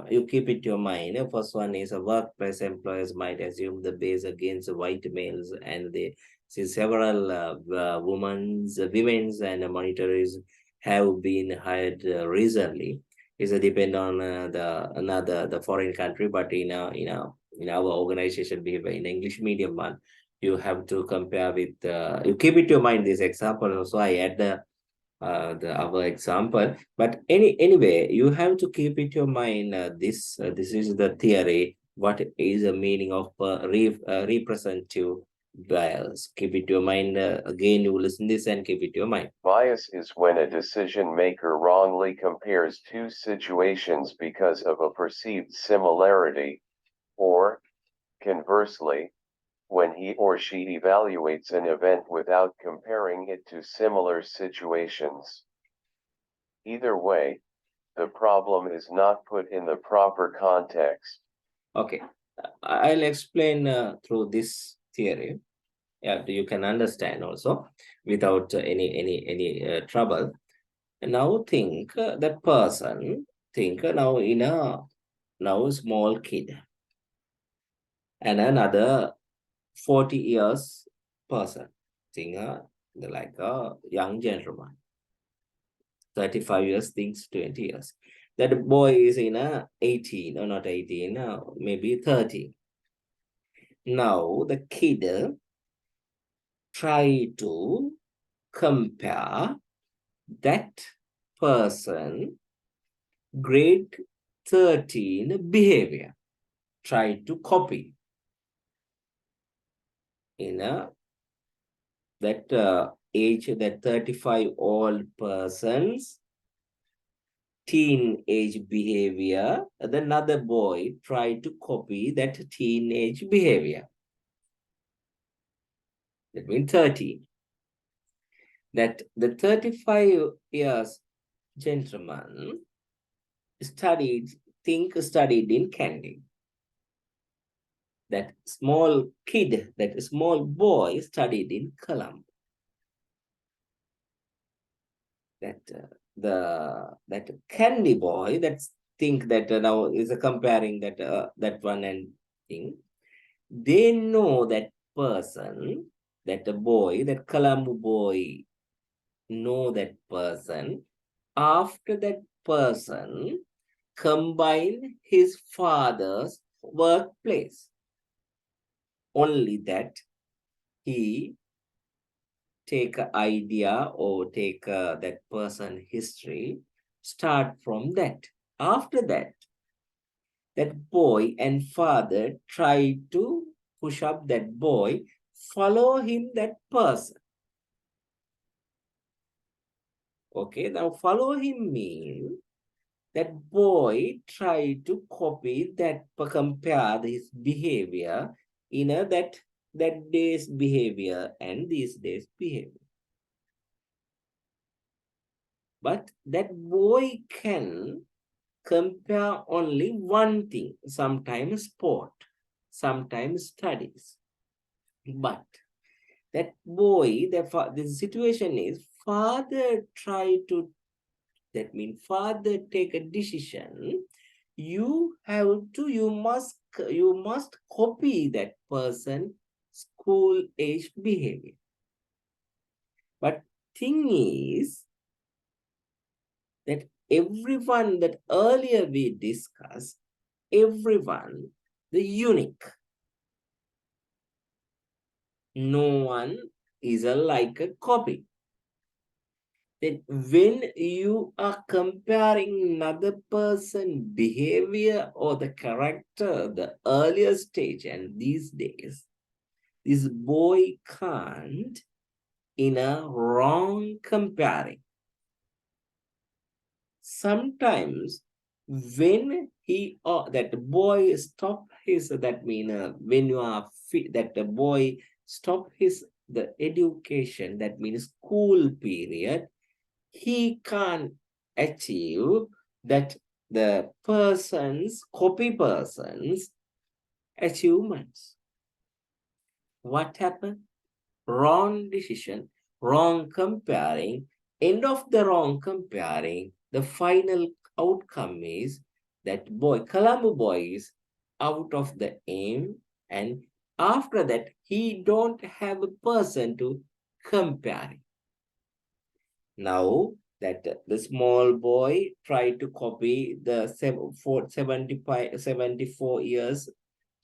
You keep it in your mind. The first one is a workplace employers might assume the base against white males, and they see several women's and monitors have been hired recently. It's a depend on the foreign country, but in our organization we have in English medium one. You have to compare with you keep it in your mind this example. Also, I add the our example, but anyway you have to keep it your mind this is the theory, what is the meaning of representative bias. Keep it your mind, again you listen this and keep it your mind. Bias is when a decision maker wrongly compares two situations because of a perceived similarity, or, conversely, when he or she evaluates an event without comparing it to similar situations. Either way, the problem is not put in the proper context. Okay, I'll explain through this theory. Yeah, you can understand also without any trouble. Now think that person, think now in a now small kid and another 40 years person, think like a young gentleman, 35 years thinks 20 years. That boy is in a 18 or not 18, maybe 30. Now the kid try to compare that person grade 13 behavior, try to copy in a that age, that 35-old person's teenage behavior, another boy tried to copy that teenage behavior. That means 30. That the 35 years gentleman studied in Candy. That small kid, that small boy studied in Colombo. That candy boy that think that now is comparing that one and thing. They know that person, that the boy, that Colombo boy, know that person. After that person combine his father's workplace. Only that he take an idea or take that person history, start from that. After that, that boy and father try to push up that boy, follow him, that person. Okay, now follow him means that boy try to copy that, compare his behavior in a that day's behavior and these days behavior. But that boy can compare only one thing, sometimes sport, sometimes studies. But that boy, the situation is father try to, that means father take a decision. You must copy that person school age behavior. But thing is that everyone that earlier we discussed, everyone, the unique. No one is like a copy. Then when you are comparing another person behavior or the character, the earlier stage and these days, this boy can't in a wrong comparing. Sometimes when he or that boy stop his, that mean when you are that the boy stop his the education, that means school period, he can't achieve that the person's copy person's achievements. What happened? Wrong decision, wrong comparing. End of the wrong comparing, the final outcome is that boy, Colombo boy, is out of the aim, and after that he don't have a person to compare. Now that the small boy tried to copy the 74 years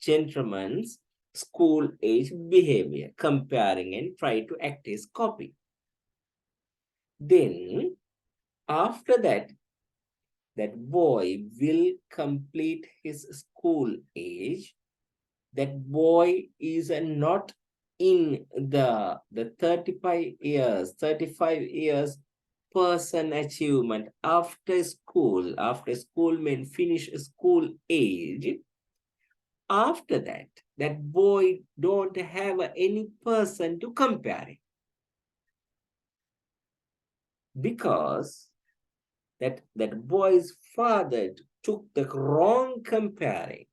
gentleman's school age behavior, comparing and try to act his copy. Then after that, that boy will complete his school age. That boy is not in the 35 years person achievement after school men finish school age. After that, that boy don't have any person to compare it, because that boy's father took the wrong comparing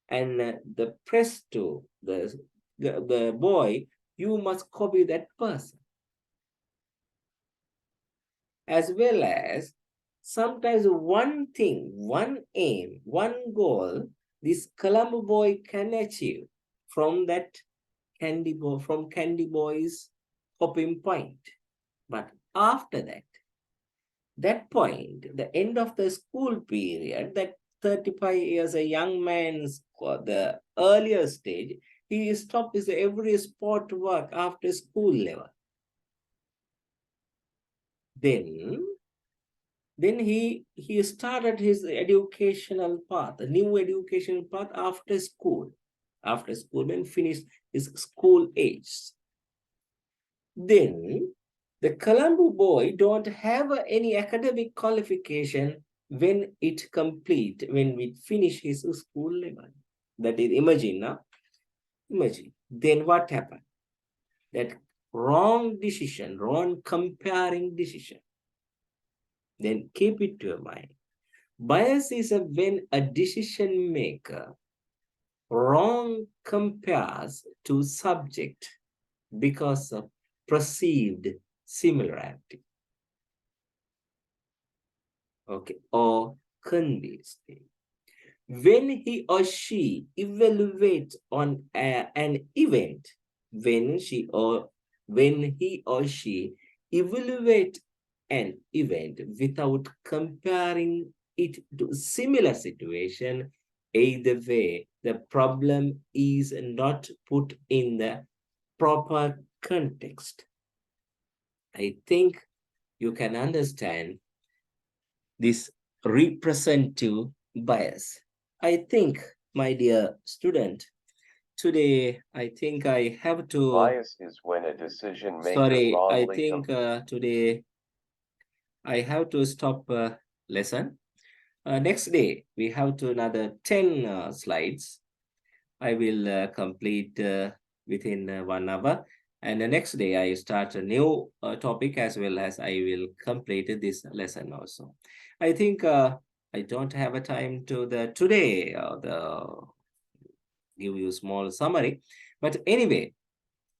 and the press to the boy, you must copy that person. As well as sometimes one thing, one aim, one goal, this Colombo boy can achieve from that Candy Boy's coping point. But after that point, the end of the school period, that 35 years, a young man's the earlier stage, he stopped his every sport work after school level. Then he started his educational path, a new educational path after school. After school, when finished his school age. Then the Colombo boy don't have any academic qualification when we finish his school level. That is, imagine now. Imagine. Then what happened? That wrong decision, wrong comparing decision. Then keep it to your mind. Bias is when a decision maker wrong compares to subject because of perceived similarity. Okay, or convinced. When he or she evaluates on an event, when he or she evaluate an event without comparing it to similar situation, either way, the problem is not put in the proper context, I think you can understand this representative bias. I think, my dear student, today I think I have to, Bias is when a decision maker sorry, I wrongly think today I have to stop lesson. Next day, we have to another 10 slides. I will complete within 1 hour. And the next day, I start a new topic as well as I will complete this lesson also. I think I don't have a time to the today the give you small summary. But anyway,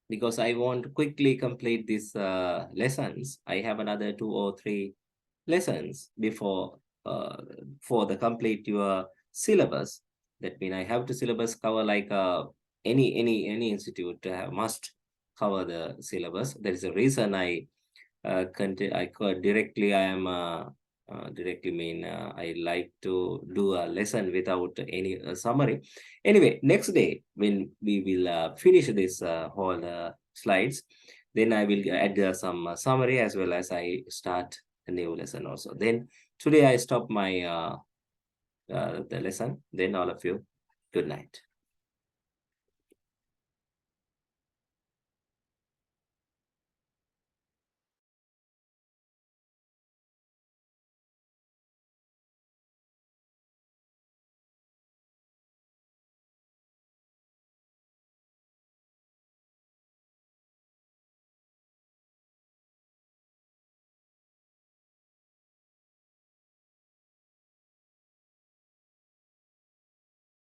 because I want to quickly complete these lessons, I have another 2 or 3 lessons before for the complete your syllabus. That means I have to syllabus cover like any institute must cover the syllabus. There is a reason directly I am directly mean I like to do a lesson without any summary. Anyway, next day when we will finish this whole slides, then I will add some summary as well as I start a new lesson also. Then today I stop my the lesson. Then all of you, good night.